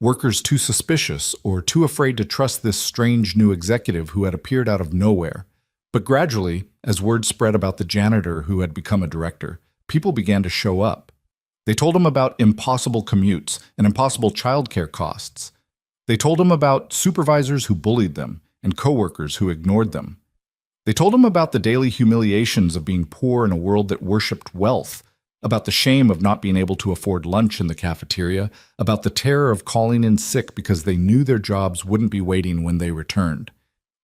workers too suspicious or too afraid to trust this strange new executive who had appeared out of nowhere. But gradually, as word spread about the janitor who had become a director, people began to show up. They told him about impossible commutes and impossible childcare costs. They told him about supervisors who bullied them and coworkers who ignored them. They told him about the daily humiliations of being poor in a world that worshipped wealth, about the shame of not being able to afford lunch in the cafeteria, about the terror of calling in sick because they knew their jobs wouldn't be waiting when they returned.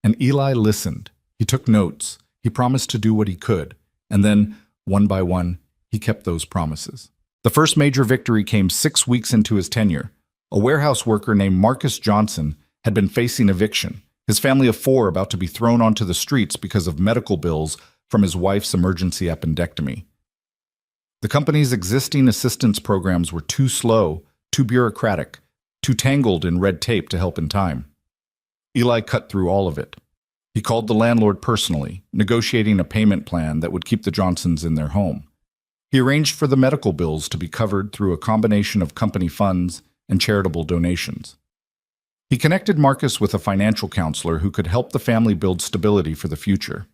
And Eli listened. He took notes. He promised to do what he could. And then, one by one, he kept those promises. The first major victory came 6 weeks into his tenure. A warehouse worker named Marcus Johnson had been facing eviction, his family of 4 about to be thrown onto the streets because of medical bills from his wife's emergency appendectomy. The company's existing assistance programs were too slow, too bureaucratic, too tangled in red tape to help in time. Eli cut through all of it. He called the landlord personally, negotiating a payment plan that would keep the Johnsons in their home. He arranged for the medical bills to be covered through a combination of company funds and charitable donations. He connected Marcus with a financial counselor who could help the family build stability for the future.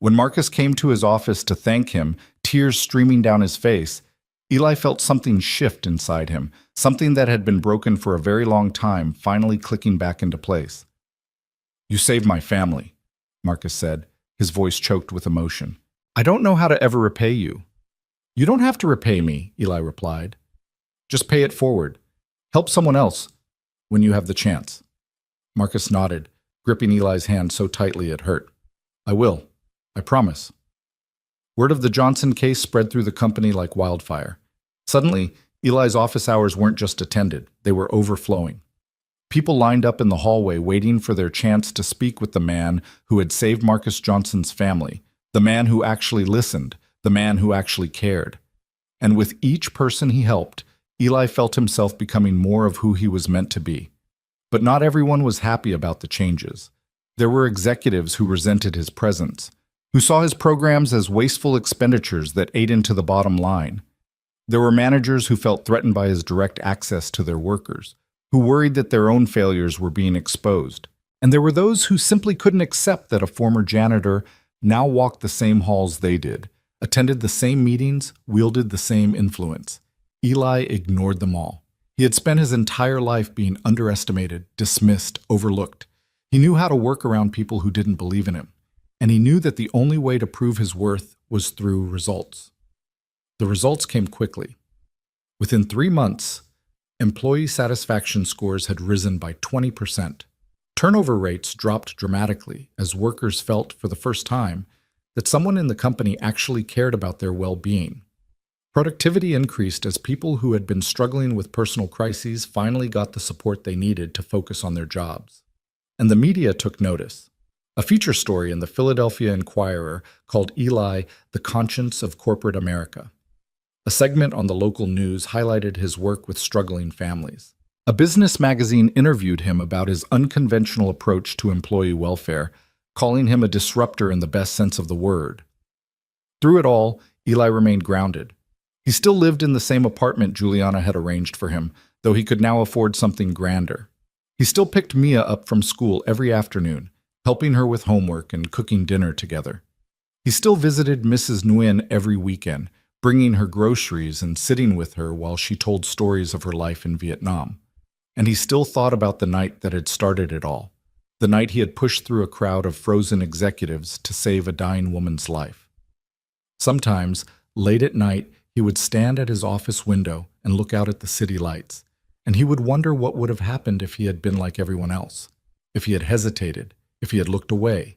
When Marcus came to his office to thank him, tears streaming down his face, Eli felt something shift inside him, something that had been broken for a very long time finally clicking back into place. "You saved my family," Marcus said, his voice choked with emotion. "I don't know how to ever repay you." "You don't have to repay me," Eli replied. "Just pay it forward. Help someone else when you have the chance." Marcus nodded, gripping Eli's hand so tightly it hurt. "I will. I promise." Word of the Johnson case spread through the company like wildfire. Suddenly, Eli's office hours weren't just attended, they were overflowing. People lined up in the hallway waiting for their chance to speak with the man who had saved Marcus Johnson's family, the man who actually listened, the man who actually cared. And with each person he helped, Eli felt himself becoming more of who he was meant to be. But not everyone was happy about the changes. There were executives who resented his presence, who saw his programs as wasteful expenditures that ate into the bottom line. There were managers who felt threatened by his direct access to their workers, who worried that their own failures were being exposed. And there were those who simply couldn't accept that a former janitor now walked the same halls they did, attended the same meetings, wielded the same influence. Eli ignored them all. He had spent his entire life being underestimated, dismissed, overlooked. He knew how to work around people who didn't believe in him, and he knew that the only way to prove his worth was through results. The results came quickly. Within 3 months, employee satisfaction scores had risen by 20%. Turnover rates dropped dramatically as workers felt for the first time that someone in the company actually cared about their well-being. Productivity increased as people who had been struggling with personal crises finally got the support they needed to focus on their jobs. And the media took notice. A feature story in the Philadelphia Inquirer called Eli the Conscience of Corporate America. A segment on the local news highlighted his work with struggling families. A business magazine interviewed him about his unconventional approach to employee welfare, calling him a disruptor in the best sense of the word. Through it all, Eli remained grounded. He still lived in the same apartment Juliana had arranged for him, though he could now afford something grander. He still picked Mia up from school every afternoon, helping her with homework and cooking dinner together. He still visited Mrs. Nguyen every weekend, bringing her groceries and sitting with her while she told stories of her life in Vietnam. And he still thought about the night that had started it all, the night he had pushed through a crowd of frozen executives to save a dying woman's life. Sometimes, late at night, he would stand at his office window and look out at the city lights, and he would wonder what would have happened if he had been like everyone else, if he had hesitated, if he had looked away.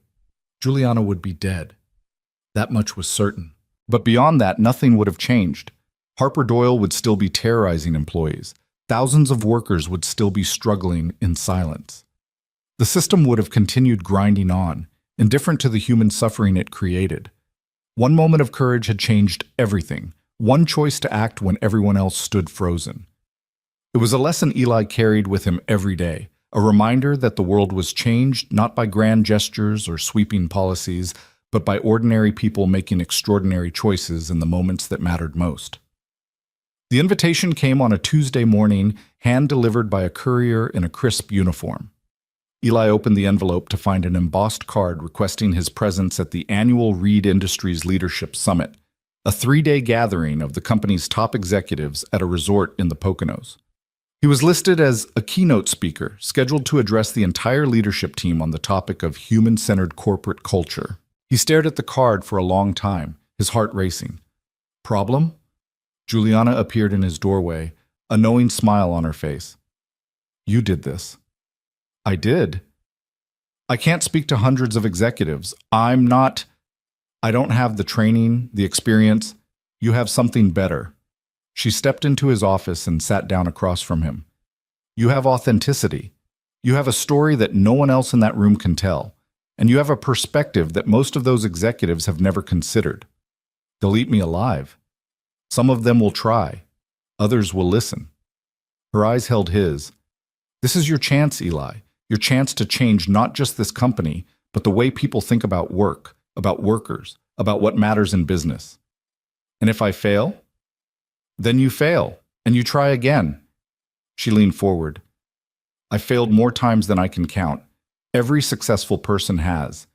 Juliana would be dead. That much was certain. But beyond that, nothing would have changed. Harper Doyle would still be terrorizing employees. thousands of workers would still be struggling in silence. The system would have continued grinding on, indifferent to the human suffering it created. One moment of courage had changed everything, one choice to act when everyone else stood frozen. It was a lesson Eli carried with him every day, a reminder that the world was changed not by grand gestures or sweeping policies, but by ordinary people making extraordinary choices in the moments that mattered most. The invitation came on a Tuesday morning, hand-delivered by a courier in a crisp uniform. Eli opened the envelope to find an embossed card requesting his presence at the annual Reed Industries Leadership Summit, a 3-day gathering of the company's top executives at a resort in the Poconos. He was listed as a keynote speaker, scheduled to address the entire leadership team on the topic of human-centered corporate culture. He stared at the card for a long time, his heart racing. Problem? Juliana appeared in his doorway, a knowing smile on her face. You did this. I did. I can't speak to hundreds of executives. I don't have the training, the experience. You have something better. She stepped into his office and sat down across from him. You have authenticity. You have a story that no one else in that room can tell. And you have a perspective that most of those executives have never considered. They'll eat me alive. Some of them will try. Others will listen. Her eyes held his. This is your chance, Eli. Your chance to change not just this company, but the way people think about work, about workers, about what matters in business. And if I fail? Then you fail, and you try again. She leaned forward. I failed more times than I can count. Every successful person has.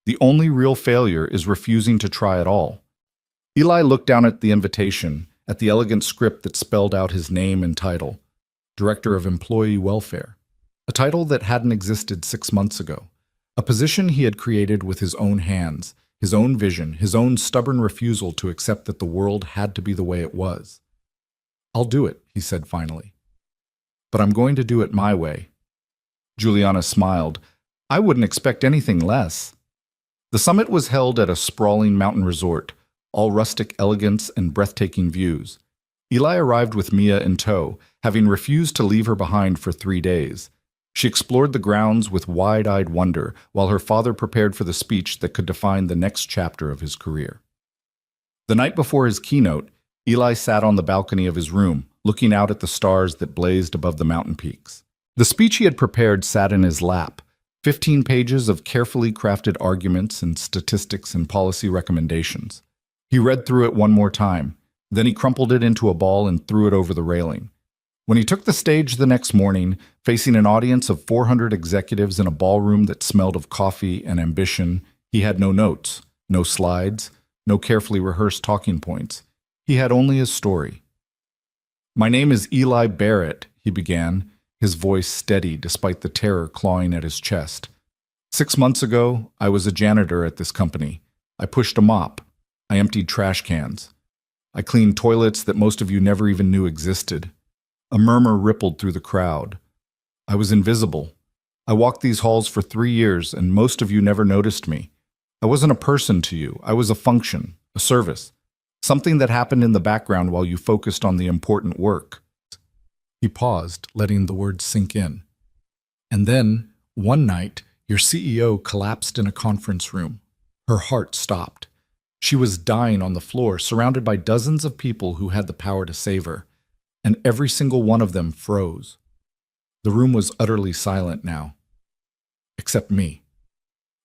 The only real failure is refusing to try at all. Eli looked down at the invitation, at the elegant script that spelled out his name and title, Director of Employee Welfare, a title that hadn't existed 6 months ago, a position he had created with his own hands, his own vision, his own stubborn refusal to accept that the world had to be the way it was. I'll do it, he said finally. But I'm going to do it my way. Juliana smiled. I wouldn't expect anything less. The summit was held at a sprawling mountain resort, all rustic elegance and breathtaking views. Eli arrived with Mia in tow, having refused to leave her behind for 3 days. She explored the grounds with wide-eyed wonder, while her father prepared for the speech that could define the next chapter of his career. The night before his keynote, Eli sat on the balcony of his room, looking out at the stars that blazed above the mountain peaks. The speech he had prepared sat in his lap, 15 pages of carefully crafted arguments and statistics and policy recommendations. He read through it one more time, then he crumpled it into a ball and threw it over the railing. When he took the stage the next morning, facing an audience of 400 executives in a ballroom that smelled of coffee and ambition, he had no notes, no slides, no carefully rehearsed talking points. He had only his story. My name is Eli Barrett, he began, his voice steady despite the terror clawing at his chest. 6 months ago, I was a janitor at this company. I pushed a mop. I emptied trash cans. I cleaned toilets that most of you never even knew existed. A murmur rippled through the crowd. I was invisible. I walked these halls for 3 years, and most of you never noticed me. I wasn't a person to you. I was a function, a service, something that happened in the background while you focused on the important work. He paused, letting the words sink in. And then, one night, your CEO collapsed in a conference room. Her heart stopped. She was dying on the floor, surrounded by dozens of people who had the power to save her, and every single one of them froze. The room was utterly silent now, except me.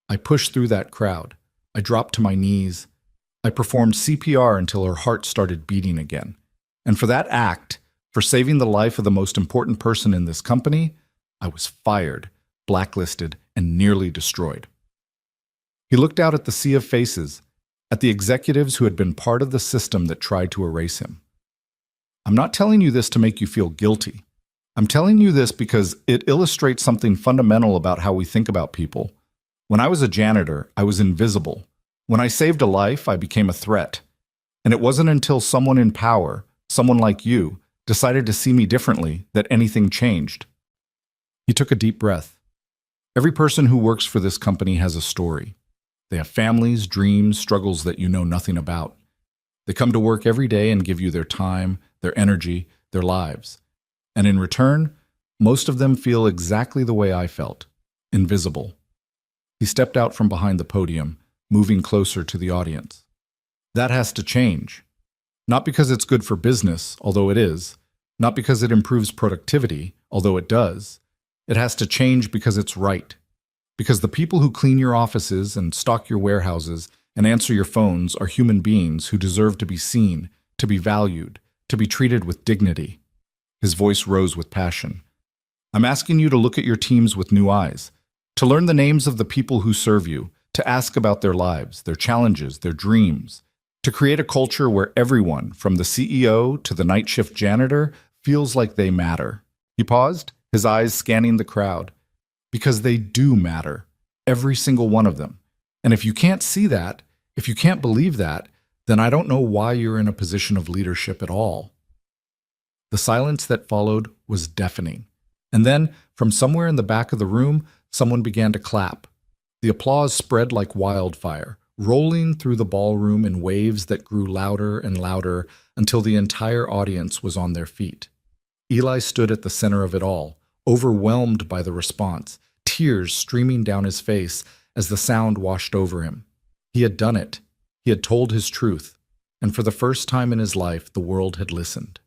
I pushed through that crowd. I dropped to my knees. I performed CPR until her heart started beating again. And for that act, for saving the life of the most important person in this company, I was fired, blacklisted, and nearly destroyed. He looked out at the sea of faces, at the executives who had been part of the system that tried to erase him. I'm not telling you this to make you feel guilty. I'm telling you this because it illustrates something fundamental about how we think about people. When I was a janitor, I was invisible. When I saved a life, I became a threat. And it wasn't until someone in power, someone like you, decided to see me differently that anything changed. He took a deep breath. Every person who works for this company has a story. They have families, dreams, struggles that you know nothing about. They come to work every day and give you their time, their energy, their lives. And in return, most of them feel exactly the way I felt, invisible. He stepped out from behind the podium, moving closer to the audience. That has to change. Not because it's good for business, although it is. Not because it improves productivity, although it does. It has to change because it's right. Because the people who clean your offices and stock your warehouses and answer your phones are human beings who deserve to be seen, to be valued, to be treated with dignity. His voice rose with passion. I'm asking you to look at your teams with new eyes, to learn the names of the people who serve you, to ask about their lives, their challenges, their dreams, to create a culture where everyone, from the CEO to the night shift janitor, feels like they matter. He paused, his eyes scanning the crowd. Because they do matter, every single one of them. And if you can't see that, if you can't believe that, then I don't know why you're in a position of leadership at all. The silence that followed was deafening. And then, from somewhere in the back of the room, someone began to clap. The applause spread like wildfire, rolling through the ballroom in waves that grew louder and louder until the entire audience was on their feet. Eli stood at the center of it all, overwhelmed by the response, tears streaming down his face as the sound washed over him. He had done it. He had told his truth. And for the first time in his life, the world had listened.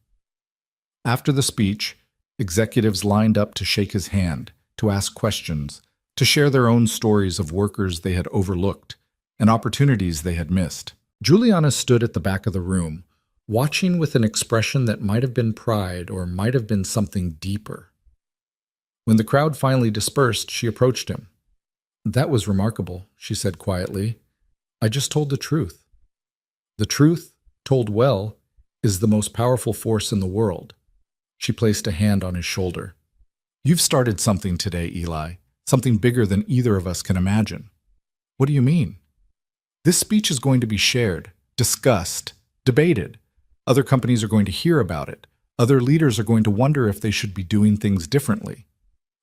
After the speech, executives lined up to shake his hand, to ask questions, to share their own stories of workers they had overlooked and opportunities they had missed. Juliana stood at the back of the room, watching with an expression that might have been pride or might have been something deeper. When the crowd finally dispersed, she approached him. That was remarkable, she said quietly. I just told the truth. The truth, told well, is the most powerful force in the world. She placed a hand on his shoulder. You've started something today, Eli, something bigger than either of us can imagine. What do you mean? This speech is going to be shared, discussed, debated. Other companies are going to hear about it. Other leaders are going to wonder if they should be doing things differently.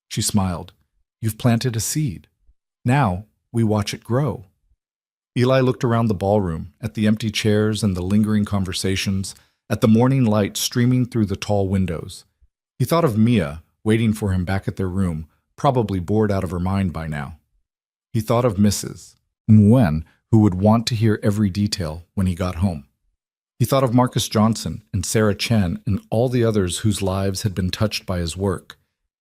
She smiled. You've planted a seed. Now we watch it grow. Eli looked around the ballroom, at the empty chairs and the lingering conversations, at the morning light streaming through the tall windows. He thought of Mia, waiting for him back at their room, probably bored out of her mind by now. He thought of Mrs. Nguyen, who would want to hear every detail when he got home. He thought of Marcus Johnson and Sarah Chen and all the others whose lives had been touched by his work.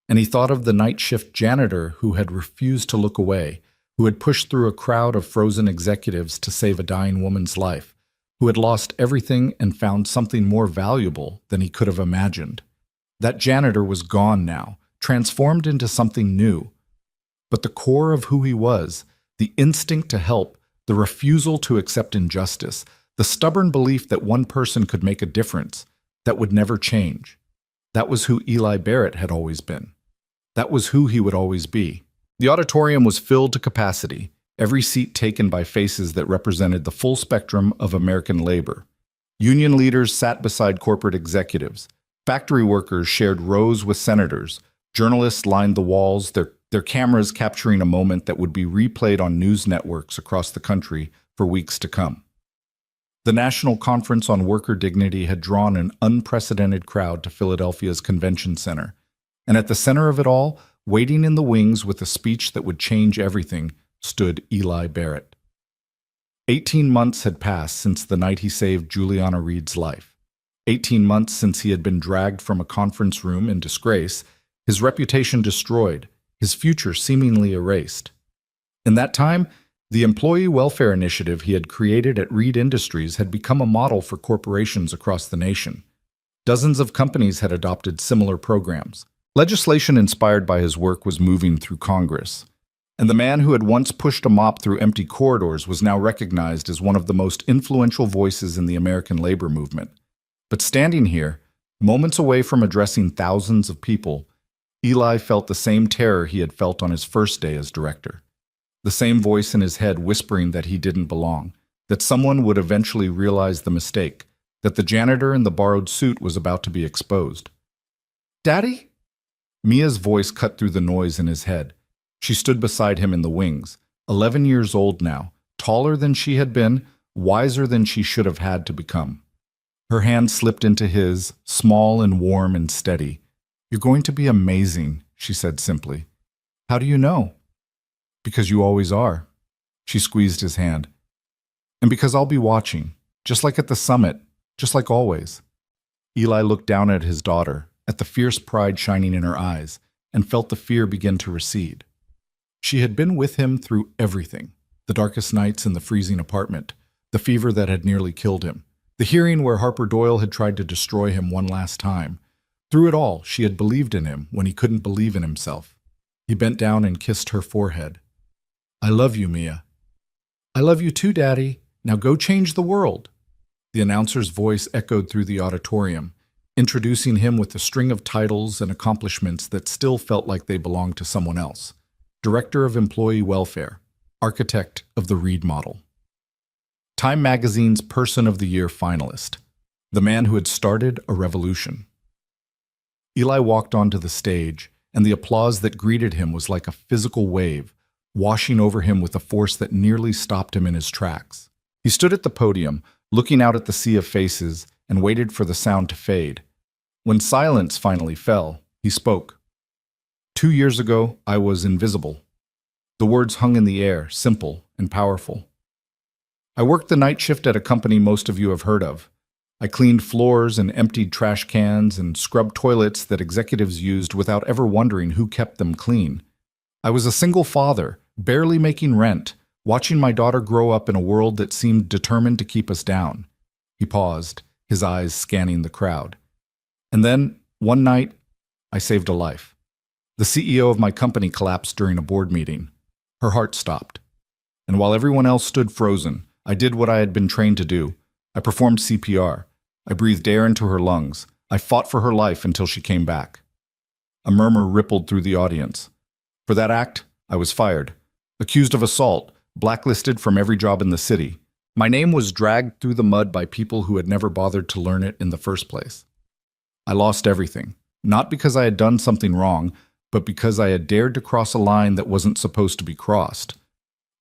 And he thought of the night shift janitor who had refused to look away, who had pushed through a crowd of frozen executives to save a dying woman's life, who had lost everything and found something more valuable than he could have imagined. That janitor was gone now, transformed into something new. But the core of who he was, the instinct to help, the refusal to accept injustice, the stubborn belief that one person could make a difference, that would never change. That was who Eli Barrett had always been. That was who he would always be. The auditorium was filled to capacity, every seat taken by faces that represented the full spectrum of American labor. Union leaders sat beside corporate executives. Factory workers shared rows with senators. Journalists lined the walls, their cameras capturing a moment that would be replayed on news networks across the country for weeks to come. The National Conference on Worker Dignity had drawn an unprecedented crowd to Philadelphia's Convention Center. And at the center of it all, waiting in the wings with a speech that would change everything, stood Eli Barrett. 18 months had passed since the night he saved Juliana Reed's life. 18 months since he had been dragged from a conference room in disgrace, his reputation destroyed, his future seemingly erased. In that time, the employee welfare initiative he had created at Reed Industries had become a model for corporations across the nation. Dozens of companies had adopted similar programs. Legislation inspired by his work was moving through Congress, and the man who had once pushed a mop through empty corridors was now recognized as one of the most influential voices in the American labor movement. But standing here, moments away from addressing thousands of people, Eli felt the same terror he had felt on his first day as director. The same voice in his head whispering that he didn't belong, that someone would eventually realize the mistake, that the janitor in the borrowed suit was about to be exposed. "Daddy?" Mia's voice cut through the noise in his head. She stood beside him in the wings, 11 years old now, taller than she had been, wiser than she should have had to become. Her hand slipped into his, small and warm and steady. You're going to be amazing, she said simply. How do you know? Because you always are. She squeezed his hand. And because I'll be watching, just like at the summit, just like always. Eli looked down at his daughter, at the fierce pride shining in her eyes, and felt the fear begin to recede. She had been with him through everything, the darkest nights in the freezing apartment, the fever that had nearly killed him, the hearing where Harper Doyle had tried to destroy him one last time. Through it all, she had believed in him when he couldn't believe in himself. He bent down and kissed her forehead. I love you, Mia. I love you too, Daddy. Now go change the world. The announcer's voice echoed through the auditorium, introducing him with a string of titles and accomplishments that still felt like they belonged to someone else. Director of Employee Welfare, Architect of the Reed Model. Time Magazine's Person of the Year finalist, the man who had started a revolution. Eli walked onto the stage, and the applause that greeted him was like a physical wave, washing over him with a force that nearly stopped him in his tracks. He stood at the podium, looking out at the sea of faces, and waited for the sound to fade. When silence finally fell, he spoke. 2 years ago, I was invisible. The words hung in the air, simple and powerful. I worked the night shift at a company most of you have heard of. I cleaned floors and emptied trash cans and scrubbed toilets that executives used without ever wondering who kept them clean. I was a single father, barely making rent, watching my daughter grow up in a world that seemed determined to keep us down. He paused, his eyes scanning the crowd. And then, one night, I saved a life. The CEO of my company collapsed during a board meeting. Her heart stopped. And while everyone else stood frozen, I did what I had been trained to do. I performed CPR. I breathed air into her lungs. I fought for her life until she came back. A murmur rippled through the audience. For that act, I was fired, accused of assault, blacklisted from every job in the city. My name was dragged through the mud by people who had never bothered to learn it in the first place. I lost everything, not because I had done something wrong, but because I had dared to cross a line that wasn't supposed to be crossed.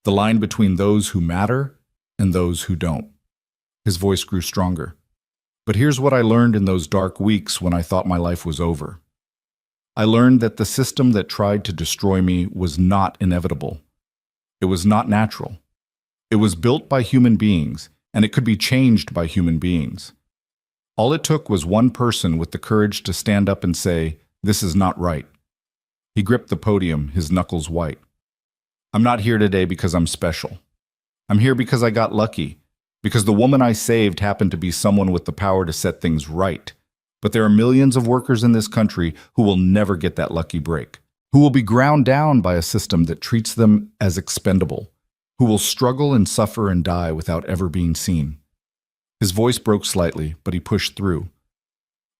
The line between those who matter and those who don't. His voice grew stronger. But here's what I learned in those dark weeks when I thought my life was over. I learned that the system that tried to destroy me was not inevitable. It was not natural. It was built by human beings, and it could be changed by human beings. All it took was one person with the courage to stand up and say, "This is not right." He gripped the podium, his knuckles white. I'm not here today because I'm special. I'm here because I got lucky, because the woman I saved happened to be someone with the power to set things right. But there are millions of workers in this country who will never get that lucky break, who will be ground down by a system that treats them as expendable, who will struggle and suffer and die without ever being seen. His voice broke slightly, but he pushed through.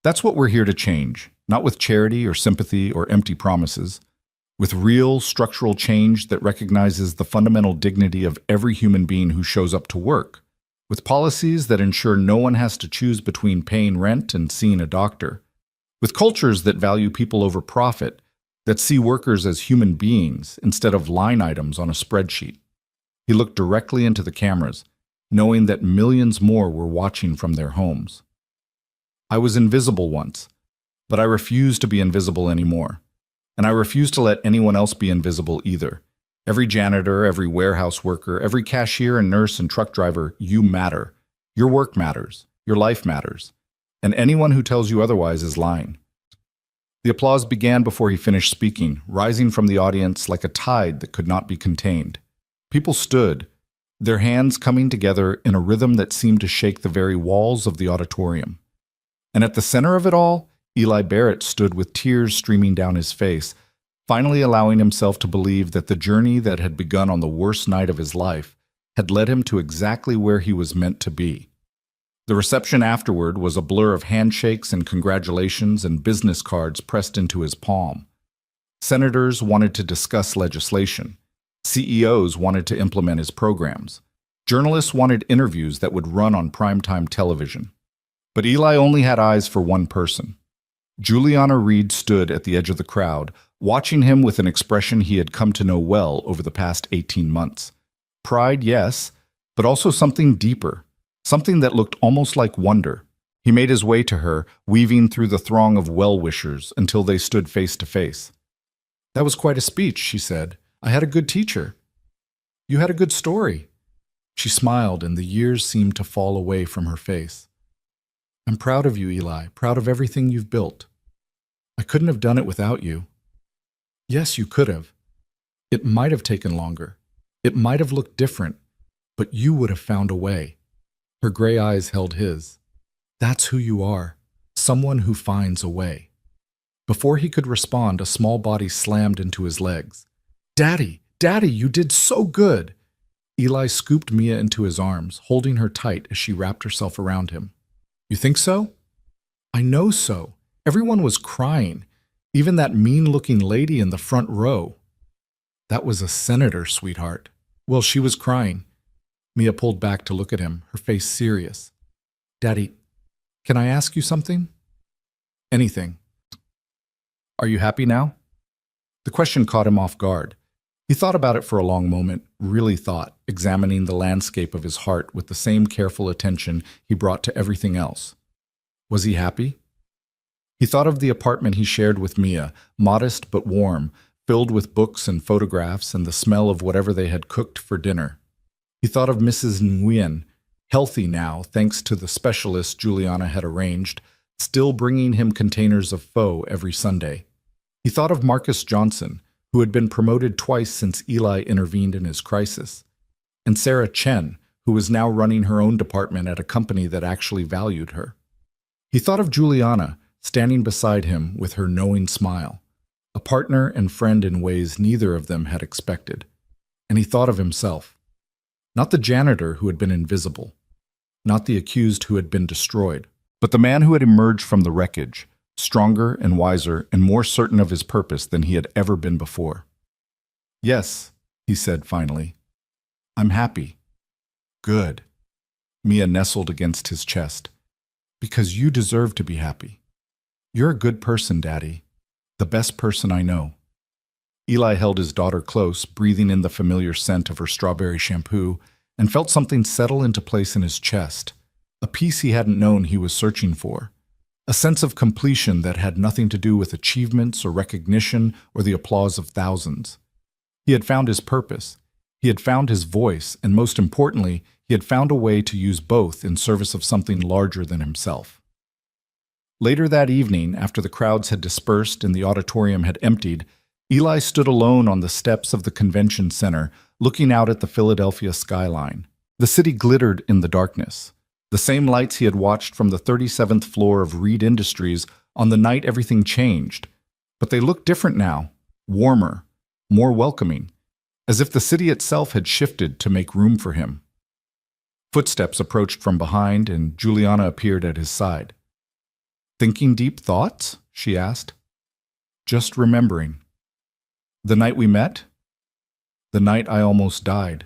That's what we're here to change, not with charity or sympathy or empty promises, with real structural change that recognizes the fundamental dignity of every human being who shows up to work, with policies that ensure no one has to choose between paying rent and seeing a doctor, with cultures that value people over profit, that see workers as human beings instead of line items on a spreadsheet. He looked directly into the cameras, knowing that millions more were watching from their homes. I was invisible once, but I refuse to be invisible anymore. And I refuse to let anyone else be invisible either. Every janitor, every warehouse worker, every cashier and nurse and truck driver, you matter. Your work matters. Your life matters. And anyone who tells you otherwise is lying. The applause began before he finished speaking, rising from the audience like a tide that could not be contained. People stood, their hands coming together in a rhythm that seemed to shake the very walls of the auditorium. And at the center of it all, Eli Barrett stood with tears streaming down his face, finally allowing himself to believe that the journey that had begun on the worst night of his life had led him to exactly where he was meant to be. The reception afterward was a blur of handshakes and congratulations and business cards pressed into his palm. Senators wanted to discuss legislation. CEOs wanted to implement his programs. Journalists wanted interviews that would run on primetime television. But Eli only had eyes for one person. Juliana Reed stood at the edge of the crowd, watching him with an expression he had come to know well over the past 18 months. Pride, yes, but also something deeper, something that looked almost like wonder. He made his way to her, weaving through the throng of well-wishers until they stood face to face. "That was quite a speech," she said. "I had a good teacher." "You had a good story." She smiled, and the years seemed to fall away from her face. "I'm proud of you, Eli, proud of everything you've built. I couldn't have done it without you." "Yes, you could have. It might have taken longer. It might have looked different, but you would have found a way." Her gray eyes held his. "That's who you are, someone who finds a way." Before he could respond, a small body slammed into his legs. "Daddy, Daddy, you did so good!" Eli scooped Mia into his arms, holding her tight as she wrapped herself around him. "You think so?" "I know so. Everyone was crying, even that mean-looking lady in the front row." "That was a senator, sweetheart." "Well, she was crying." Mia pulled back to look at him, her face serious. "Daddy, can I ask you something?" "Anything." "Are you happy now?" The question caught him off guard. He thought about it for a long moment, really thought, examining the landscape of his heart with the same careful attention he brought to everything else. Was he happy? He thought of the apartment he shared with Mia, modest but warm, filled with books and photographs and the smell of whatever they had cooked for dinner. He thought of Mrs. Nguyen, healthy now thanks to the specialist Juliana had arranged, still bringing him containers of pho every Sunday. He thought of Marcus Johnson, who had been promoted twice since Eli intervened in his crisis, and Sarah Chen, who was now running her own department at a company that actually valued her. He thought of Juliana, standing beside him with her knowing smile, a partner and friend in ways neither of them had expected. And he thought of himself. Not the janitor who had been invisible, not the accused who had been destroyed, but the man who had emerged from the wreckage, stronger and wiser and more certain of his purpose than he had ever been before. "Yes," he said finally. "I'm happy." "Good." Mia nestled against his chest. "Because you deserve to be happy. You're a good person, Daddy. The best person I know." Eli held his daughter close, breathing in the familiar scent of her strawberry shampoo, and felt something settle into place in his chest, a peace he hadn't known he was searching for. A sense of completion that had nothing to do with achievements or recognition or the applause of thousands. He had found his purpose. He had found his voice, and most importantly, he had found a way to use both in service of something larger than himself. Later that evening, after the crowds had dispersed and the auditorium had emptied, Eli stood alone on the steps of the convention center, looking out at the Philadelphia skyline. The city glittered in the darkness. The same lights he had watched from the 37th floor of Reed Industries on the night everything changed. But they looked different now, warmer, more welcoming, as if the city itself had shifted to make room for him. Footsteps approached from behind, and Juliana appeared at his side. "Thinking deep thoughts?" she asked. "Just remembering." "The night we met?" "The night I almost died."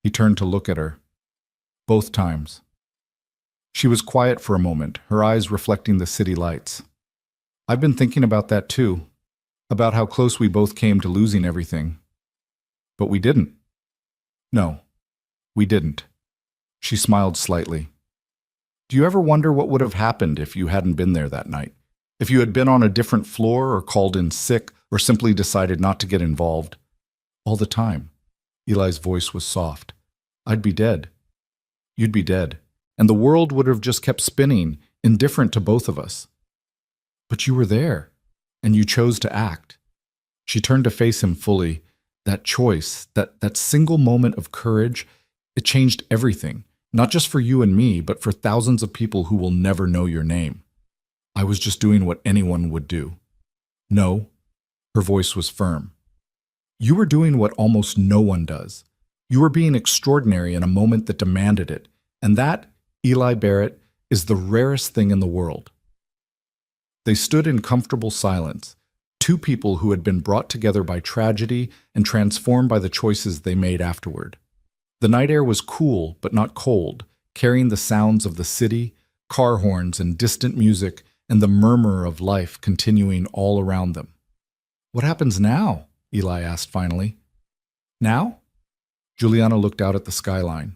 He turned to look at her. "Both times." She was quiet for a moment, her eyes reflecting the city lights. "I've been thinking about that too, about how close we both came to losing everything. But we didn't." "No, we didn't." She smiled slightly. "Do you ever wonder what would have happened if you hadn't been there that night? If you had been on a different floor or called in sick or simply decided not to get involved?" "All the time." Eli's voice was soft. "I'd be dead. You'd be dead. And the world would have just kept spinning, indifferent to both of us. But you were there, and you chose to act." She turned to face him fully. That choice, that single moment of courage, it changed everything, not just for you and me, but for thousands of people who will never know your name. "I was just doing what anyone would do." "No." Her voice was firm. "You were doing what almost no one does. You were being extraordinary in a moment that demanded it, and that, Eli Barrett, is the rarest thing in the world." They stood in comfortable silence, two people who had been brought together by tragedy and transformed by the choices they made afterward. The night air was cool but not cold, carrying the sounds of the city, car horns and distant music, and the murmur of life continuing all around them. "What happens now?" Eli asked finally. "Now?" Juliana looked out at the skyline.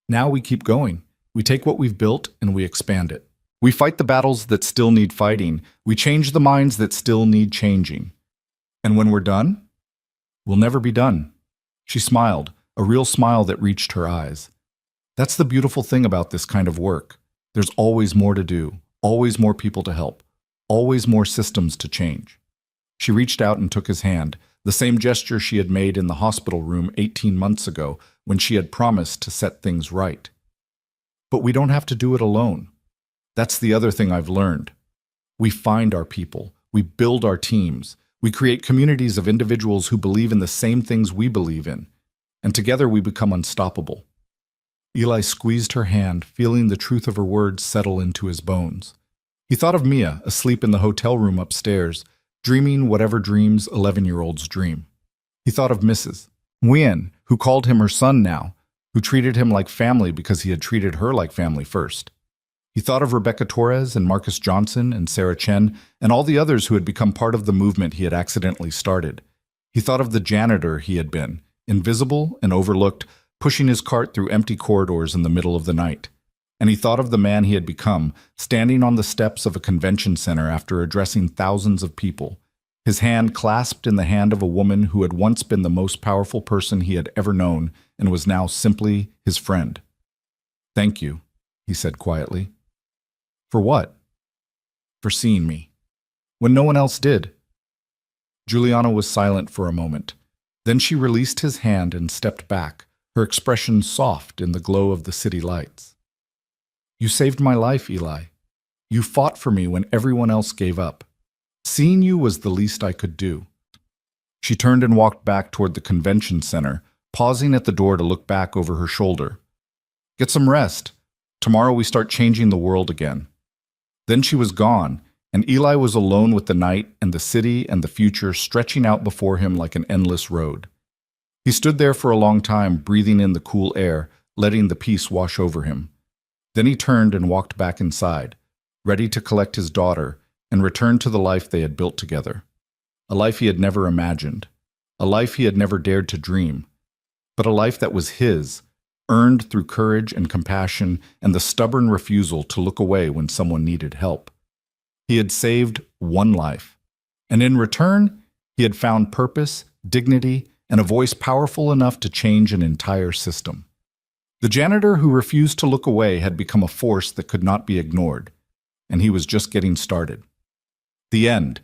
"Now we keep going. We take what we've built and we expand it. We fight the battles that still need fighting. We change the minds that still need changing. And when we're done, we'll never be done. She smiled, a real smile that reached her eyes. That's the beautiful thing about this kind of work. There's always more to do, always more people to help, always more systems to change. She reached out and took his hand, the same gesture she had made in the hospital room 18 months ago when she had promised to set things right. But we don't have to do it alone. That's the other thing I've learned. We find our people, we build our teams, we create communities of individuals who believe in the same things we believe in, and together we become unstoppable. Eli squeezed her hand, feeling the truth of her words settle into his bones. He thought of Mia, asleep in the hotel room upstairs, dreaming whatever dreams 11-year-olds dream. He thought of Mrs. Nguyen, who called him her son now, who treated him like family because he had treated her like family first. He thought of Rebecca Torres and Marcus Johnson and Sarah Chen and all the others who had become part of the movement he had accidentally started. He thought of the janitor he had been, invisible and overlooked, pushing his cart through empty corridors in the middle of the night. And he thought of the man he had become, standing on the steps of a convention center after addressing thousands of people, his hand clasped in the hand of a woman who had once been the most powerful person he had ever known and was now simply his friend. "Thank you," he said quietly. "For what?" "For seeing me. When no one else did." Juliana was silent for a moment. Then she released his hand and stepped back, her expression soft in the glow of the city lights. "You saved my life, Eli. You fought for me when everyone else gave up. Seeing you was the least I could do." She turned and walked back toward the convention center, pausing at the door to look back over her shoulder. "Get some rest. Tomorrow we start changing the world again." Then she was gone, and Eli was alone with the night and the city and the future stretching out before him like an endless road. He stood there for a long time, breathing in the cool air, letting the peace wash over him. Then he turned and walked back inside, ready to collect his daughter and return to the life they had built together. A life he had never imagined, a life he had never dared to dream, but a life that was his, earned through courage and compassion and the stubborn refusal to look away when someone needed help. He had saved one life, and in return, he had found purpose, dignity, and a voice powerful enough to change an entire system. The janitor who refused to look away had become a force that could not be ignored, and he was just getting started. The end.